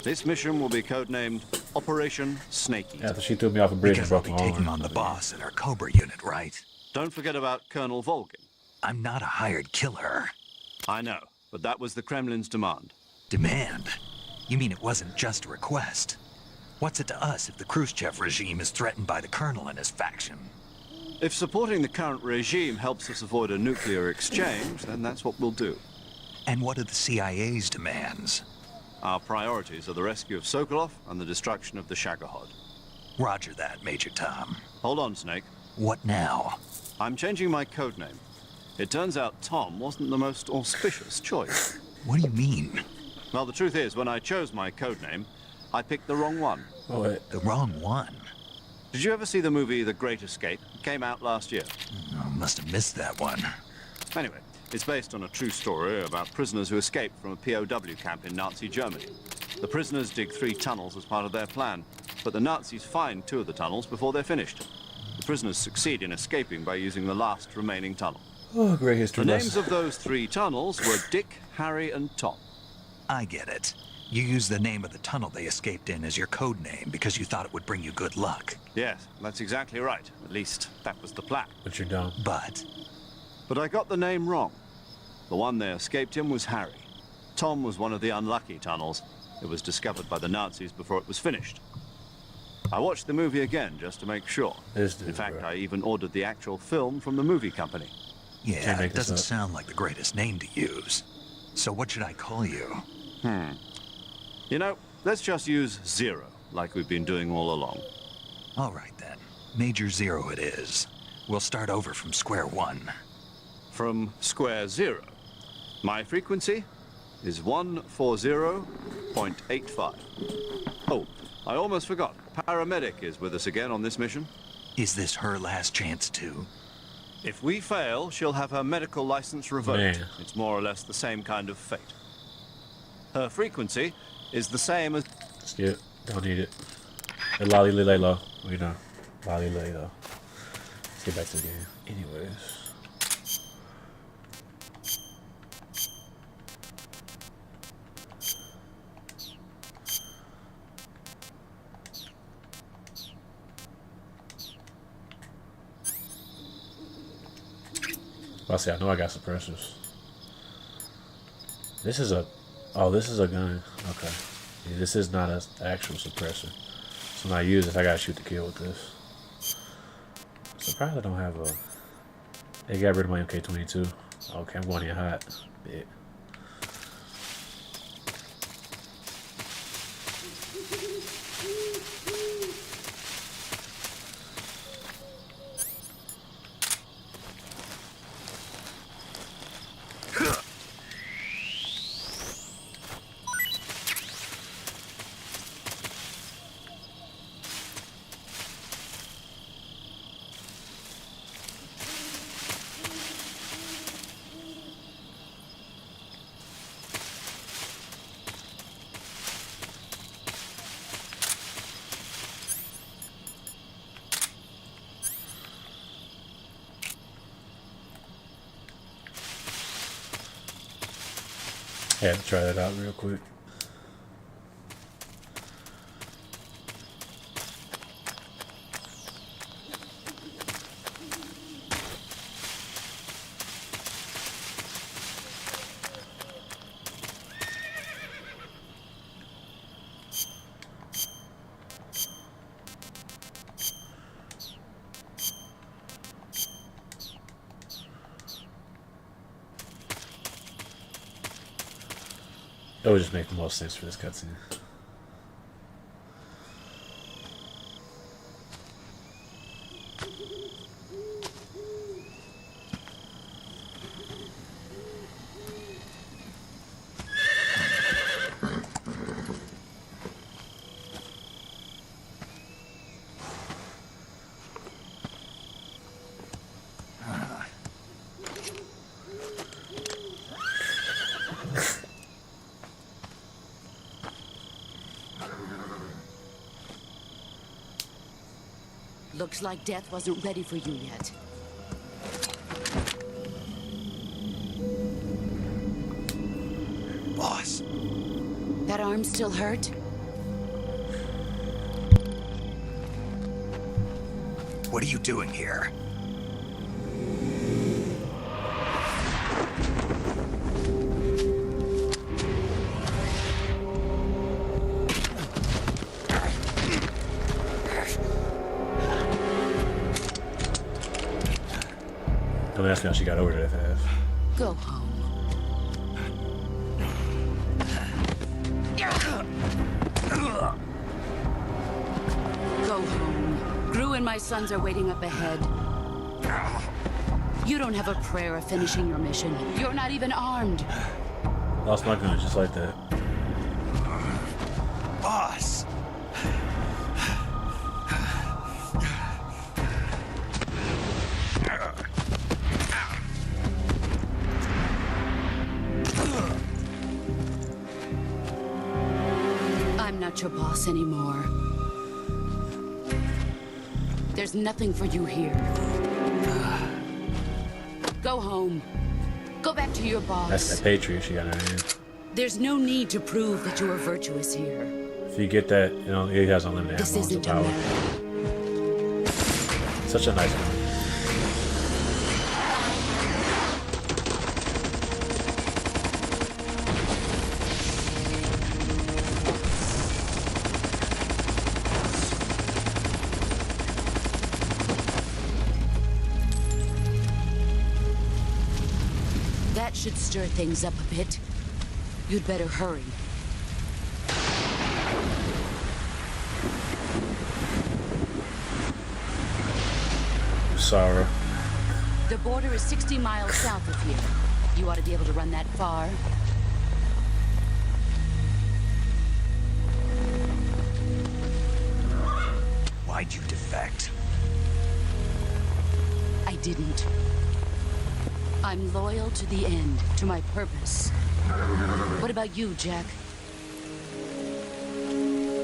[SPEAKER 4] This mission will be codenamed Operation Snake Eater.
[SPEAKER 1] After she threw me off a bridge
[SPEAKER 6] Because
[SPEAKER 1] and
[SPEAKER 6] I'll
[SPEAKER 1] broke
[SPEAKER 6] be
[SPEAKER 1] my
[SPEAKER 6] taking
[SPEAKER 1] arm.
[SPEAKER 6] on the boss in our Cobra unit, right?
[SPEAKER 4] Don't forget about Colonel Volgin.
[SPEAKER 6] I'm not a hired killer.
[SPEAKER 4] I know, but that was the Kremlin's demand.
[SPEAKER 6] Demand? You mean it wasn't just a request? What's it to us if the Khrushchev regime is threatened by the Colonel and his faction?
[SPEAKER 4] If supporting the current regime helps us avoid a nuclear exchange, then that's what we'll do.
[SPEAKER 6] And what are the CIA's demands?
[SPEAKER 4] Our priorities are the rescue of Sokolov and the destruction of the Shagohod.
[SPEAKER 6] Roger that, Major Tom.
[SPEAKER 4] Hold on, Snake.
[SPEAKER 6] What now?
[SPEAKER 4] I'm changing my codename. It turns out Tom wasn't the most auspicious choice.
[SPEAKER 6] What do you mean?
[SPEAKER 4] Well, the truth is, when I chose my codename, I picked the wrong one.
[SPEAKER 1] What?
[SPEAKER 6] The wrong one?
[SPEAKER 4] Did you ever see the movie The Great Escape? It came out last year.
[SPEAKER 6] I must have missed that one.
[SPEAKER 4] Anyway, it's based on a true story about prisoners who escaped from a POW camp in Nazi Germany. The prisoners dig 3 tunnels as part of their plan, but the Nazis find 2 of the tunnels before they're finished. The prisoners succeed in escaping by using the last remaining tunnel.
[SPEAKER 1] Oh, great history
[SPEAKER 4] The
[SPEAKER 1] lesson.
[SPEAKER 4] names of those 3 tunnels were Dick, Harry, and Tom.
[SPEAKER 6] I get it. You used the name of the tunnel they escaped in as your code name because you thought it would bring you good luck.
[SPEAKER 4] Yes, that's exactly right. At least, that was the plan.
[SPEAKER 1] But you're dumb.
[SPEAKER 4] But I got the name wrong. The one they escaped in was Harry. Tom was one of the unlucky tunnels. It was discovered by the Nazis before it was finished. I watched the movie again just to make sure. In fact, I even ordered the actual film from the movie company.
[SPEAKER 6] Yeah, it doesn't sound like the greatest name to use. So what should I call you?
[SPEAKER 4] You know, let's just use Zero, like we've been doing all along.
[SPEAKER 6] All right then. Major Zero it is. We'll start over from square one.
[SPEAKER 4] From square zero. My frequency is 140.85. Oh, I almost forgot. Paramedic is with us again on this mission.
[SPEAKER 6] Is this her last chance too?
[SPEAKER 4] If we fail, she'll have her medical license revoked.
[SPEAKER 1] Man.
[SPEAKER 4] It's more or less the same kind of fate. Her frequency is the same as...
[SPEAKER 1] Skip. Don't need it. Lolly Lilo. We know. Lolly Lilo. Let's get back to the game. Anyways. I know I got suppressors. This is a... Oh, this is a gun. Okay. Yeah, this is not an actual suppressor. So when I use this, I gotta shoot the kill with this. Surprised I don't have a... They got rid of my MK22. Okay, I'm going in hot. Bit. Had to try that out real quick. That would just make the most sense for this cutscene.
[SPEAKER 7] Looks like death wasn't ready for you yet.
[SPEAKER 6] Boss.
[SPEAKER 7] That arm still hurt?
[SPEAKER 6] What are you doing here?
[SPEAKER 1] Don't ask me how she got over there that fast.
[SPEAKER 7] Go home. Go home. Gru and my sons are waiting up ahead. You don't have a prayer of finishing your mission. You're not even armed.
[SPEAKER 1] Lost my gun just like that.
[SPEAKER 6] Boss.
[SPEAKER 7] I'm not your boss anymore. There's nothing for you here. Go home. Go back to your boss.
[SPEAKER 1] That's that Patriot she got in her hand.
[SPEAKER 7] There's no need to prove that you are virtuous here.
[SPEAKER 1] If you get that, you know, he has unlimited
[SPEAKER 7] This
[SPEAKER 1] ammo of
[SPEAKER 7] isn't
[SPEAKER 1] power. Such a nice one.
[SPEAKER 7] That should stir things up a bit. You'd better hurry.
[SPEAKER 1] Sorrow.
[SPEAKER 7] The border is 60 miles south of here. You ought to be able to run that far.
[SPEAKER 6] Why'd you defect?
[SPEAKER 7] I didn't. I'm loyal to the end, to my purpose. What about you, Jack?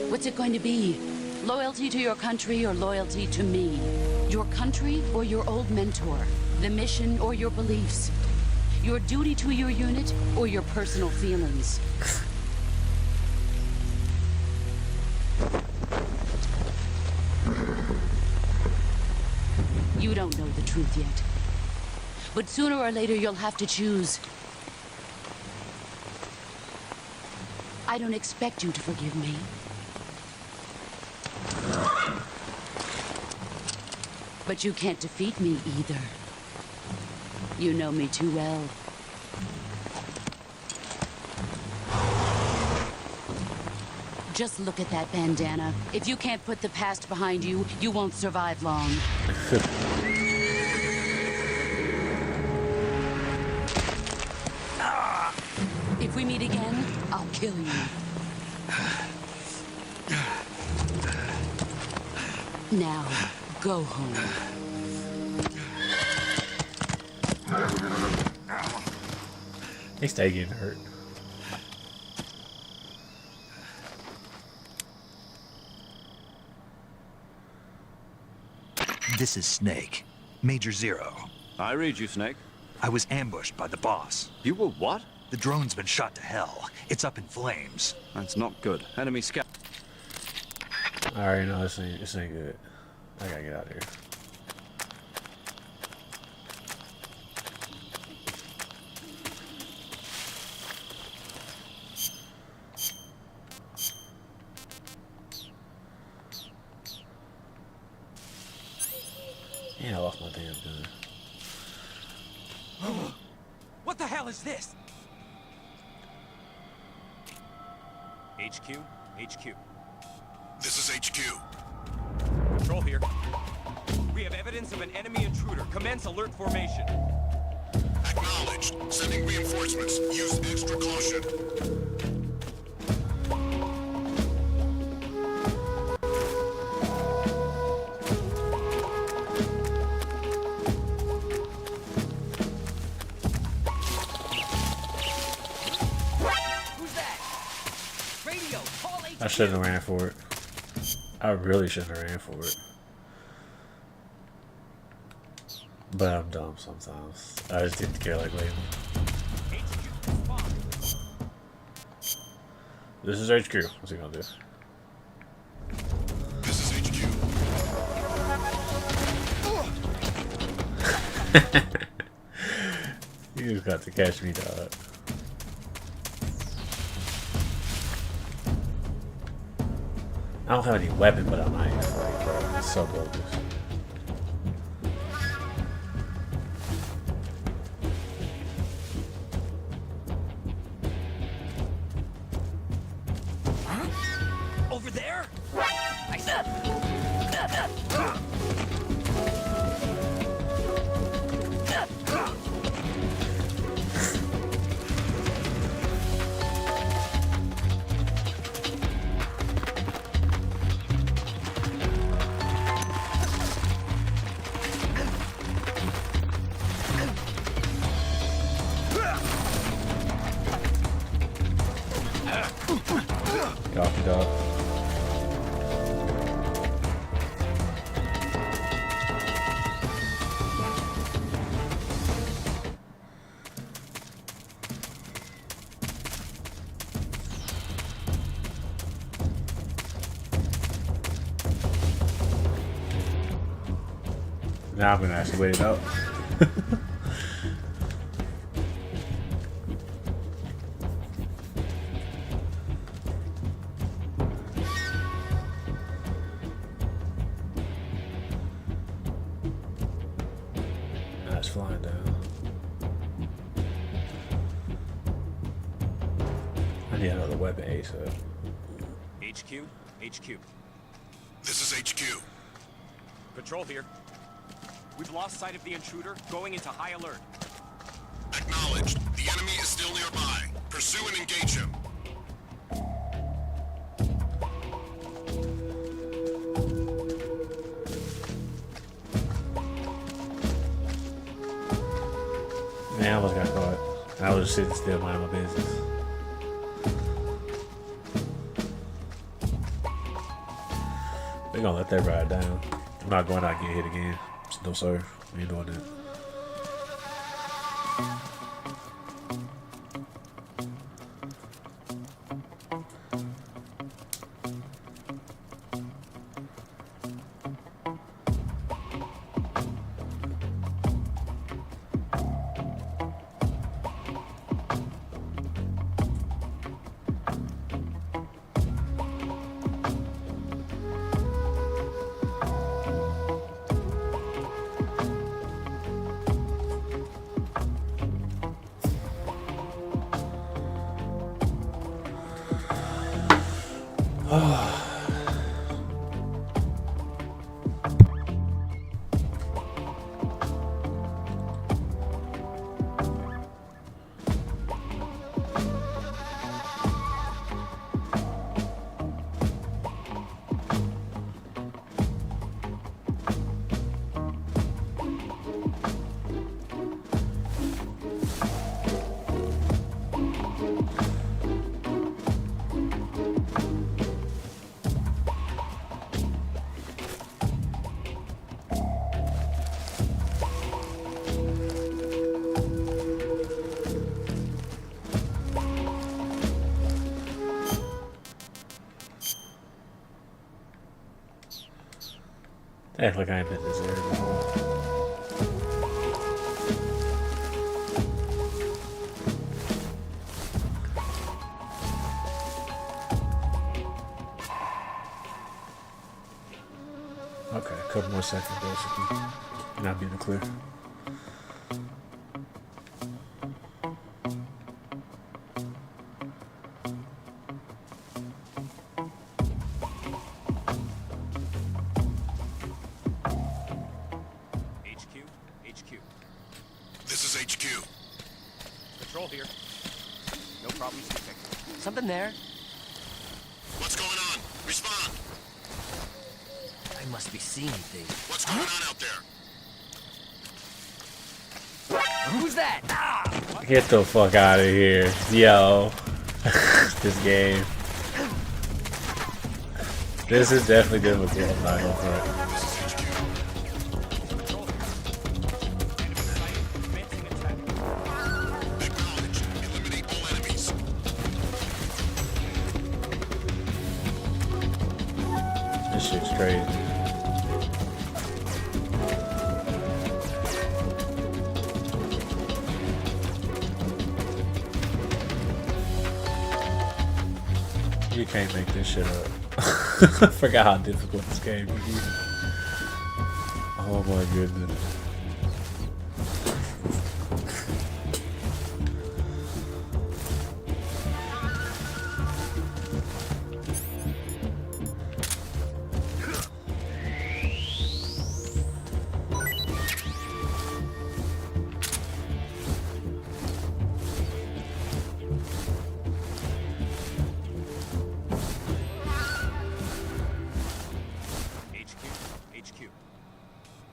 [SPEAKER 7] What's it going to be? Loyalty to your country or loyalty to me? Your country or your old mentor? The mission or your beliefs? Your duty to your unit or your personal feelings? You don't know the truth yet. But sooner or later you'll have to choose. I don't expect you to forgive me. But you can't defeat me either. You know me too well. Just look at that bandana. If you can't put the past behind you, you won't survive long. If we meet again, I'll kill you. Now, go home.
[SPEAKER 1] They stay getting hurt.
[SPEAKER 6] This is Snake. Major Zero.
[SPEAKER 4] I read you, Snake.
[SPEAKER 6] I was ambushed by the boss.
[SPEAKER 4] You were what?
[SPEAKER 6] The drone's been shot to hell. It's up in flames.
[SPEAKER 4] That's not good. Enemy scout.
[SPEAKER 1] I already know this ain't good. I gotta get out of here. Yeah, I lost my damn gun.
[SPEAKER 5] What the hell is this? HQ, HQ.
[SPEAKER 17] This is HQ.
[SPEAKER 5] Patrol here. We have evidence of an enemy intruder. Commence alert formation.
[SPEAKER 17] Acknowledged. Sending reinforcements. Use extra caution.
[SPEAKER 1] I shouldn't have ran for it. I really shouldn't have ran for it. But I'm dumb sometimes. I just didn't care like lately. This is HQ. What's he gonna do?
[SPEAKER 17] This is HQ.
[SPEAKER 1] You just got to catch me, dog. I don't have any weapon, but I might. Like, bro, it's so bogus.
[SPEAKER 5] Over there?
[SPEAKER 1] Get off the dog. Now I'm gonna actually wait it out. That's flying down. I need another weapon ASAP.
[SPEAKER 5] HQ, HQ.
[SPEAKER 17] This is HQ.
[SPEAKER 5] Patrol here. We've lost sight of the intruder, going into high alert.
[SPEAKER 17] Acknowledged. The enemy is still nearby. Pursue and engage him.
[SPEAKER 1] Man, I almost got caught. I was just sitting still minding my business. They're gonna let that ride down. I'm not going out and get hit again. No sir, we ain't doing that. Act like I ain't been this area before. Okay, a couple more seconds basically. And I'll be in the clear.
[SPEAKER 17] is HQ.
[SPEAKER 5] Patrol here. No problems detected.
[SPEAKER 10] Something there?
[SPEAKER 17] What's going on? Respond.
[SPEAKER 10] I must be seeing things.
[SPEAKER 17] What's going on out there?
[SPEAKER 10] Who's that? Ah!
[SPEAKER 1] Get the fuck out of here. Yo. This game. This is definitely difficult. I'm not gonna front. This shit's crazy. You can't make this shit up. I forgot how difficult this game is. Oh my goodness.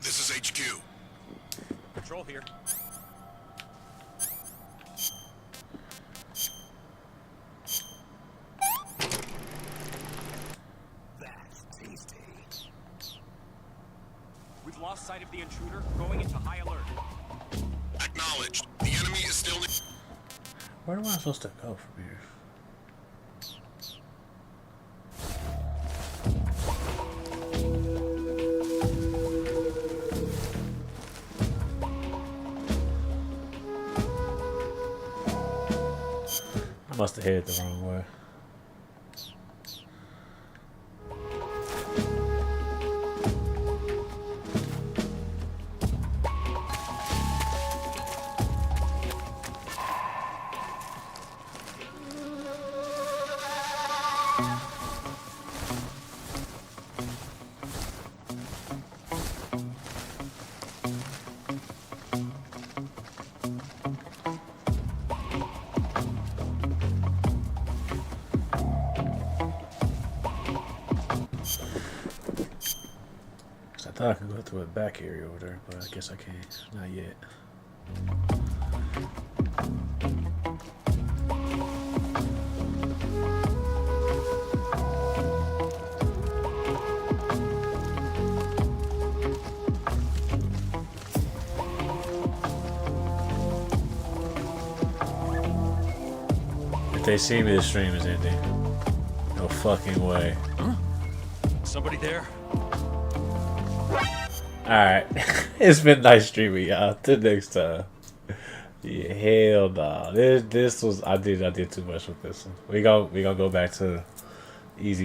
[SPEAKER 17] This is HQ.
[SPEAKER 5] Patrol here.
[SPEAKER 10] That's tasty.
[SPEAKER 5] We've lost sight of the intruder, going into high alert.
[SPEAKER 17] Acknowledged. The enemy is still...
[SPEAKER 1] Where am I supposed to go from here? I must have headed the wrong way. I thought I could go through a back area over there, but I guess I can't. Not yet. If they see me, the stream is ending. No fucking way.
[SPEAKER 5] Huh? Somebody there?
[SPEAKER 1] Alright. It's been nice streaming, y'all. Till next time. Yeah, hell no. This was I did too much with this one. We gonna go back to easy.